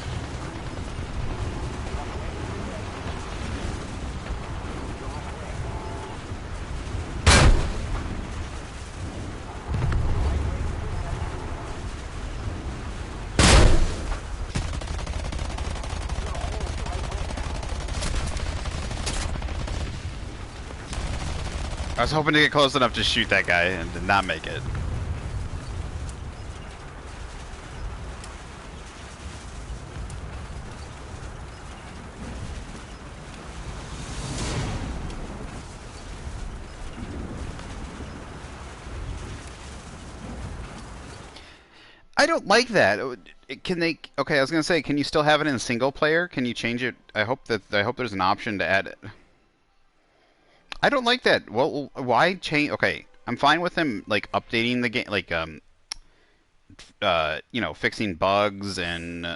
I was hoping to get close enough to shoot that guy and did not make it. I don't like that. Can they? Okay, I was gonna say, can you still have it in single player? Can you change it? I hope there's an option to add it. I don't like that. Well, why change? Okay, I'm fine with them like updating the game, like you know, fixing bugs and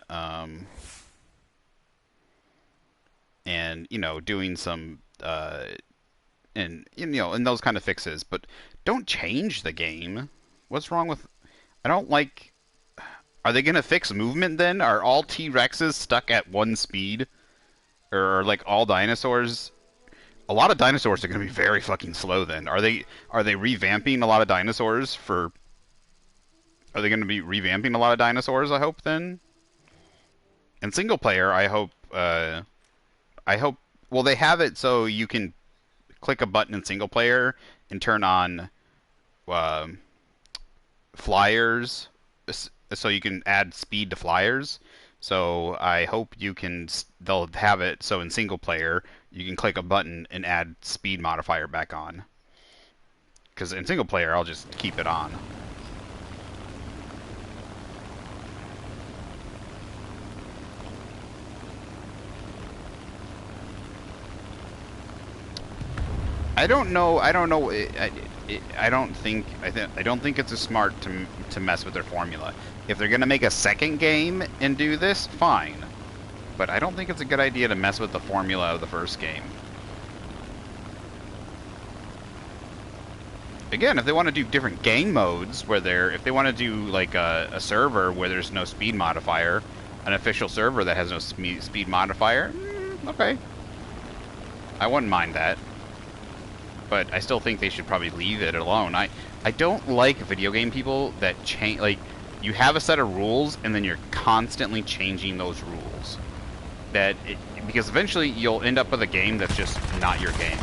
you know, doing some and you know, and those kind of fixes. But don't change the game. What's wrong with? I don't like. Are they gonna fix movement then? Are all T-Rexes stuck at one speed, or like all dinosaurs? A lot of dinosaurs are gonna be very fucking slow then. Are they revamping a lot of dinosaurs for? Are they gonna be revamping a lot of dinosaurs? I hope then. And single player, I hope. I hope. Well, they have it so you can click a button in single player and turn on uh, flyers, so you can add speed to flyers. So I hope you can. They'll have it so in single player you can click a button and add speed modifier back on. Because in single player I'll just keep it on. I don't know. I don't know. I don't think. I don't think it's a smart to mess with their formula. If they're gonna make a second game and do this, fine. But I don't think it's a good idea to mess with the formula of the first game. Again, if they want to do different game modes, if they want to do like a server where there's no speed modifier, an official server that has no speed modifier, okay, I wouldn't mind that. But I still think they should probably leave it alone. I don't like video game people that change, like, you have a set of rules and then you're constantly changing those rules. Because eventually you'll end up with a game that's just not your game.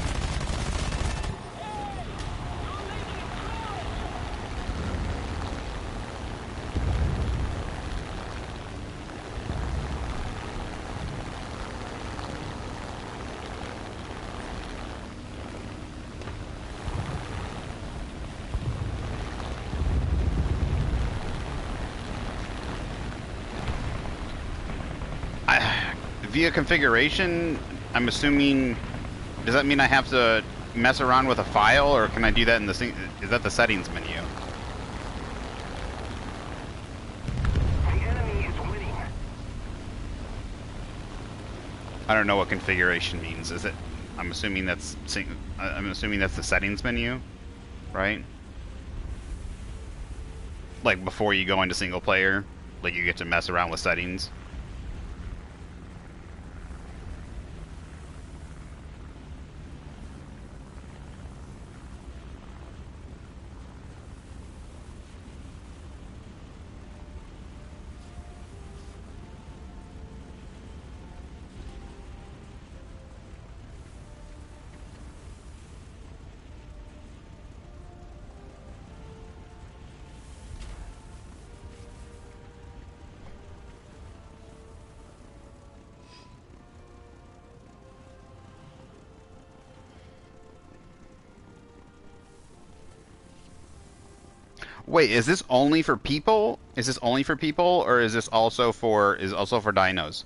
Via configuration, I'm assuming, does that mean I have to mess around with a file, or can I do that in is that the settings menu? The enemy is winning. I don't know what configuration means. Is it? I'm assuming that's the settings menu, right? Like before you go into single player, like you get to mess around with settings. Wait, is this only for people? Is this only for people, or is this also for dinos?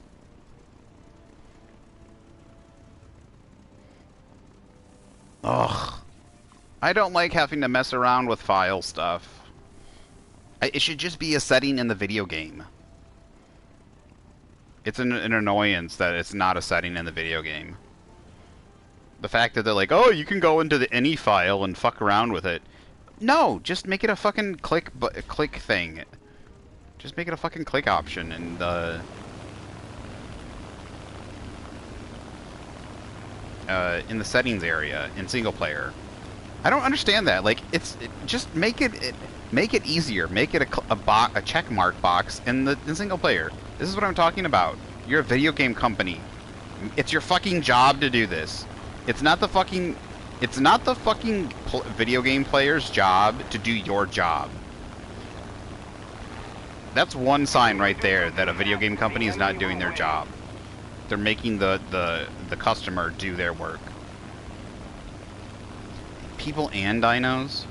Ugh. I don't like having to mess around with file stuff. It should just be a setting in the video game. It's an annoyance that it's not a setting in the video game. The fact that they're like, oh, you can go into any file and fuck around with it. No, just make it a fucking click thing. Just make it a fucking click option in the settings area in single player. I don't understand that. Like, just make it easier. Make it a check mark box in single player. This is what I'm talking about. You're a video game company. It's your fucking job to do this. It's not the fucking video game player's job to do your job. That's one sign right there that a video game company is not doing their job. They're making the customer do their work. People and dinos?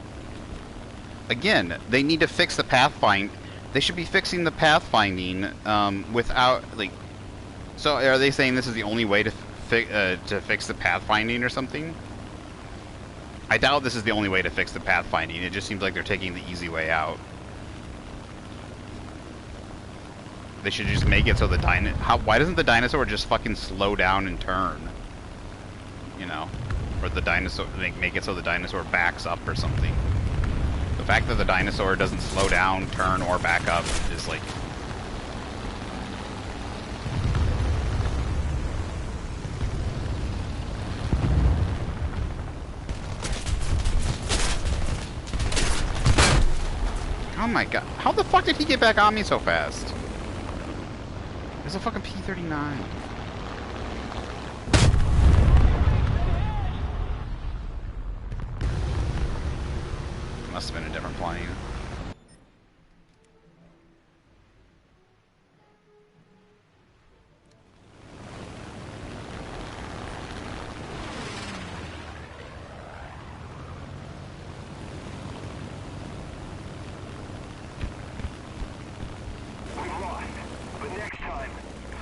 Again, they need to fix the pathfind. They should be fixing the pathfinding without, like... So are they saying this is the only way to fix the pathfinding or something? I doubt this is the only way to fix the pathfinding. It just seems like they're taking the easy way out. They should just make it so the why doesn't the dinosaur just fucking slow down and turn? You know? Or the dinosaur... Make it so the dinosaur backs up or something. The fact that the dinosaur doesn't slow down, turn, or back up is like... Oh my god. How the fuck did he get back on me so fast? There's a fucking P-39. Must have been a different plane.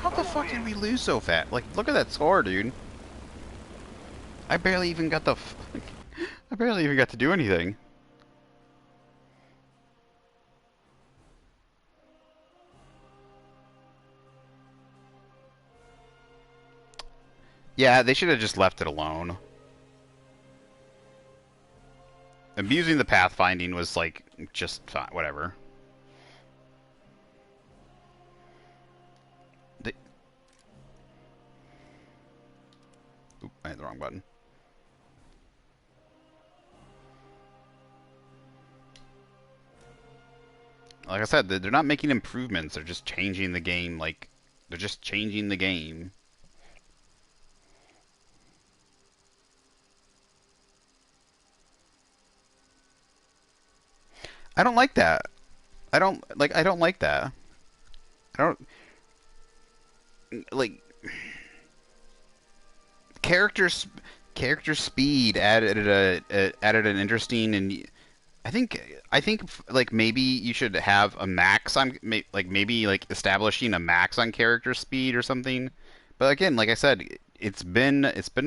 How the fuck did we lose so fast? Like, look at that score, dude. I barely even got the. I barely even got to do anything. Yeah, they should have just left it alone. Abusing the pathfinding was like just fine, whatever. They... Oop, I hit the wrong button. Like I said, they're not making improvements. They're just changing the game. Like, they're just changing the game. I don't like that. I don't like that. I don't like characters. Character speed added an interesting and I think like maybe you should have a max on like maybe like establishing a max on character speed or something. But again, like I said, it's been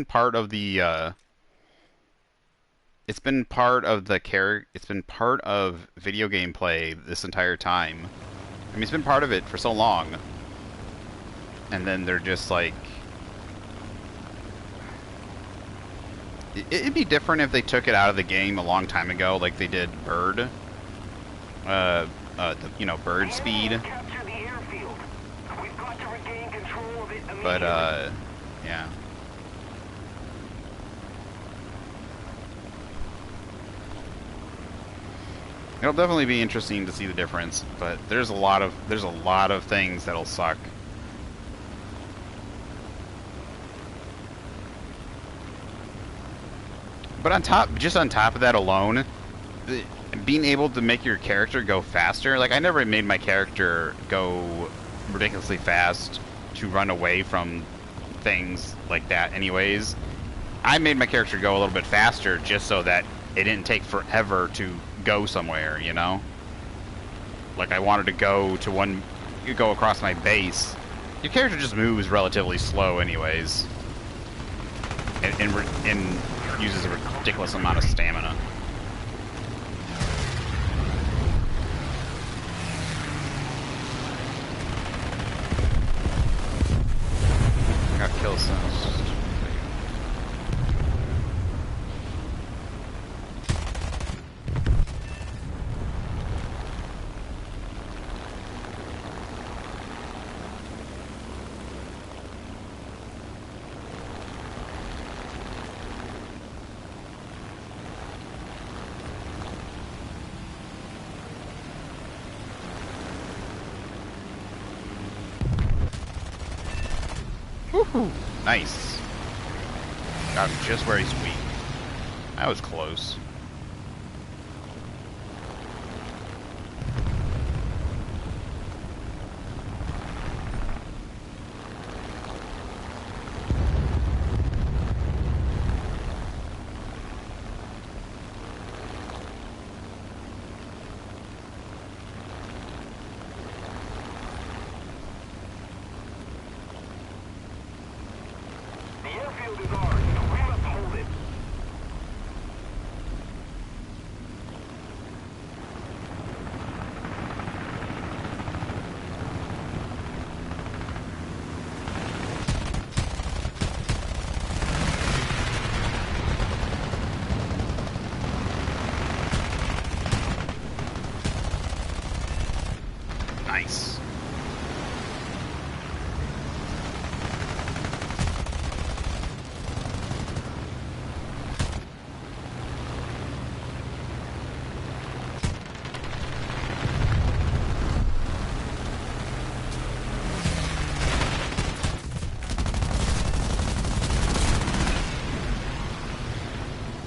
part of the it's been part of video game play this entire time. I mean, it's been part of it for so long, and then they're just like it'd be different if they took it out of the game a long time ago, like they did Bird. Bird speed. Capture the airfield. We've got to regain control of it immediately. But yeah. It'll definitely be interesting to see the difference, but there's a lot of things that'll suck. But just on top of that alone, being able to make your character go faster, like I never made my character go ridiculously fast to run away from things like that anyways. I made my character go a little bit faster just so that it didn't take forever to go somewhere, you know? Like I wanted to go across my base. Your character just moves relatively slow anyways. And uses a ridiculous amount of stamina. Got kill sense. Woohoo! Nice. Got him just where he's weak. That was close. The airfield is ours. We must hold it. Nice.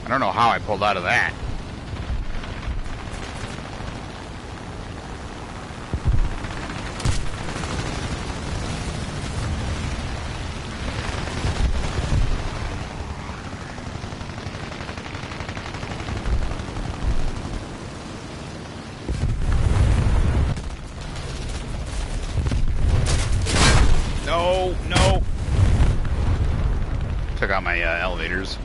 I don't know how I pulled out of that. No, no. Took out my elevators.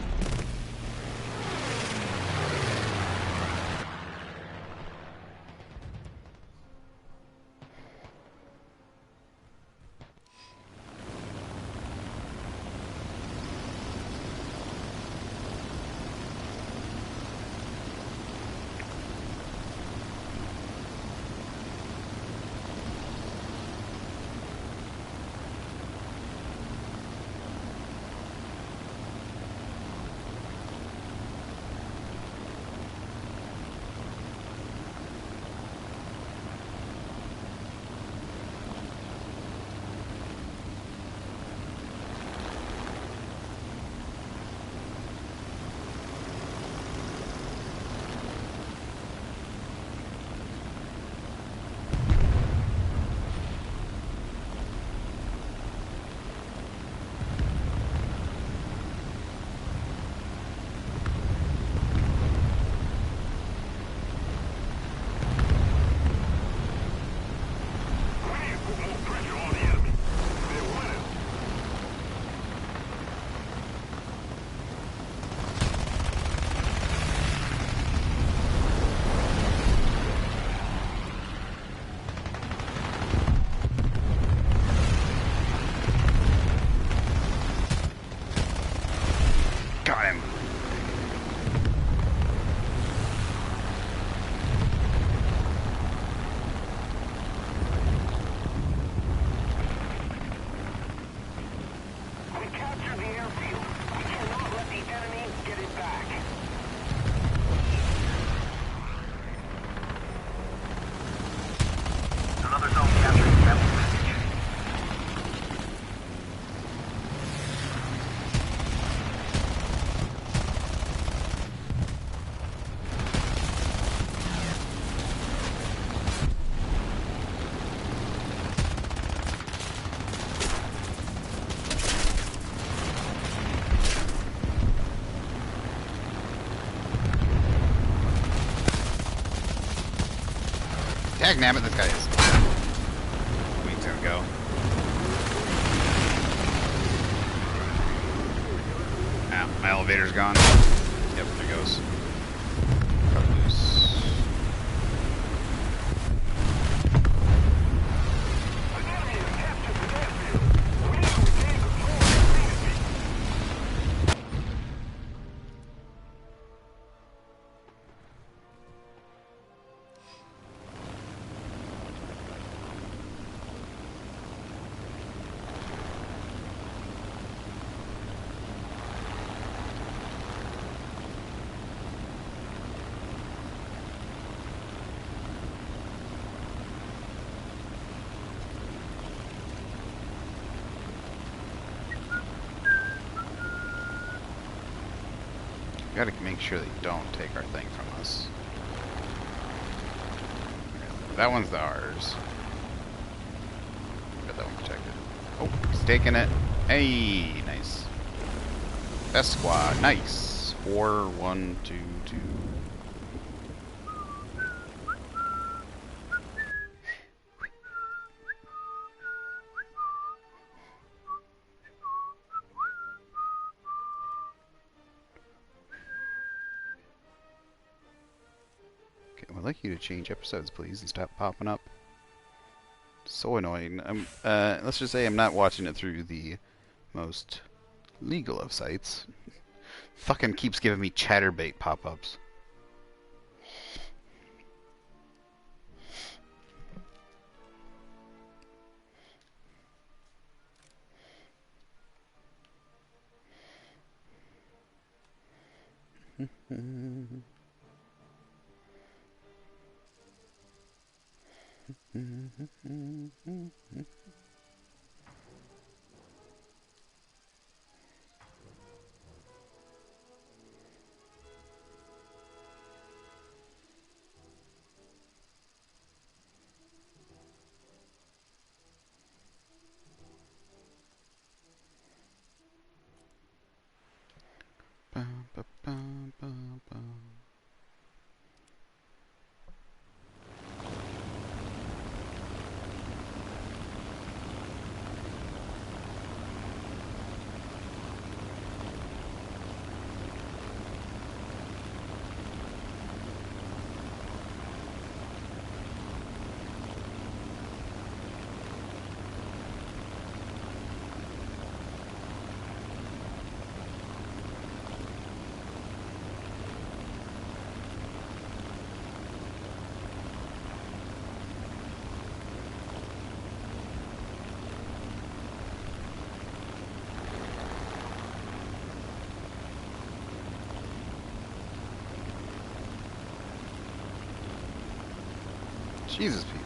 Tag nabbit, this guy is. Wing's gonna go. Ah, my elevator's gone. Yep, there it goes. Cut loose. Gotta make sure they don't take our thing from us. That one's ours. Got that one protected. Oh, he's taking it. Hey, nice. Best squad, nice. 4, 1, 2, 2. I'd like you to change episodes, please, and stop popping up. So annoying. Let's just say I'm not watching it through the most legal of sites. Fucking keeps giving me chatterbait pop-ups. Jesus, Pete.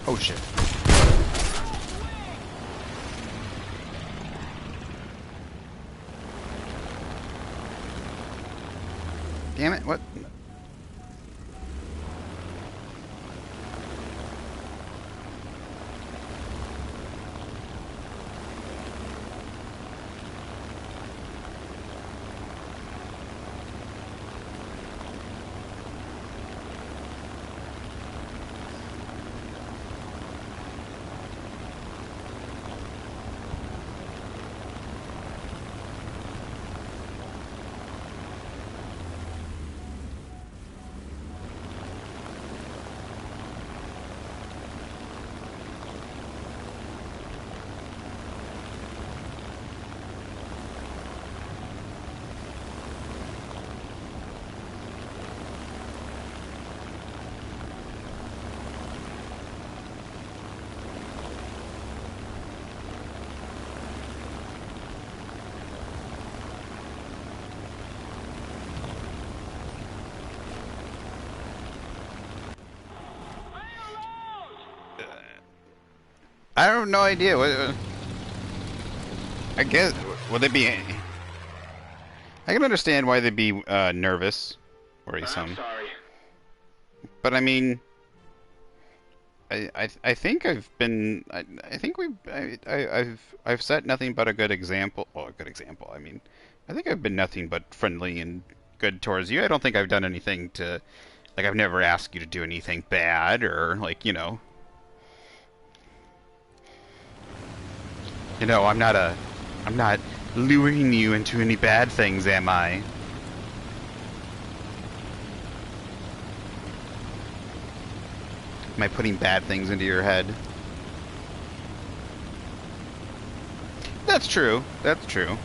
Oh shit. Damn it, what? I have no idea. I guess would it be? I can understand why they'd be nervous, I'm worrisome. sorry. But I mean, I think I think I've set nothing but a good example. Well, a good example. I mean, I think I've been nothing but friendly and good towards you. I don't think I've done anything to like I've never asked you to do anything bad or like I'm not luring you into any bad things, am I? Am I putting bad things into your head? That's true. That's true.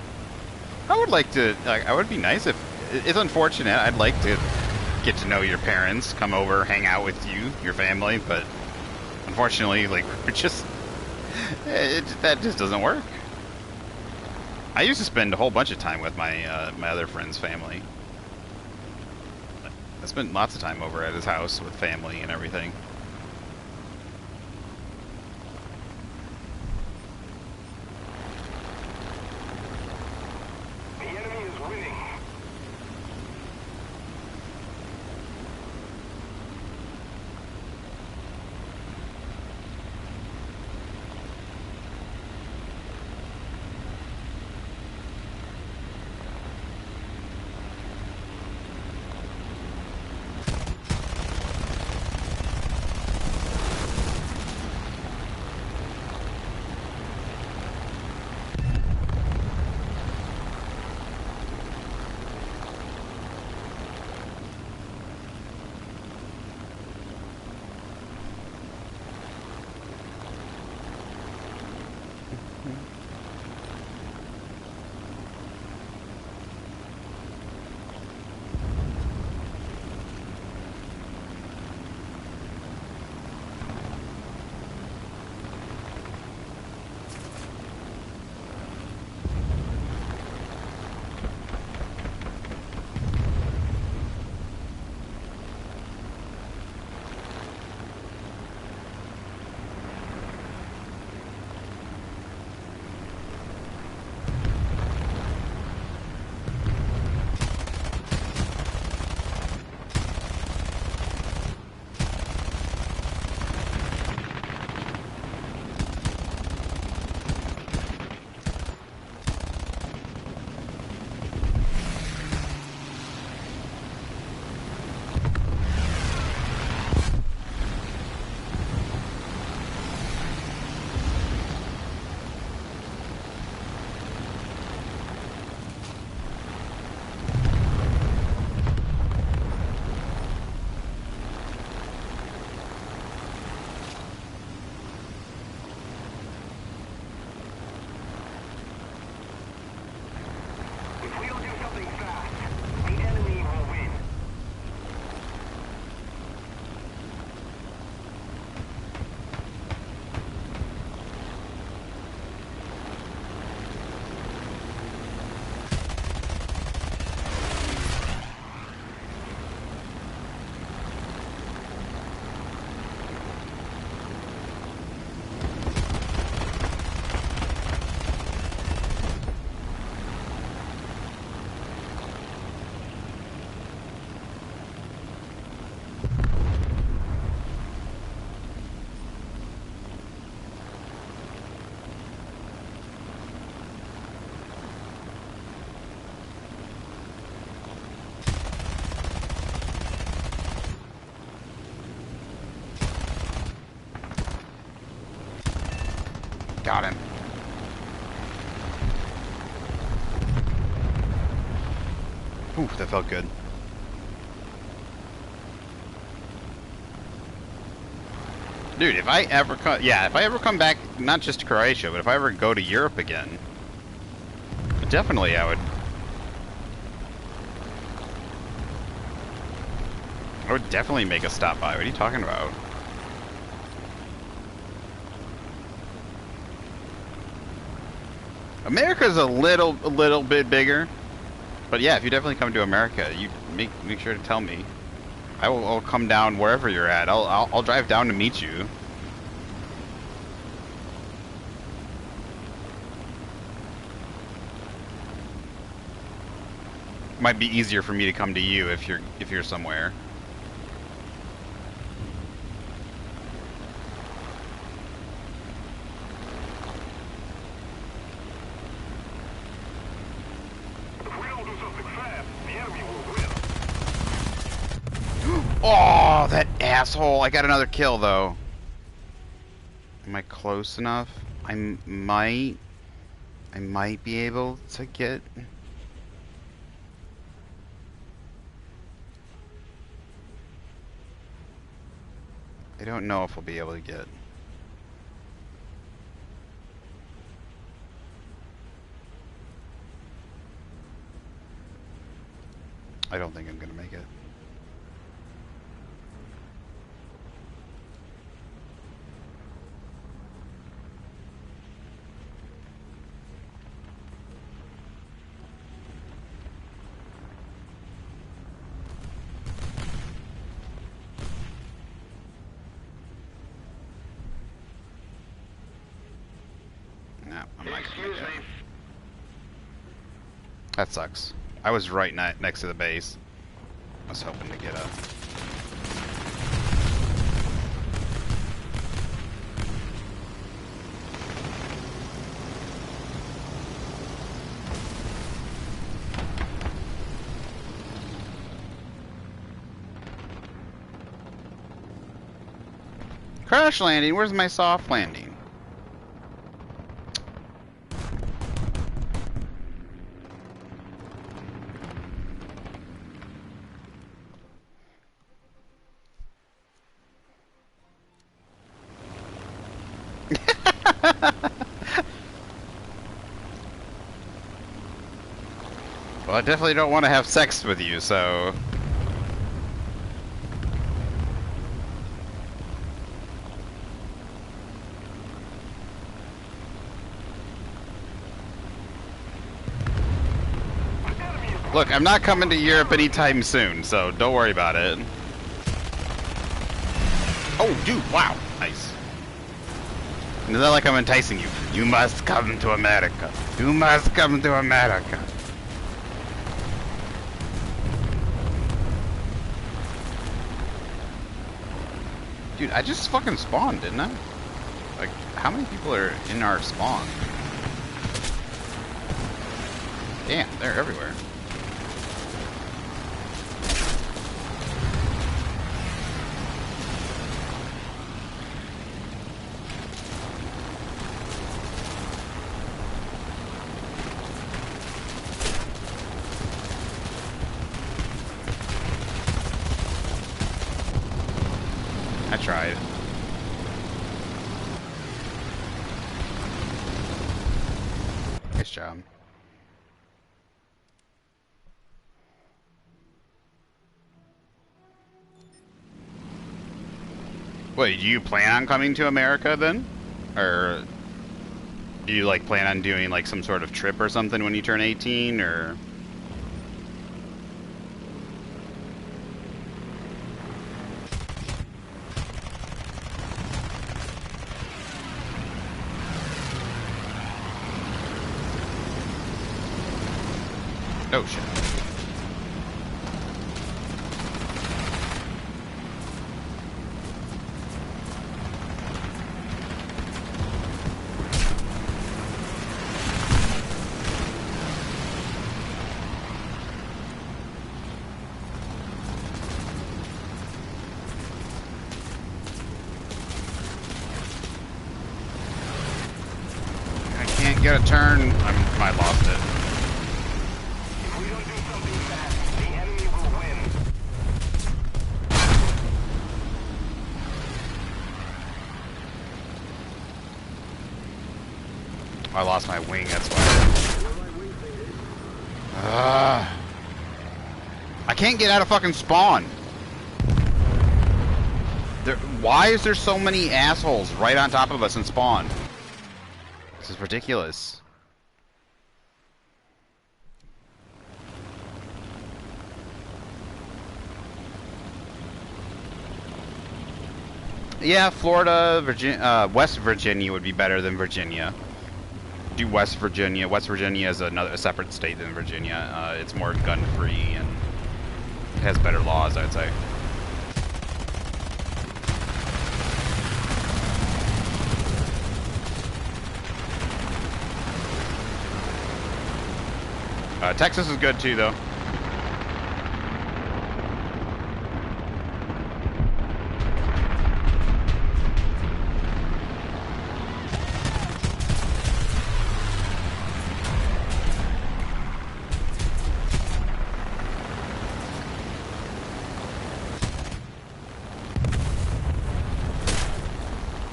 I would like to. Like, I would be nice if. It's unfortunate. I'd like to get to know your parents, come over, hang out with you, your family, but unfortunately, like we're just that just doesn't work. I used to spend a whole bunch of time with my other friend's family. I spent lots of time over at his house with family and everything. The enemy is winning. If we don't do something fast, the enemy will win. Got him. Ooh, that felt good. Dude, if I ever come, yeah, if I ever come back, not just to Croatia, but if I ever go to Europe again, definitely I would definitely make a stop by. What are you talking about? America's a little bit bigger, but yeah, if you definitely come to America, you make sure to tell me. I'll come down wherever you're at. I'll drive down to meet you. Might be easier for me to come to you if you're somewhere. If we don't do something fast, the enemy will win. Oh, that asshole! I got another kill though. Am I close enough? I might be able to get. I don't know if we'll be able to get. I don't think I'm gonna make it. No, I'm not gonna Excuse make it. me. That sucks. I was right next to the base. I was hoping to get a. Crash landing? Where's my soft landing? Well, I definitely don't want to have sex with you, so. Look, I'm not coming to Europe anytime soon, so don't worry about it. Oh, dude, wow, nice. It's not like I'm enticing you. You must come to America. You must come to America. Dude, I just fucking spawned, didn't I? Like, how many people are in our spawn? Damn, they're everywhere. I tried. Nice job. Wait, do you plan on coming to America then? Or do you like plan on doing like some sort of trip or something when you turn 18 or? Oh shit. I can't get a turn. I lost it. If we don't do something fast, the enemy will win. I lost my wing, that's why. I can't get out of fucking spawn. Why is there so many assholes right on top of us in spawn? This is ridiculous. Yeah, Florida, West Virginia would be better than Virginia. do West Virginia. West Virginia is a separate state than Virginia. It's more gun-free and has better laws, I'd say. Texas is good too, though.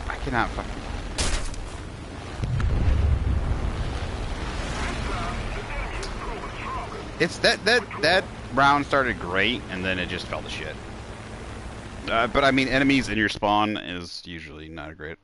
I cannot fucking. It's that round started great, and then it just fell to shit. But I mean, enemies in your spawn is usually not great.